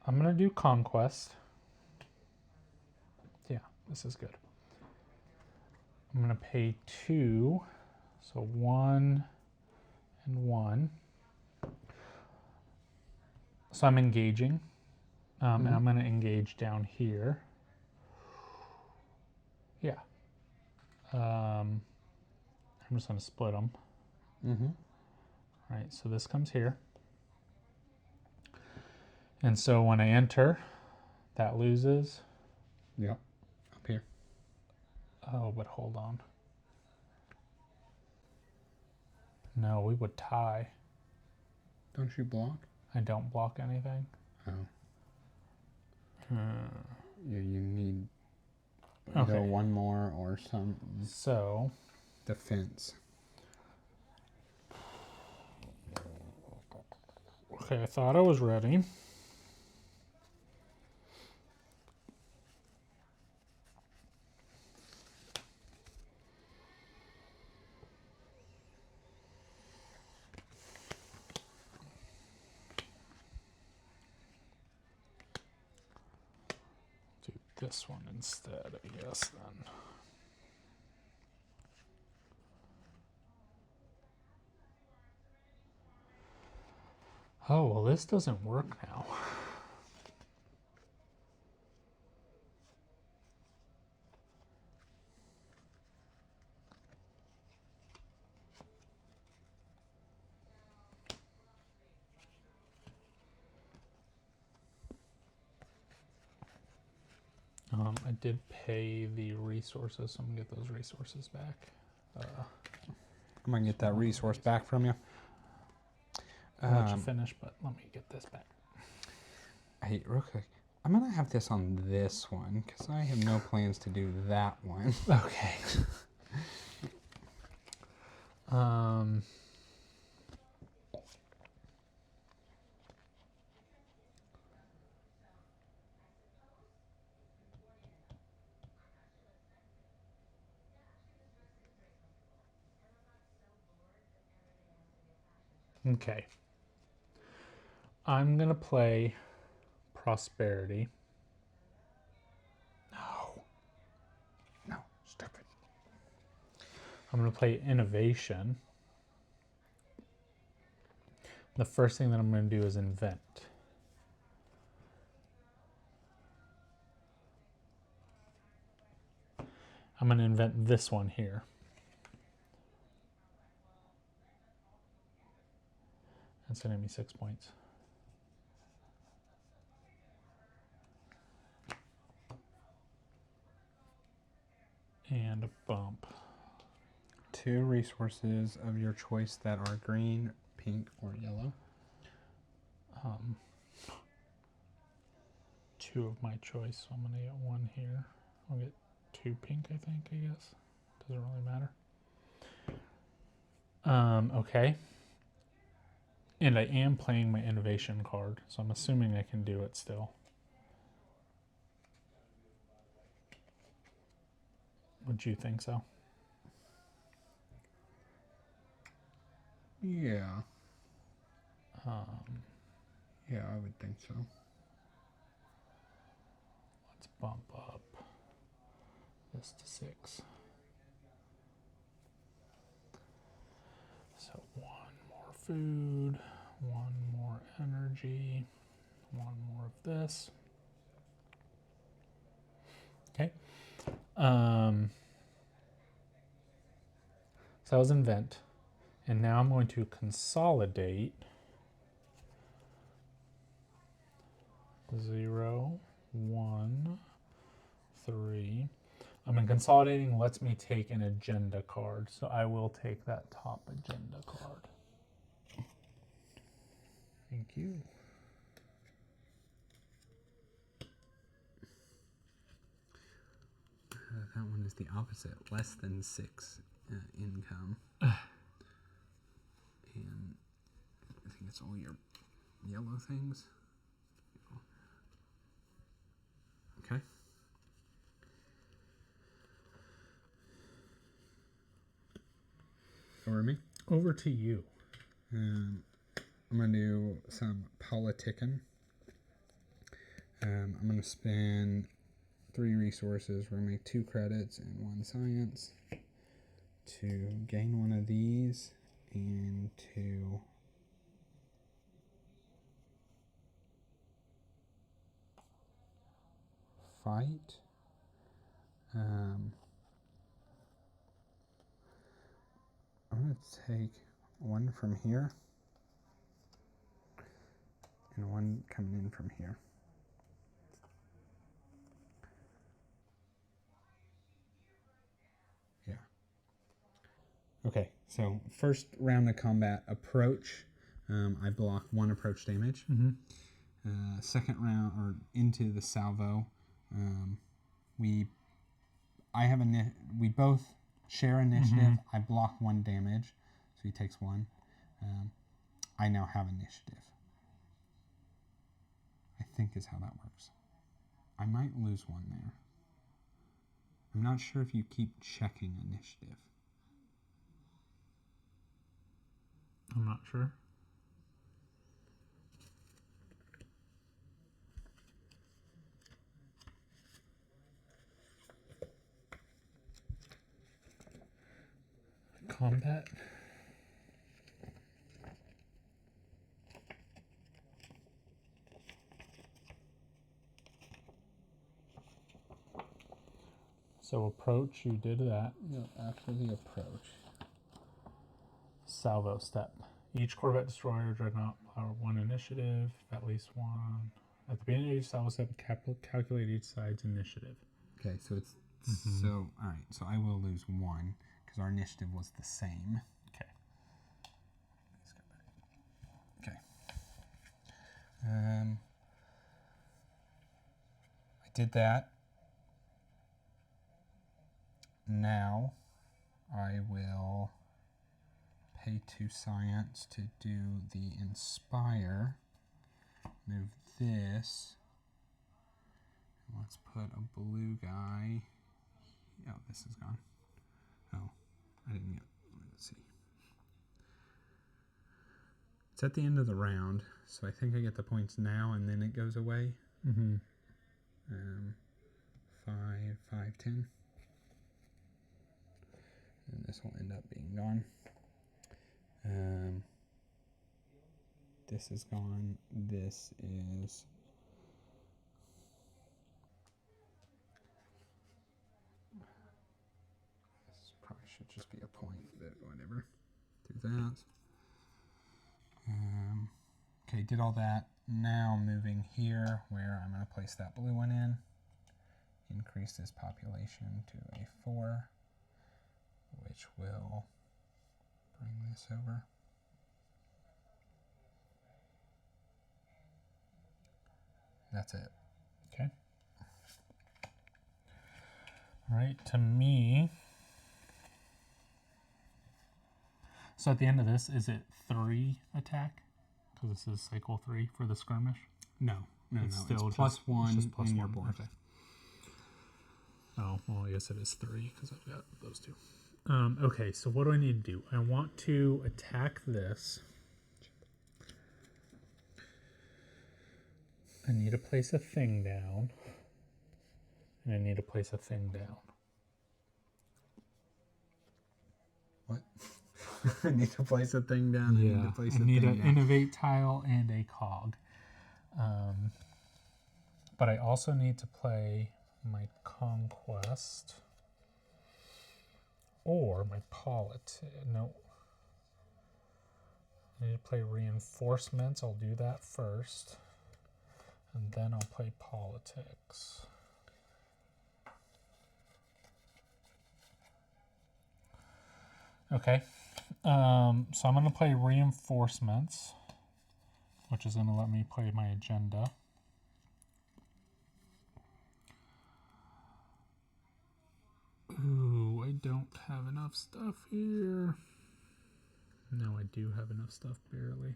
going to do conquest. Yeah, this is good. I'm going to pay 2. So 1 and 1. So I'm engaging. And I'm going to engage down here. Yeah. I'm just going to split them. All right, so this comes here. And so when I enter, that loses. Yep, up here. Oh, but hold on. No, we would tie. Don't you block? I don't block anything. Oh. Yeah, you need either one more or some so defense. Okay, I thought I was ready. Do this one instead, I guess, then. Oh, well, this doesn't work now. I did pay the resources, so I'm gonna get those resources back. I'm gonna get that resource back from you. I'll let you finish, but let me get this back. Hey, real quick. I'm gonna have this on this one because I have no plans to do that one. Okay. Okay. I'm gonna play Prosperity. No, stupid. I'm gonna play Innovation. The first thing that I'm gonna do is invent. I'm gonna invent this one here. That's gonna give me 6 points. And a bump. 2 resources of your choice that are green, pink, or yellow. 2 of my choice, so I'm gonna get 1 here. I'll get 2 pink, I think, I guess. Doesn't really matter. Okay. And I am playing my innovation card, so I'm assuming I can do it still. Would you think so? Yeah. Yeah, I would think so. Let's bump up this to 6. So 1 more food, 1 more energy, 1 more of this. Okay. So that was invent. And now I'm going to consolidate 0, 1, 3. Consolidating lets me take an agenda card, so I will take that top agenda card. Thank you. That one is the opposite, less than 6 income. And I think it's all your yellow things. Okay. Over me? Over to you. I'm going to do some politicking. I'm going to spend 3 resources. We're going to make 2 credits and 1 science to gain 1 of these and to fight. I'm going to take 1 from here and 1 coming in from here. Yeah. Okay, so first round of combat, approach. I block 1 approach damage. Second round, or into the salvo, we both share initiative. I block 1 damage, so he takes 1. I now have initiative. I think is how that works. I might lose 1 there. I'm not sure if you keep checking initiative. I'm not sure. Combat. So approach, you did that. No, after the approach. Salvo step. Each Corvette destroyer dreadnought power 1 initiative, at least one. At the beginning of each salvo step, calculate each side's initiative. Okay, so it's so all right. So I will lose 1 because our initiative was the same. Okay. Okay. I did that. Now I will pay 2 science to do the inspire. Move this. Let's put a blue guy. Oh, this is gone. Oh, I didn't get. Let's see. It's at the end of the round, so I think I get the points now, and then it goes away. 5, 5, 10. And this will end up being gone. This is gone. This is. This probably should just be a point, but whatever. Do that. Okay, did all that. Now moving here, where I'm going to place that blue one in. Increase this population to a 4, which will bring this over. That's it. Okay. All right, to me. So at the end of this, is it 3 attack? Because this is cycle 3 for the skirmish? No. It's still it's plus just, 1 it's just plus in your 1. board. Okay. Oh, well, I guess it is 3 because I've got those 2. Okay, so what do I need to do? I want to attack this. I need to place a thing down. And I need to place a thing down. What? I need to place a thing down. Yeah, I need to place I a need thing an down. innovate tile and a cog. But I also need to play my conquest or my politics. No. I need to play reinforcements. I'll do that first. And then I'll play politics. Okay. So I'm going to play reinforcements, which is going to let me play my agenda. Ooh, I don't have enough stuff here. No, I do have enough stuff, barely.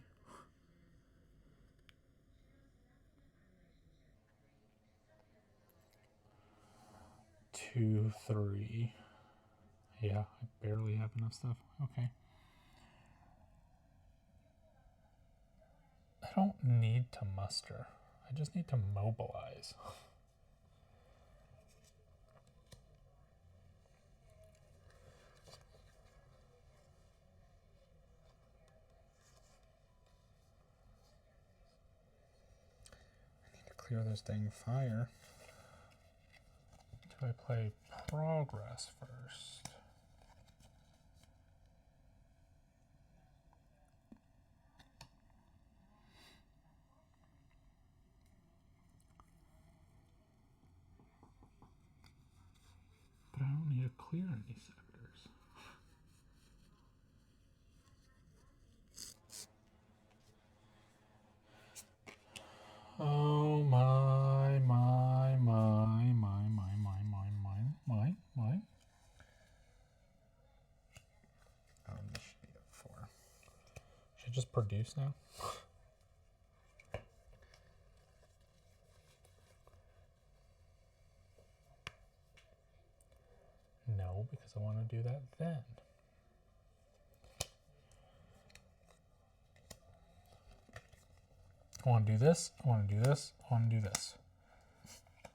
Two, 3. Yeah, I barely have enough stuff. Okay. I don't need to muster. I just need to mobilize. Clear this dang fire. Do I play progress first? But I don't need to clear any sectors. Oh my. This should be a 4. Should I just produce now? No, because I want to do that then. I want to do this, I want to do this, I want to do this.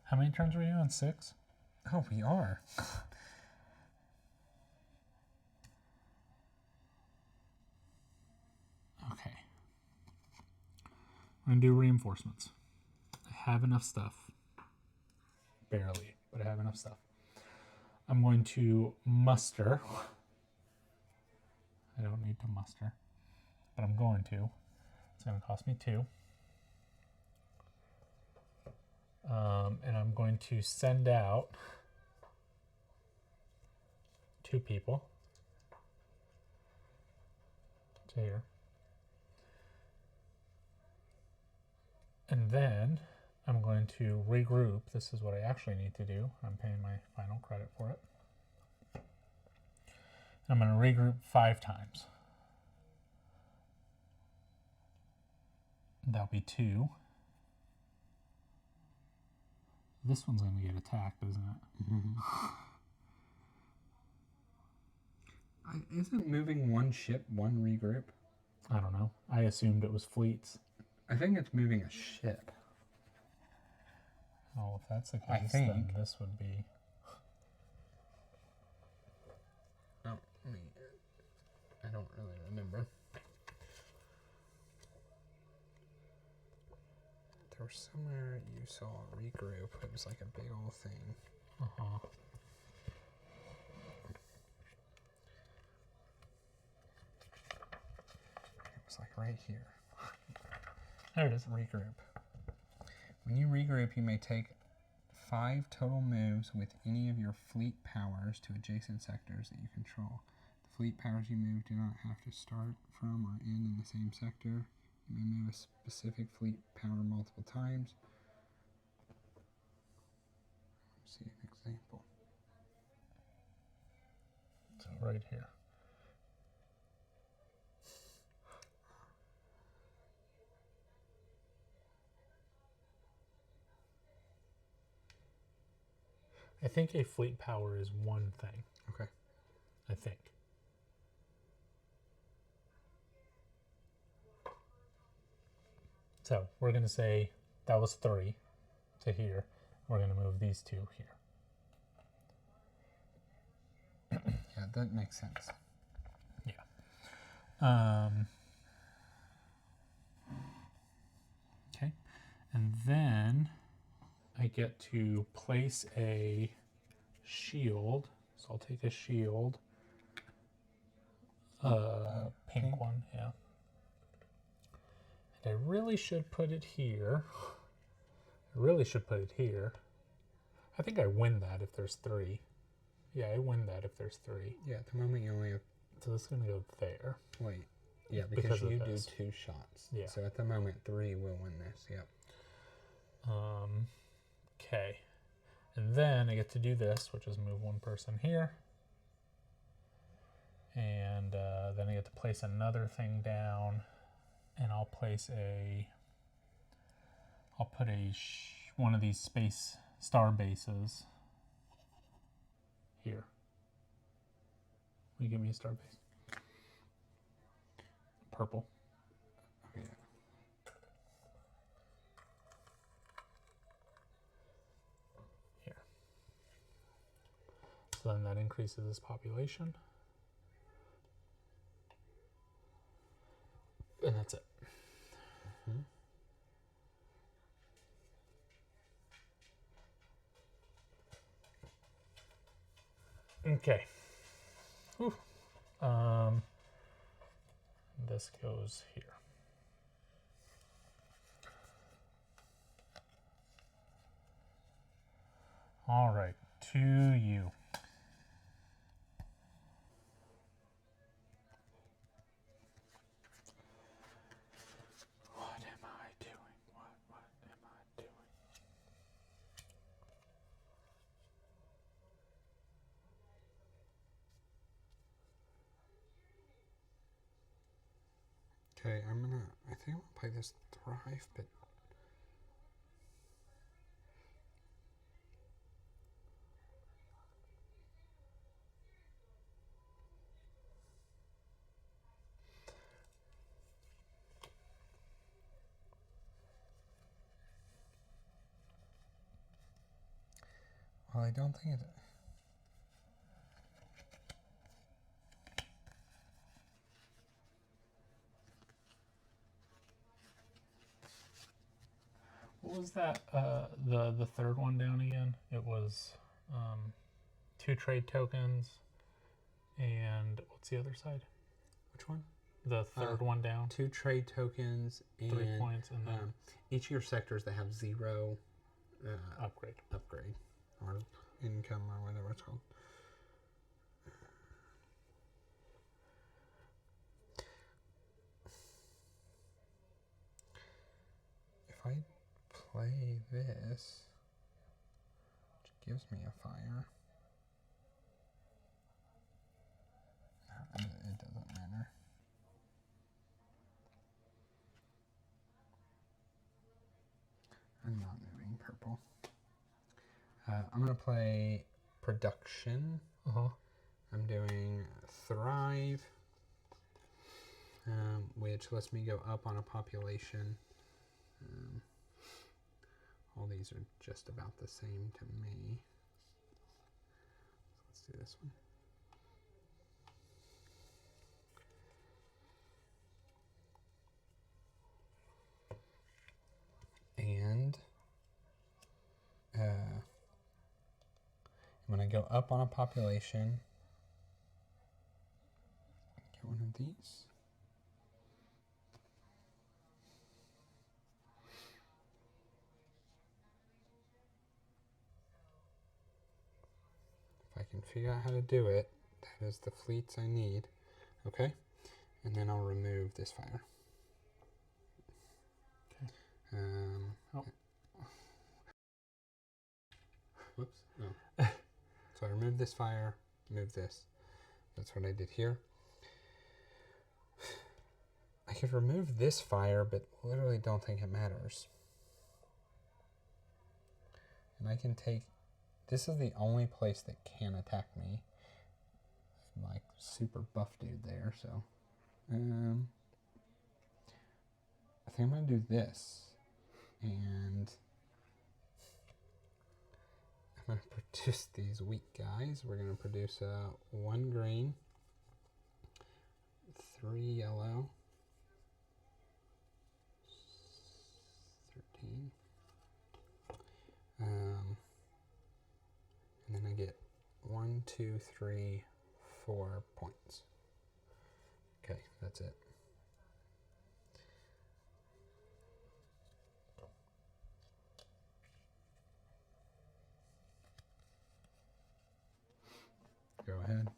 How many turns were you on? 6? Oh, we are. Okay. I'm going to do reinforcements. I have enough stuff. Barely, but I have enough stuff. I'm going to muster. I don't need to muster, but I'm going to. It's going to cost me 2. And I'm going to send out 2 people to here. And then I'm going to regroup. This is what I actually need to do. I'm paying my final credit for it. I'm going to regroup 5 times. That'll be 2. This one's going to get attacked, isn't it? Mm-hmm. Isn't moving one ship one regroup? I don't know. I assumed it was fleets. I think it's moving a ship. Oh, if that's the case, then this would be... Oh, I don't really remember. There was somewhere you saw a regroup. It was like a big old thing. Uh-huh. It was like right here. There it is. Regroup. When you regroup, you may take 5 total moves with any of your fleet powers to adjacent sectors that you control. The fleet powers you move do not have to start from or end in the same sector. You may move a specific fleet power multiple times. Let's see an example. So right here. I think a fleet power is one thing. Okay. I think. So we're going to say that was 3 to here. We're going to move these 2 here. Yeah, that makes sense. Yeah. Okay. And then I get to place a shield. So I'll take a shield. Pink one, yeah. And I really should put it here. I think I win that if there's 3. Yeah, I win that if there's 3. Yeah, at the moment you only have... So this is going to go there. Wait. Yeah, because you do this. 2 shots. Yeah. So at the moment 3 will win this, yep. Okay. And then I get to do this, which is move 1 person here. And then I get to place another thing down. And I'll place I'll put one of these space star bases here. Will you give me a star base? Purple. Yeah. Here. So then that increases its population. And that's it. Mm-hmm. Okay. Whew. This goes here. All right, to you. What am I doing? What am I doing? Okay, I think I'll play this Thrive, but... Well, I don't think it... What was that? The third one down again? It was 2 trade tokens, and what's the other side? Which one? The third one down. 2 trade tokens and 3 points, and then each of your sectors that have 0 upgrade or income or whatever it's called. If I play this, which gives me a fire, it doesn't matter. I'm not moving purple. I'm going to play production. I'm doing thrive, which lets me go up on a population. All these are just about the same to me. So let's do this one. And when I go up on a population, get one of these. If I can figure out how to do it, that is the fleets I need. Okay? And then I'll remove this fire. Okay. Whoops. Oh. So I removed this fire, move this. That's what I did here. I could remove this fire, but literally don't think it matters. And I can take... This is the only place that can attack me. I'm like super buff dude there, so... I think I'm going to do this. And... I'm going to produce these weak guys. We're going to produce 1 green, 3 yellow, 13. And then I get 1, 2, 3, 4 points. Okay, that's it. Go ahead.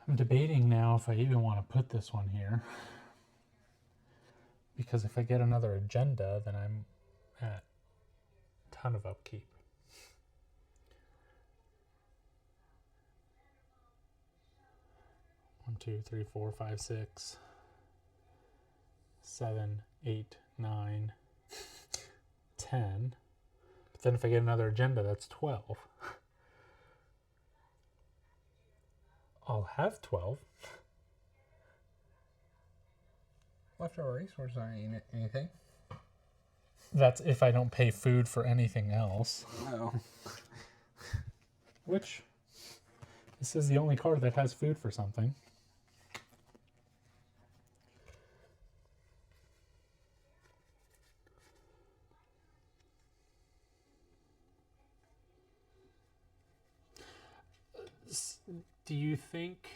I'm debating now if I even want to put this one here. Because if I get another agenda, then I'm at a ton of upkeep. One, 2, 3, 4, 5, 6, 7, 8, 9, 10. But then if I get another agenda, that's 12. I'll have 12. Leftover resources aren't anything. That's if I don't pay food for anything else. Oh. Which, this is the only card that has food for something. Do you think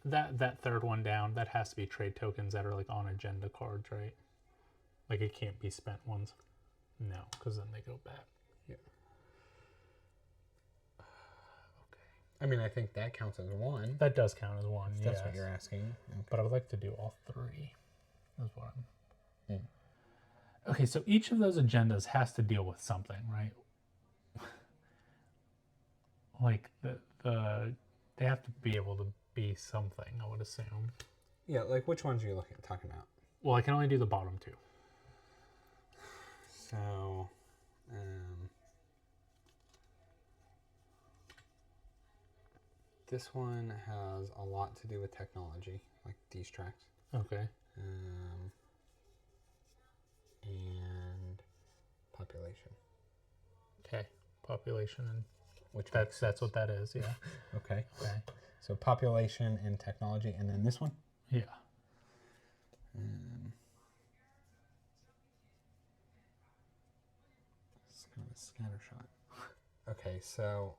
that third one down, that has to be trade tokens that are like on agenda cards, right? Like it can't be spent ones. No, because then they go back. Yeah. Okay. I mean, I think that counts as 1. That does count as 1. If that's what you're asking. Okay. But I would like to do all 3. Is what I'm. Okay, so each of those agendas has to deal with something, right? Like they have to be able to be something, I would assume. Yeah, like which ones are you talking about? Well, I can only do the bottom 2. So, this one has a lot to do with technology, like these tracks. Okay. And population. Okay, population and Which that's what that is, yeah. Okay. Okay. So population and technology, and then this one? Yeah. It's kind of a scattershot. Okay, so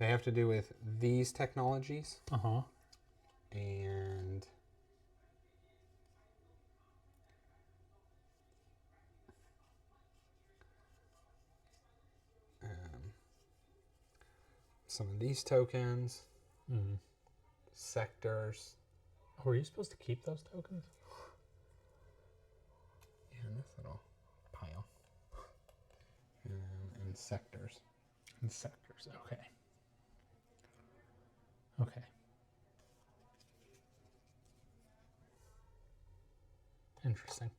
They have to do with these technologies. Uh-huh. And some of these tokens, sectors. Oh, were you supposed to keep those tokens? Yeah, in this little pile. And sectors. And sectors, okay. Okay. Interesting.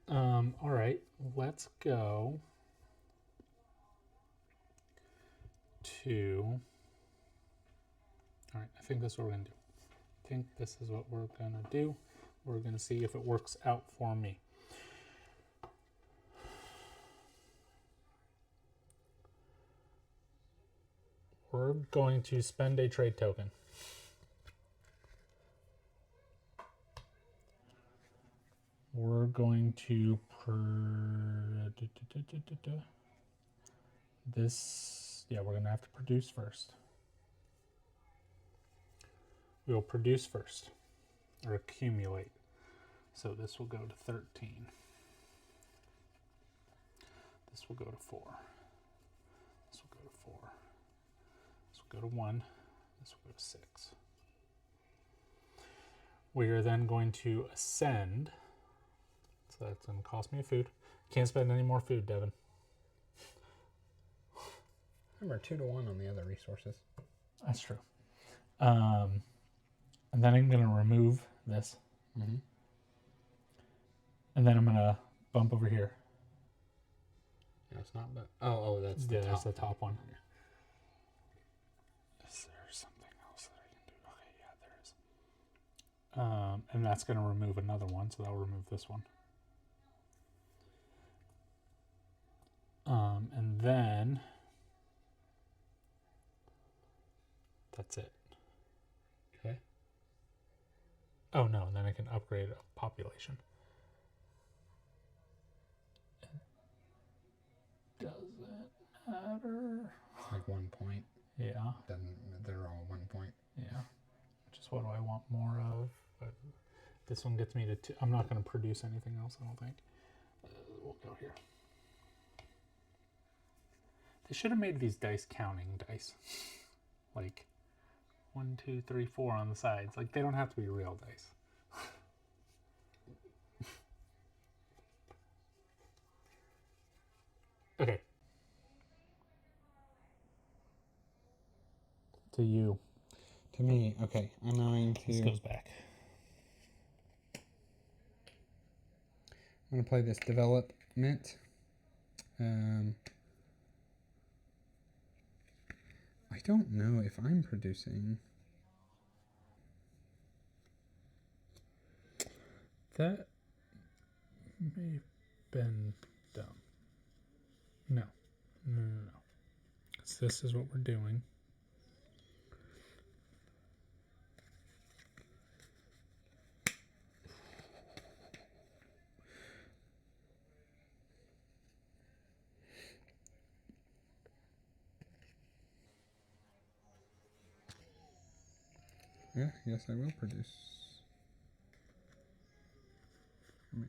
All right, let's go to... All right, I think this is what we're going to do. I think this is what we're going to do. We're going to see if it works out for me. We're going to spend a trade token. We're going to this, yeah, we're going to have to produce first. We will produce first, or accumulate. So this will go to 13. This will go to 4. This will go to 4. This will go to 1. This will go to 6. We are then going to ascend. So that's going to cost me a food. Can't spend any more food, Devin. Remember, 2 to 1 on the other resources. That's true. And then I'm going to remove this. Mm-hmm. And then I'm going to bump over here. No, it's not, but... Oh, that's the top. That's the top one. Yeah. Is there something else that I can do? Okay, yeah, there is. And that's going to remove another one, so that'll remove this one. And then... That's it. Okay. Oh, no, and then I can upgrade a population. Does it matter? It's like 1 point. Yeah. They're all 1 point. Yeah. Just what do I want more of? But this one gets me to 2. I'm not going to produce anything else, I don't think. We'll go here. They should have made these dice counting dice. Like 1, 2, 3, 4 on the sides. Like, they don't have to be real dice. Okay. To you. To me, okay. I'm going to... This goes back. I'm going to play this development. I don't know if I'm producing. That may have been dumb. No. No. 'Cause this is what we're doing. Yeah, yes, I will produce.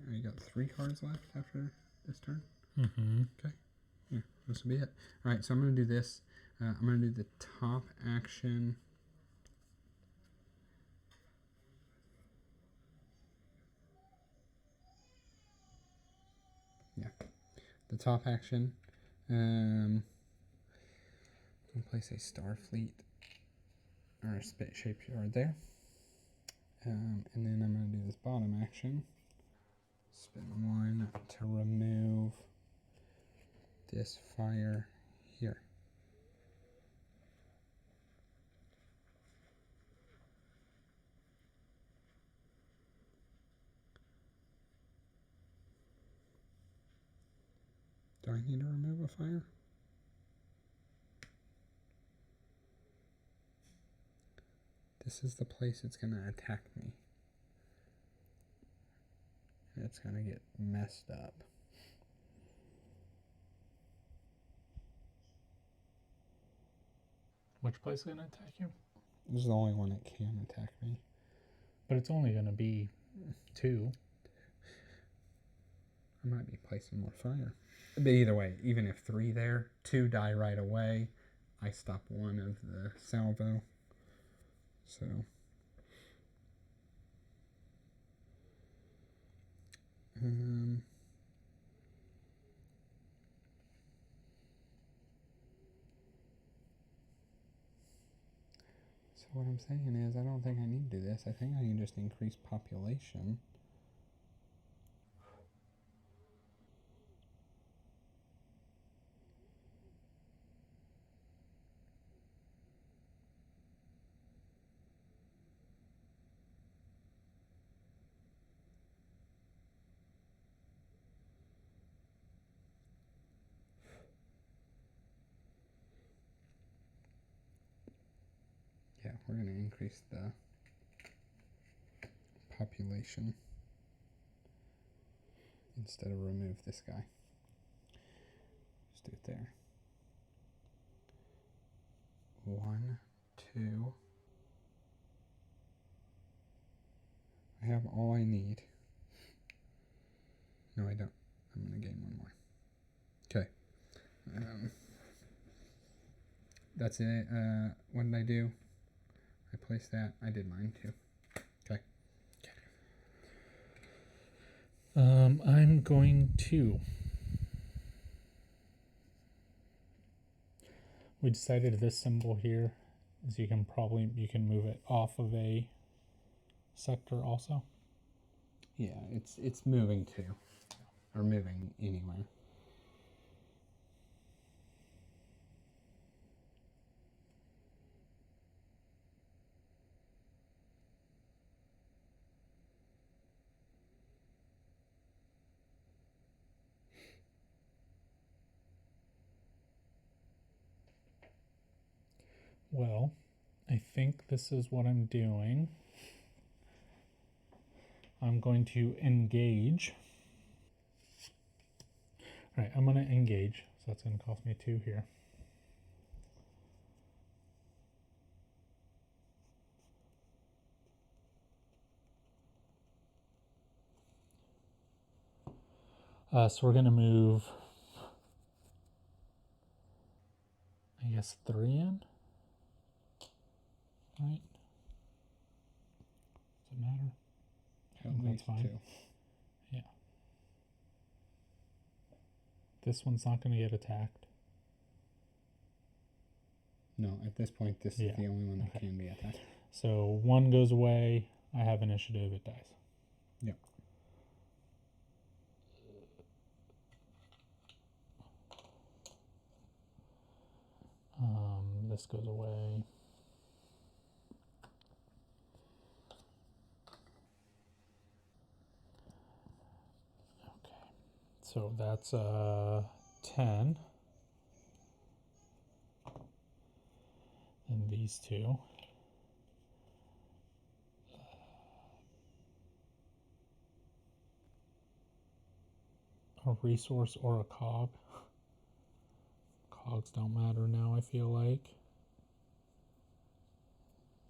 I got 3 cards left after this turn. Mm-hmm. Okay. Yeah, this will be it. All right, so I'm going to do this. I'm going to do the top action. Yeah, the top action. I'm going to place a Starfleet or a spit shapeshard there. And then I'm going to do this bottom action. Spin 1 to remove this fire here. Do I need to remove a fire? This is the place it's going to attack me. It's going to get messed up. Which place is going to attack you? This is the only one that can attack me. But it's only going to be 2. I might be placing more fire. But either way, even if 3 there, 2 die right away. I stop 1 of the salvo. So. So what I'm saying is I don't think I need to do this. I think I can just increase population. Yeah, we're going to increase the population instead of remove this guy. Just do it there. 1, 2. I have all I need. No, I don't. I'm going to gain 1 more. Okay. That's it. What did I do? I placed that. I did mine too. Okay. I'm going to. We decided this symbol here is you can move it off of a sector also. Yeah, it's moving too, or moving anywhere. Well, I think this is what I'm doing. I'm going to engage. All right, I'm going to engage. So that's going to cost me 2 here. So we're going to move, I guess, 3 in. Right? Does it matter? I think that's fine. 2. Yeah. This one's not going to get attacked. No, at this point, this is the only one that can be attacked. So 1 goes away. I have initiative. It dies. Yep. This goes away. Okay. So that's 10. And these 2. A resource or a cog. Cogs don't matter now, I feel like.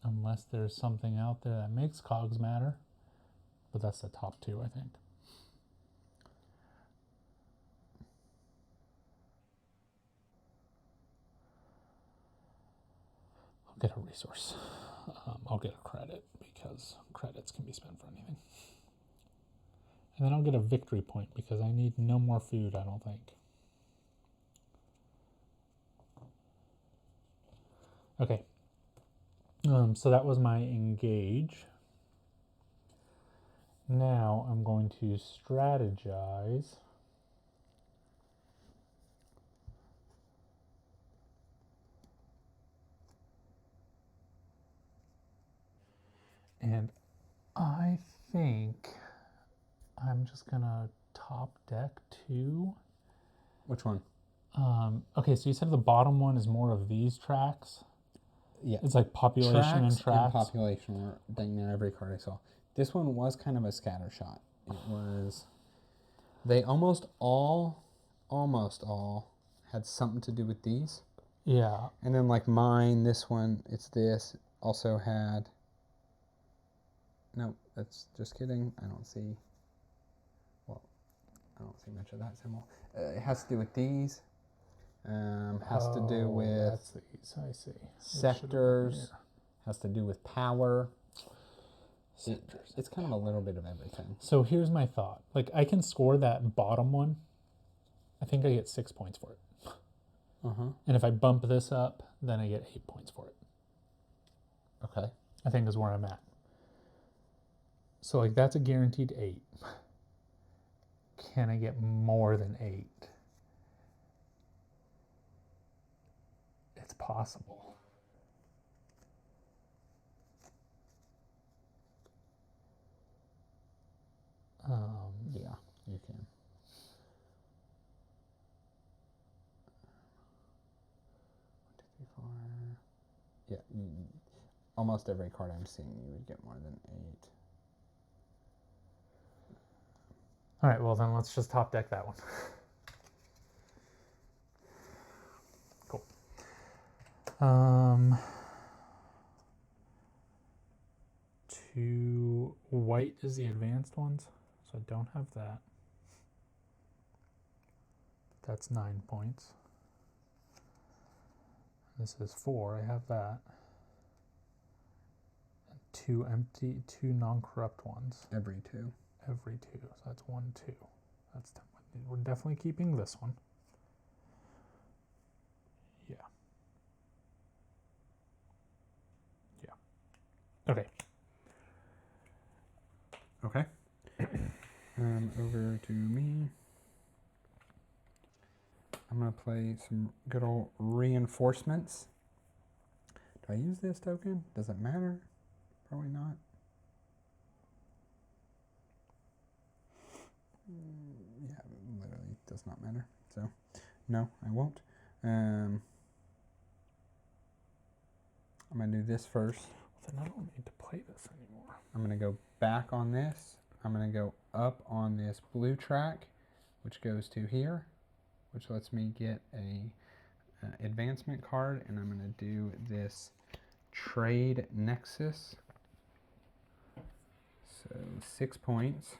Unless there's something out there that makes cogs matter. But that's the top 2, I think. I'll get a resource. I'll get a credit because credits can be spent for anything. And then I'll get a victory point because I need no more food, I don't think. Okay. So that was my engage. Now I'm going to strategize. And I think I'm just gonna top deck 2. Which one? Okay, so you said the bottom one is more of these tracks. Yeah. It's like population and tracks. Population were dang near every card I saw. This one was kind of a scatter shot. It was. They almost all had something to do with these. Yeah. And then like mine, this one, it's this, also had, no, that's just kidding. I don't see much of that symbol. It has to do with these. Has to do with that's these. I see. sectors. Has to do with power. It's kind of a little bit of everything. So here's my thought. Like, I can score that bottom one. I think I get 6 points for it. And if I bump this up, then I get 8 points for it. Okay. I think is where I'm at. So, like, that's a guaranteed 8. Can I get more than 8? It's possible. Yeah, you can. Yeah, almost every card I'm seeing, you would get more than 8. All right, well, then let's just top deck that one. Cool. 2 white is the advanced ones, so I don't have that. That's 9 points. This is 4, I have that. And 2 empty, 2 non-corrupt ones. Every 2. Every 2, so that's 1, 2. That's 10. We're definitely keeping this one. Yeah. Okay. Okay. Over to me. I'm going to play some good old reinforcements. Do I use this token? Does it matter? Probably not. Yeah, it literally does not matter. So, no, I won't. I'm going to do this first. Then I don't need to play this anymore. I'm going to go back on this. I'm going to go up on this blue track, which goes to here, which lets me get a advancement card, and I'm going to do this trade nexus. So 6 points.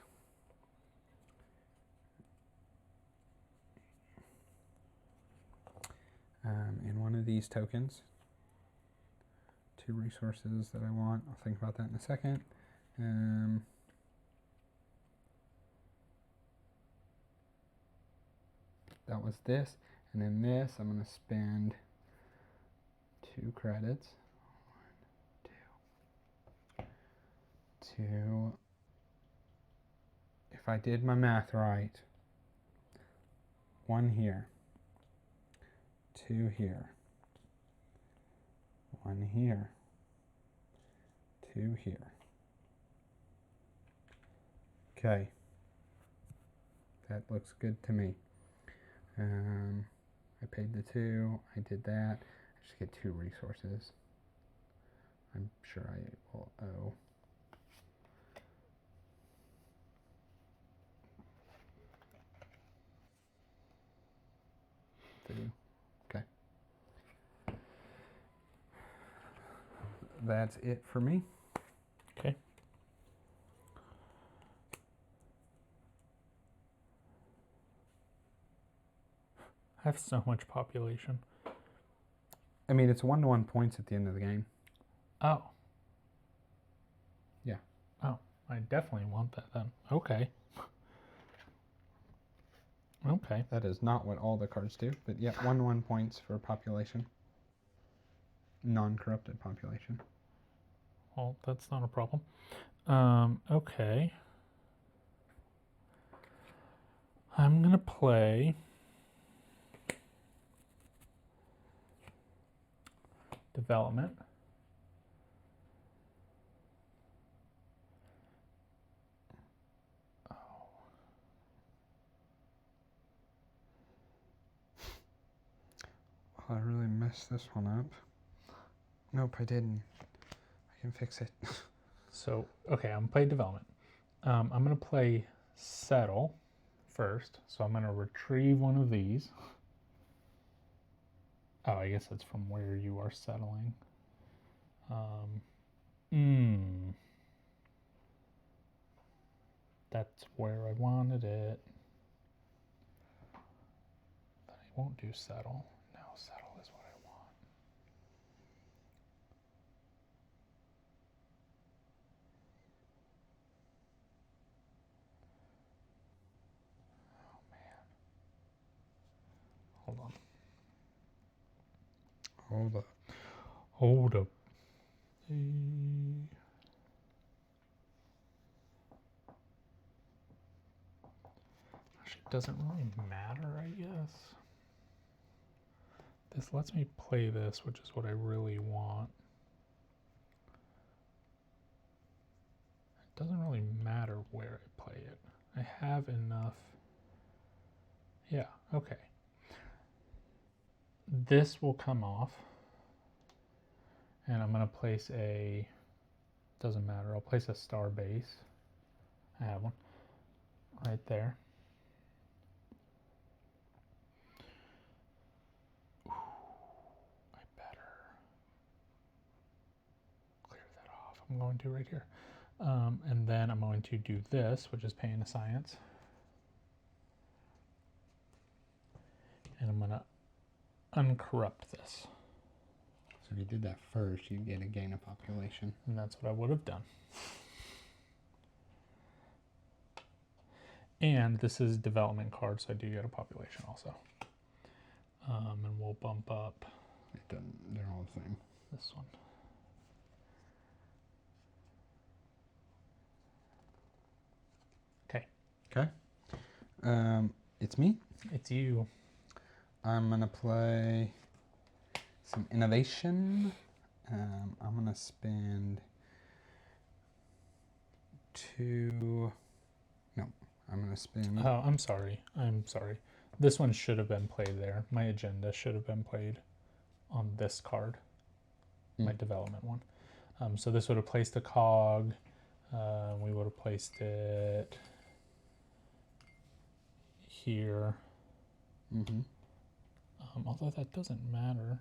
And one of these tokens. 2 resources that I want. I'll think about that in a second. That was this. And then this, I'm going to spend 2 credits. 1, 2. 2. If I did my math right, 1 here. 2 here. 1 here. 2 here. Okay. That looks good to me. I paid the 2. I did that. I just get 2 resources. I'm sure I will owe. Okay. That's it for me. Okay. I have so much population. I mean, it's 1-to-1 points at the end of the game. Oh. Yeah. Oh, I definitely want that then. Okay. Okay. That is not what all the cards do, but yeah, 1-to-1 points for population. Non-corrupted population. Well, that's not a problem. Okay. I'm going to play development. Oh. Well, I really messed this one up. Nope, I didn't. I can fix it. So, okay, I'm going to play development. I'm going to play settle first. So I'm going to retrieve one of these. Oh, I guess it's from where you are settling. That's where I wanted it. But I won't do settle. No, settle is what I want. Oh, man. Hold on. Hold up. Hold up. Actually, it doesn't really matter, I guess. This lets me play this, which is what I really want. It doesn't really matter where I play it. I have enough. Yeah, okay. This will come off. And I'm going to place a, doesn't matter, I'll place a star base. I have one right there. Ooh, I better clear that off. I'm going to right here. And then I'm going to do this, which is paying a science. And I'm going to uncorrupt this. So if you did that first, you'd get a gain of population. And that's what I would have done. And this is development card, so I do get a population also. And we'll bump up. It doesn't, they're all the same. This one. Okay. Okay. It's me. It's you. I'm gonna play some innovation. I'm gonna spend 2. No, I'm gonna spend. Oh, I'm sorry. I'm sorry. This one should have been played there. My agenda should have been played on this card, my development one. So this would have placed a cog. We would have placed it here. Mm-hmm. Although that doesn't matter.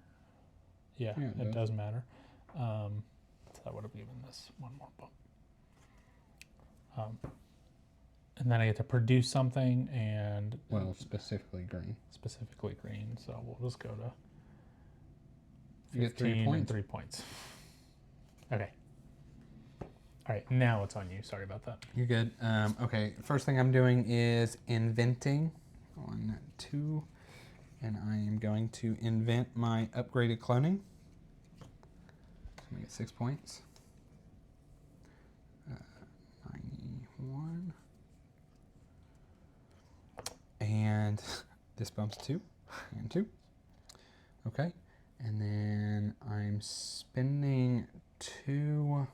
Yeah, it does matter. So that would have given this one more bump. And then I get to produce something and... Well, specifically green. Specifically green, so we'll just go to 15 you get 3 points. And 3 points. Okay. All right, now it's on you. Sorry about that. You're good. Okay, first thing I'm doing is inventing. 1, 2, and I am going to invent my upgraded cloning. So I'm going to get 6 points. 91. And this bumps 2 and 2. Okay, and then I'm spending 2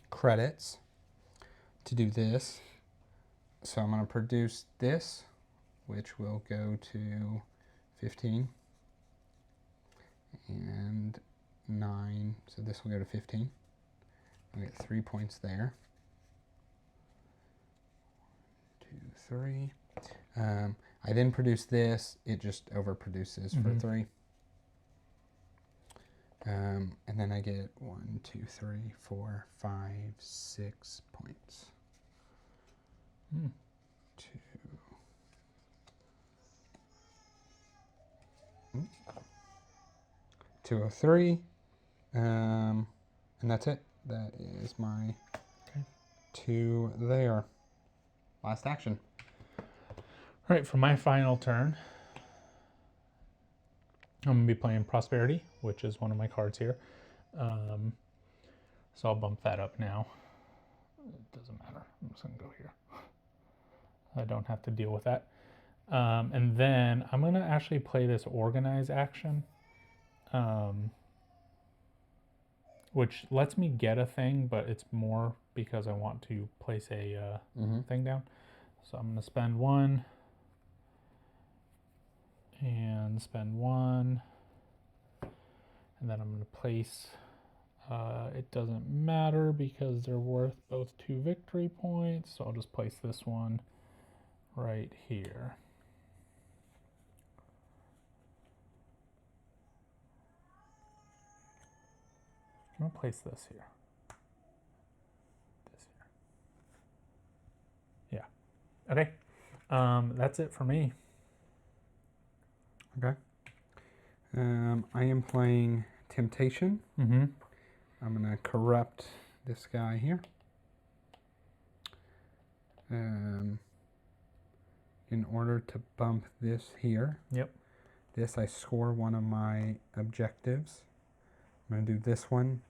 credits to do this. So I'm going to produce this, which will go to 15 and 9. So this will go to 15. I'll get 3 points there. 2, 3. I then produce this. It just overproduces for 3. And then I get 1, 2, 3, 4, 5, 6 points. 2. 203. And that's it. That is my 2 there. Last action. All right, for my final turn, I'm going to be playing Prosperity, which is one of my cards here. So I'll bump that up now. It doesn't matter. I'm just going to go here. I don't have to deal with that. And then I'm going to actually play this Organize action, which lets me get a thing, but it's more because I want to place a thing down. So I'm going to spend 1 and spend 1. And then I'm going to place, it doesn't matter because they're worth both 2 victory points. So I'll just place this one right here. I'm going to place this here. This here. Yeah. Okay. That's it for me. Okay. I am playing Temptation. Mm-hmm. I'm going to corrupt this guy here. In order to bump this here. Yep. This, I score one of my objectives. I'm going to do this one.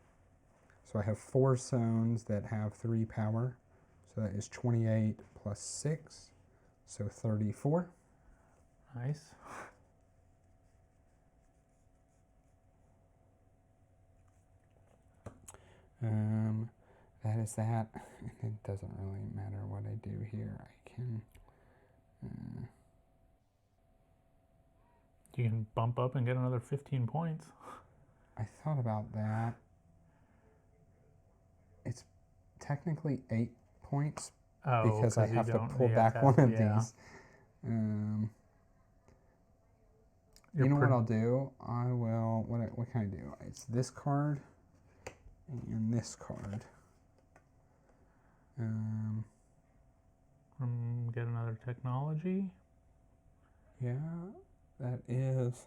So I have 4 zones that have 3 power. So that is 28 plus 6. So 34. Nice. That is that. It doesn't really matter what I do here. I can... You can bump up and get another 15 points. I thought about that. It's technically 8 points because I have to pull back one of these. You know what I'll do? I will... What can I do? It's this card and this card. Get another technology. Yeah, that is...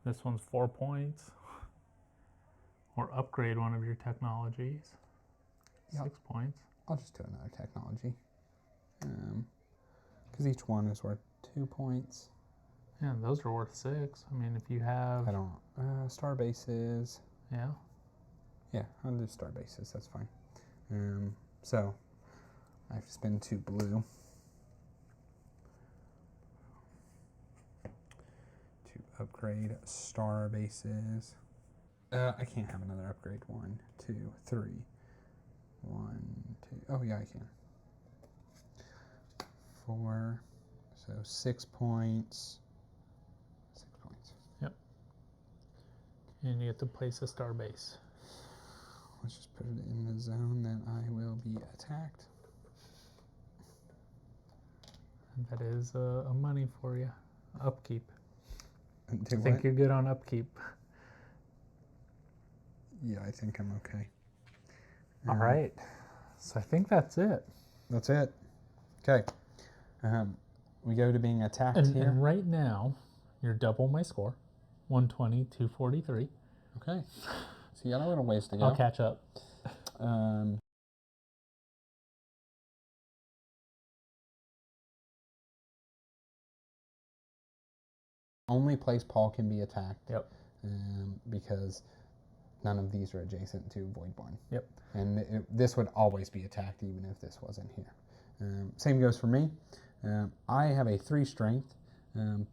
This one's 4 points. Or upgrade one of your technologies. Yep. 6 points. I'll just do another technology. Because each one is worth 2 points. Yeah, those are worth 6. I mean, if you have... I don't... star bases. Yeah. Yeah, I'll do star bases. That's fine. So, I have to spend 2 blue. To upgrade star bases. I can't have another upgrade. 1, 2, 3. 1, 2. Oh, yeah, I can. 4. So 6 points. 6 points. Yep. And you have to place a star base. Let's just put it in the zone that I will be attacked. And that is a money for you. Upkeep. I think you're good on upkeep. Yeah, I think I'm okay. All right. So I think that's it. That's it. Okay. We go to being attacked here. And right now, you're double my score. 120, 243. Okay. So you got a little ways to go. I'll catch up. Only place Paul can be attacked. Yep. Because none of these are adjacent to Voidborn. Yep. And this would always be attacked even if this wasn't here. Same goes for me. I have a 3 strength,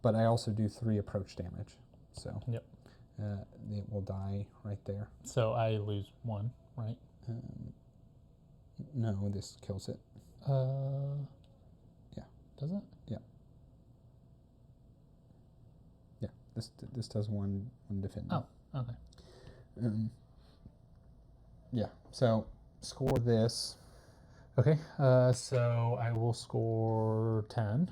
but I also do 3 approach damage. So yep. It will die right there. So I lose 1, right? No, this kills it. Yeah. Does it? Yeah. Yeah. This does 1 defending. Oh, okay. Yeah. So score this. Okay. So I will score 10.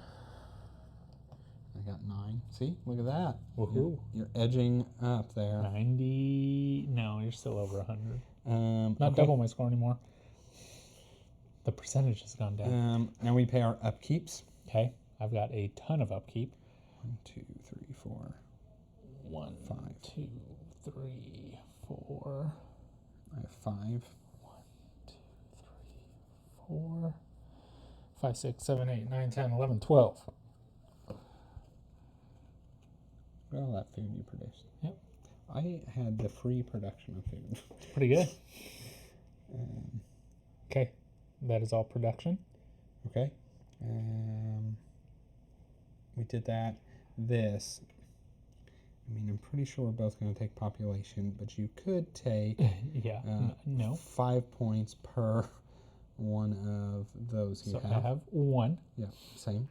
I got 9. See? Look at that. Woohoo. You're edging up there. 90. No, you're still over 100. Not okay. double my score anymore. The percentage has gone down. Now we pay our upkeeps. Okay. I've got a ton of upkeep. 1, 2, 3, 4. 1, 5. 2, 3, 4. I have 5. 1, 2, 3, 4. 5, 6, 7, 8, 9, 10, 11, 12. All that food you produced. Yep. I had the free production of food. Pretty good. Okay. That is all production. Okay. We did that. This. I mean, I'm pretty sure we're both going to take population, but you could take yeah. No. 5 points per one of those you so have. I have 1. Yeah, same.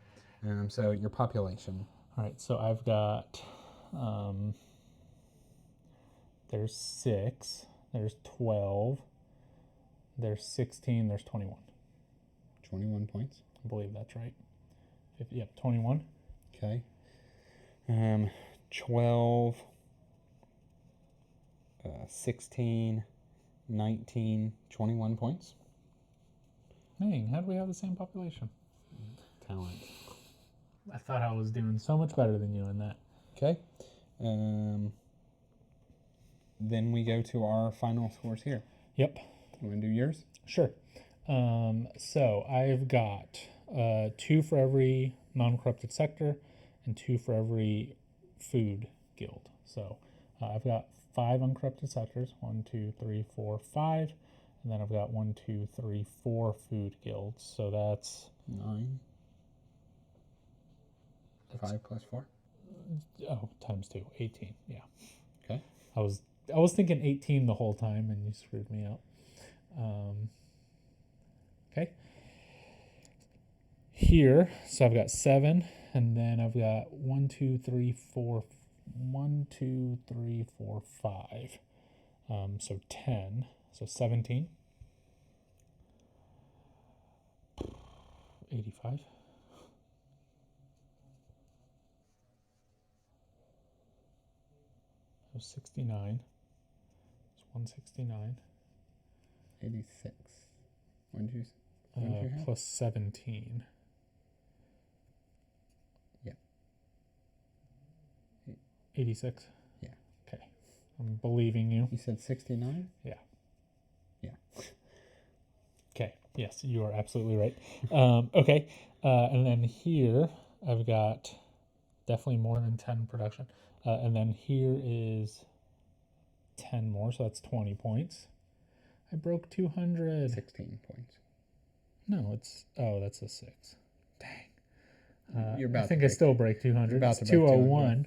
So your population. All right. So I've got... there's 6, there's 12, there's 16, there's 21. 21 points. I believe that's right. Yep, 21. Okay. 12, 16, 19, 21 points. Dang, how do we have the same population? Talent. I thought I was doing so much better than you in that. Okay. Then we go to our final scores here. Yep. You want to do yours? Sure. So I've got 2 for every non-corrupted sector and 2 for every food guild. So I've got 5 uncorrupted sectors, 1, 2, 3, 4, 5, and then I've got 1, 2, 3, 4 food guilds. So that's 9. 5 plus 4. Times 2, 18. Yeah. Okay. I was thinking 18 the whole time, and you screwed me up. Okay. Here, so I've got 7, and then I've got 1, 2, 3, 4, 1, 2, 3, 4, 5. So 10. So 17. 85. So 69. It's 169. 86. What did you have? Plus 17. Yeah. 86. Yeah. Okay. I'm believing you. You said 69? Yeah. Yeah. Okay. Yes, you are absolutely right. Okay. And then here I've got definitely more than 10 production. And then here is 10 more, so that's 20 points. I broke 200. 16 points. No, that's a 6. Dang. You're about I think I still break 200. You're about It's to break 201.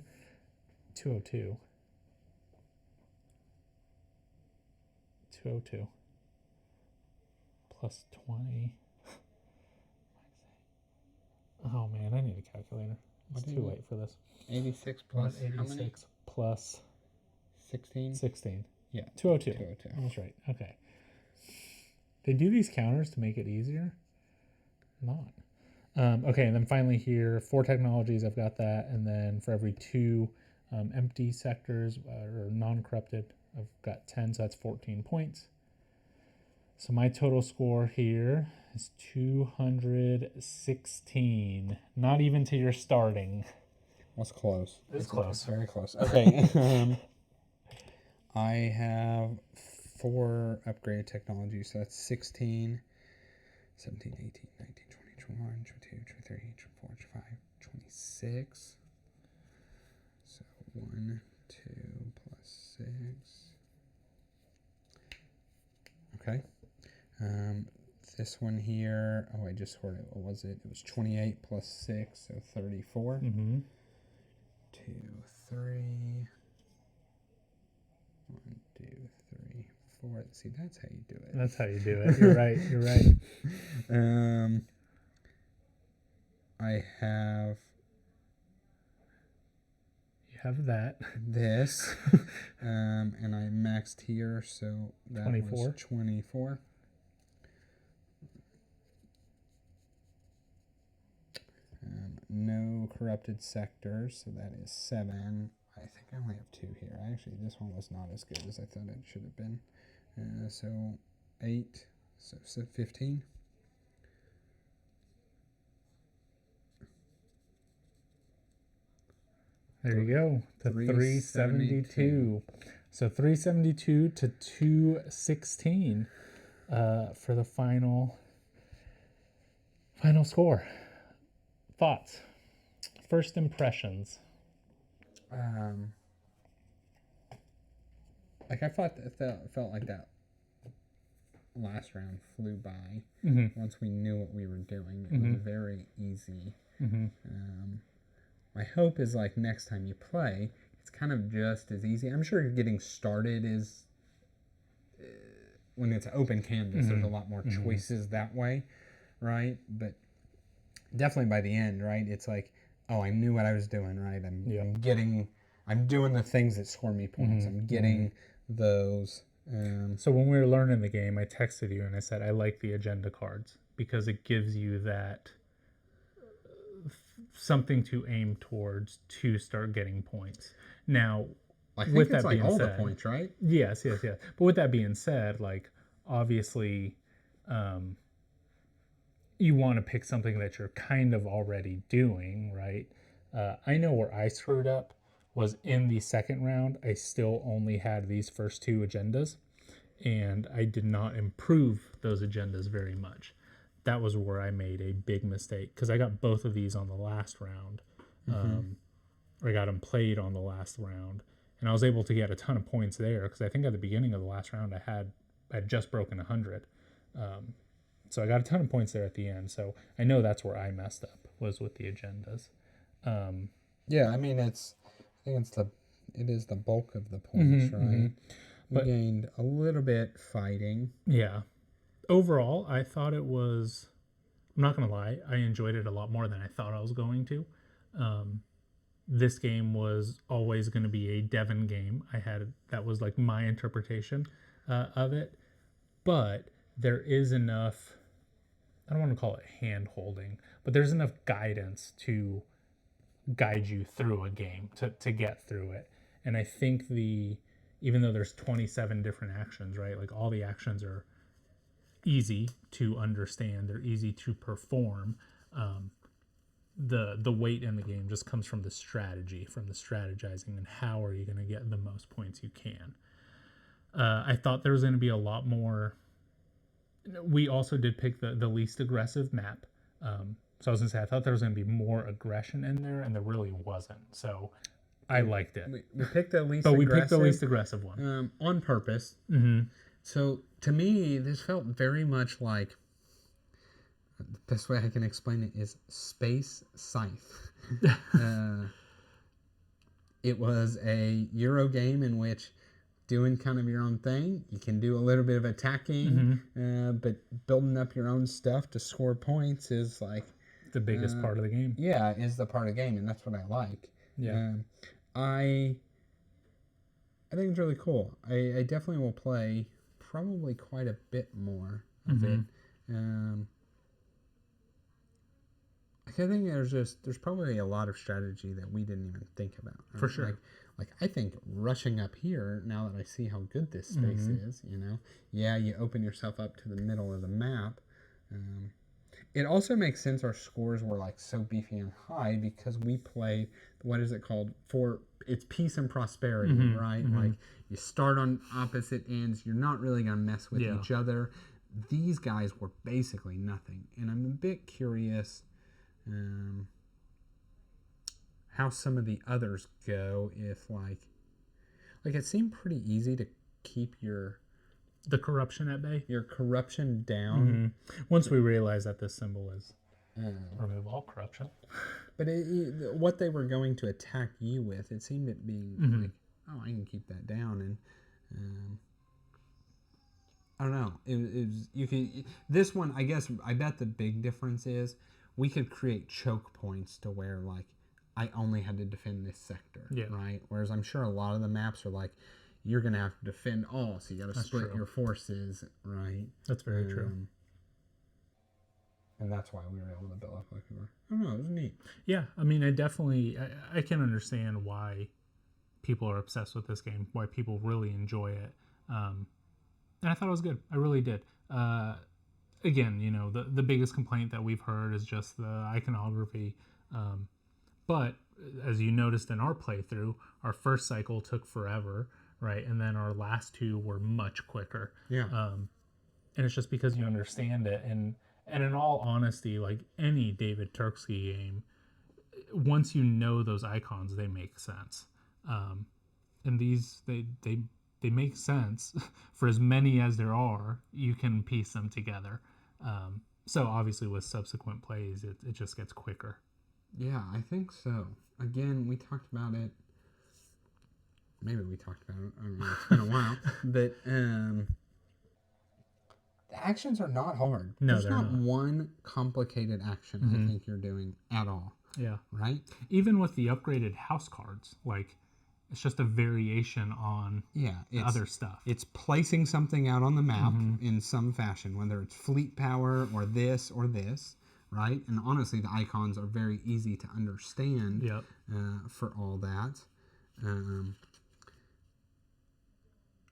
202. 202. Plus 20. Oh man, I need a calculator. It's too late for this. 86 plus 86 how many? plus 16? 16. Yeah. 202. 202. I was right. Okay. They do these counters to make it easier? Not. Okay, and then finally here, 4 technologies, I've got that. And then for every 2 empty sectors or non-corrupted, I've got 10, so that's 14 points. So my total score here is 216. Not even to your starting. That's close. It's close. It's very close. Okay. I have 4 upgraded technologies, so that's 16, 17, 18, 19, 20, 21, 22, 23, 24, 25, 26. So 1, 2 plus 6. Okay. This one here, oh, I just scored it. What was it? It was 28 plus 6, so 34. Mm-hmm. 2, 3. 1, 2, 3, 4. See, that's how you do it. That's how you do it. You're right. You're right. I have You have that. this, and I maxed here, so that 24. was 24. No corrupted sectors, so that is 7. I think I only have 2 here. Actually, this one was not as good as I thought it should have been. So 8, so 15. There you go. To 372. So 372 to 216 for the final score. Thoughts? First impressions? Like I thought, felt like that last round flew by. Mm-hmm. Once we knew what we were doing, it Mm-hmm. was very easy. Mm-hmm. My hope is like next time you play, it's kind of just as easy. I'm sure getting started is when it's open canvas. There's a lot more choices that way, right? But definitely by the end, right? It's like, oh, I knew what I was doing, right? I'm doing the things that score me points. I'm getting those. So when we were learning the game, I texted you and I said, I like the agenda cards because it gives you that something to aim towards to start getting points. Now, I think with it's that like being all the said, points, right? yes. But with that being said, like obviously, you want to pick something that you're kind of already doing, right? I know where I screwed up was in the second round. I still only had these first two agendas, and I did not improve those agendas very much. That was where I made a big mistake because I got both of these on the last round. I got them played on the last round, and I was able to get a ton of points there because I think at the beginning of the last round I had just broken 100. So I got a ton of points there at the end. So I know that's where I messed up was with the agendas. Yeah, I mean it is the bulk of the points, right? We gained a little bit fighting. Yeah. Overall, I thought it was. I'm not gonna lie, I enjoyed it a lot more than I thought I was going to. This game was always going to be a Devon game. That was like my interpretation of it, but there is enough. I don't want to call it hand holding, but there's enough guidance to guide you through a game to get through it. And I think even though there's 27 different actions, right? Like all the actions are easy to understand, they're easy to perform. The weight in the game just comes from the strategy, from the strategizing, and how are you going to get the most points you can. I thought there was going to be a lot more. We also did pick the least aggressive map. So I was going to say, I thought there was going to be more aggression in there, and there really wasn't. So I liked it. We picked the least but aggressive. We picked the least aggressive one. On purpose. Mm-hmm. So to me, this felt very much like, the best way I can explain it is Space Scythe. It was a Euro game in which doing kind of your own thing. You can do a little bit of attacking, but building up your own stuff to score points is like the biggest part of the game. Yeah, is the part of the game, and that's what I like. Yeah. I think it's really cool. I definitely will play probably quite a bit more of it. I think there's probably a lot of strategy that we didn't even think about. Right? For sure. Like I think rushing up here, now that I see how good this space is, you open yourself up to the middle of the map. It also makes sense our scores were like so beefy and high because we played, what is it called? It's peace and prosperity, right? Like you start on opposite ends. You're not really going to mess with each other. These guys were basically nothing. And I'm a bit curious how some of the others go if like it seemed pretty easy to keep the corruption at bay, your corruption down. Once we realized that this symbol is remove all corruption, but what they were going to attack you with, it seemed it being like, oh, I can keep that down. And I don't know, it was, you can, this one, I bet the big difference is we could create choke points to where like I only had to defend this sector, right? Whereas I'm sure a lot of the maps are like, you're going to have to defend all, so you got to split your forces, right? That's very true. And that's why we were able to build up like we were. I don't know, it was neat. Yeah, I mean, I can understand why people are obsessed with this game, why people really enjoy it. And I thought it was good. I really did. Again, the biggest complaint that we've heard is just the iconography. But as you noticed in our playthrough, our first cycle took forever, right? And then our last two were much quicker. Yeah. And it's just because you understand it. And in all honesty, like any David Turkey game, once you know those icons, they make sense. And these, they make sense for as many as there are. You can piece them together. So obviously with subsequent plays, it just gets quicker. Yeah, I think so. Again, we talked about it. Maybe we talked about it. I don't know. It's been a while. But the actions are not hard. No, There's they're not one complicated action I think you're doing at all. Yeah. Right? Even with the upgraded house cards, like it's just a variation on other stuff. It's placing something out on the map in some fashion, whether it's fleet power or this, right? And honestly, the icons are very easy to understand Yep. for all that.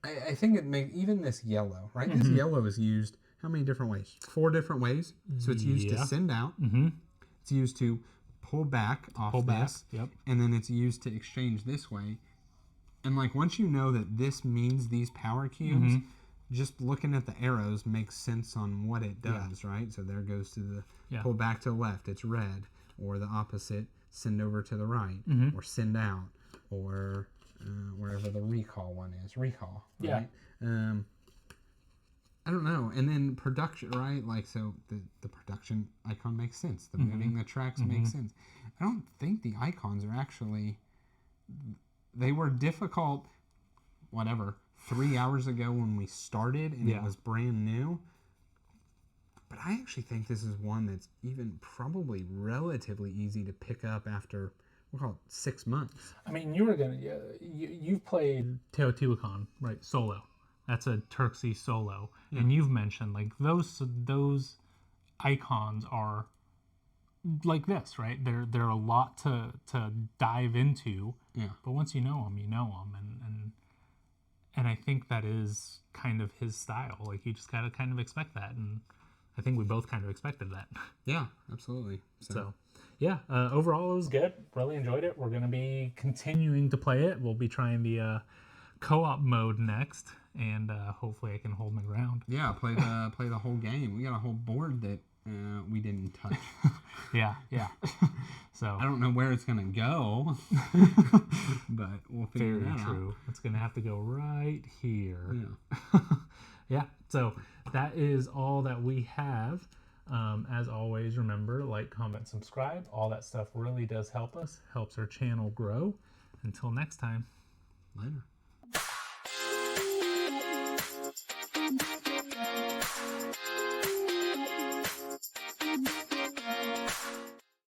I think it makes even this yellow, right? This yellow is used how many different ways? 4 different ways. So it's used to send out. It's used to pull back off this. Yep. And then it's used to exchange this way. And like once you know that this means these power cubes, just looking at the arrows makes sense on what it does, right? So there goes to the pull back to the left, it's red, or the opposite, send over to the right, or send out, or wherever the recall one is, recall, right? I don't know. And then production, right? Like, so the production icon makes sense. The moving the tracks makes sense. I don't think the icons are actually, they were difficult, 3 hours ago when we started and it was brand new. But I actually think this is one that's even probably relatively easy to pick up after, we'll call it 6 months. I mean, you've played Teotihuacan, right? Solo. That's a Turksy solo. And you've mentioned like those icons are like this, right? They're a lot to dive into. Yeah. But once you know them, and I think that is kind of his style. Like you just gotta kind of expect that, and I think we both kind of expected that. Yeah, absolutely. So yeah, overall it was good. Really enjoyed it. We're gonna be continuing to play it. We'll be trying the co-op mode next, and hopefully I can hold my ground. Yeah, play the whole game. We got a whole board that we didn't touch. Yeah. So I don't know where it's gonna go, but we'll figure that out. Very true. It's gonna have to go right here. Yeah. Yeah. So that is all that we have. As always, remember, like, comment, subscribe. All that stuff really does help us. Helps our channel grow. Until next time. Later.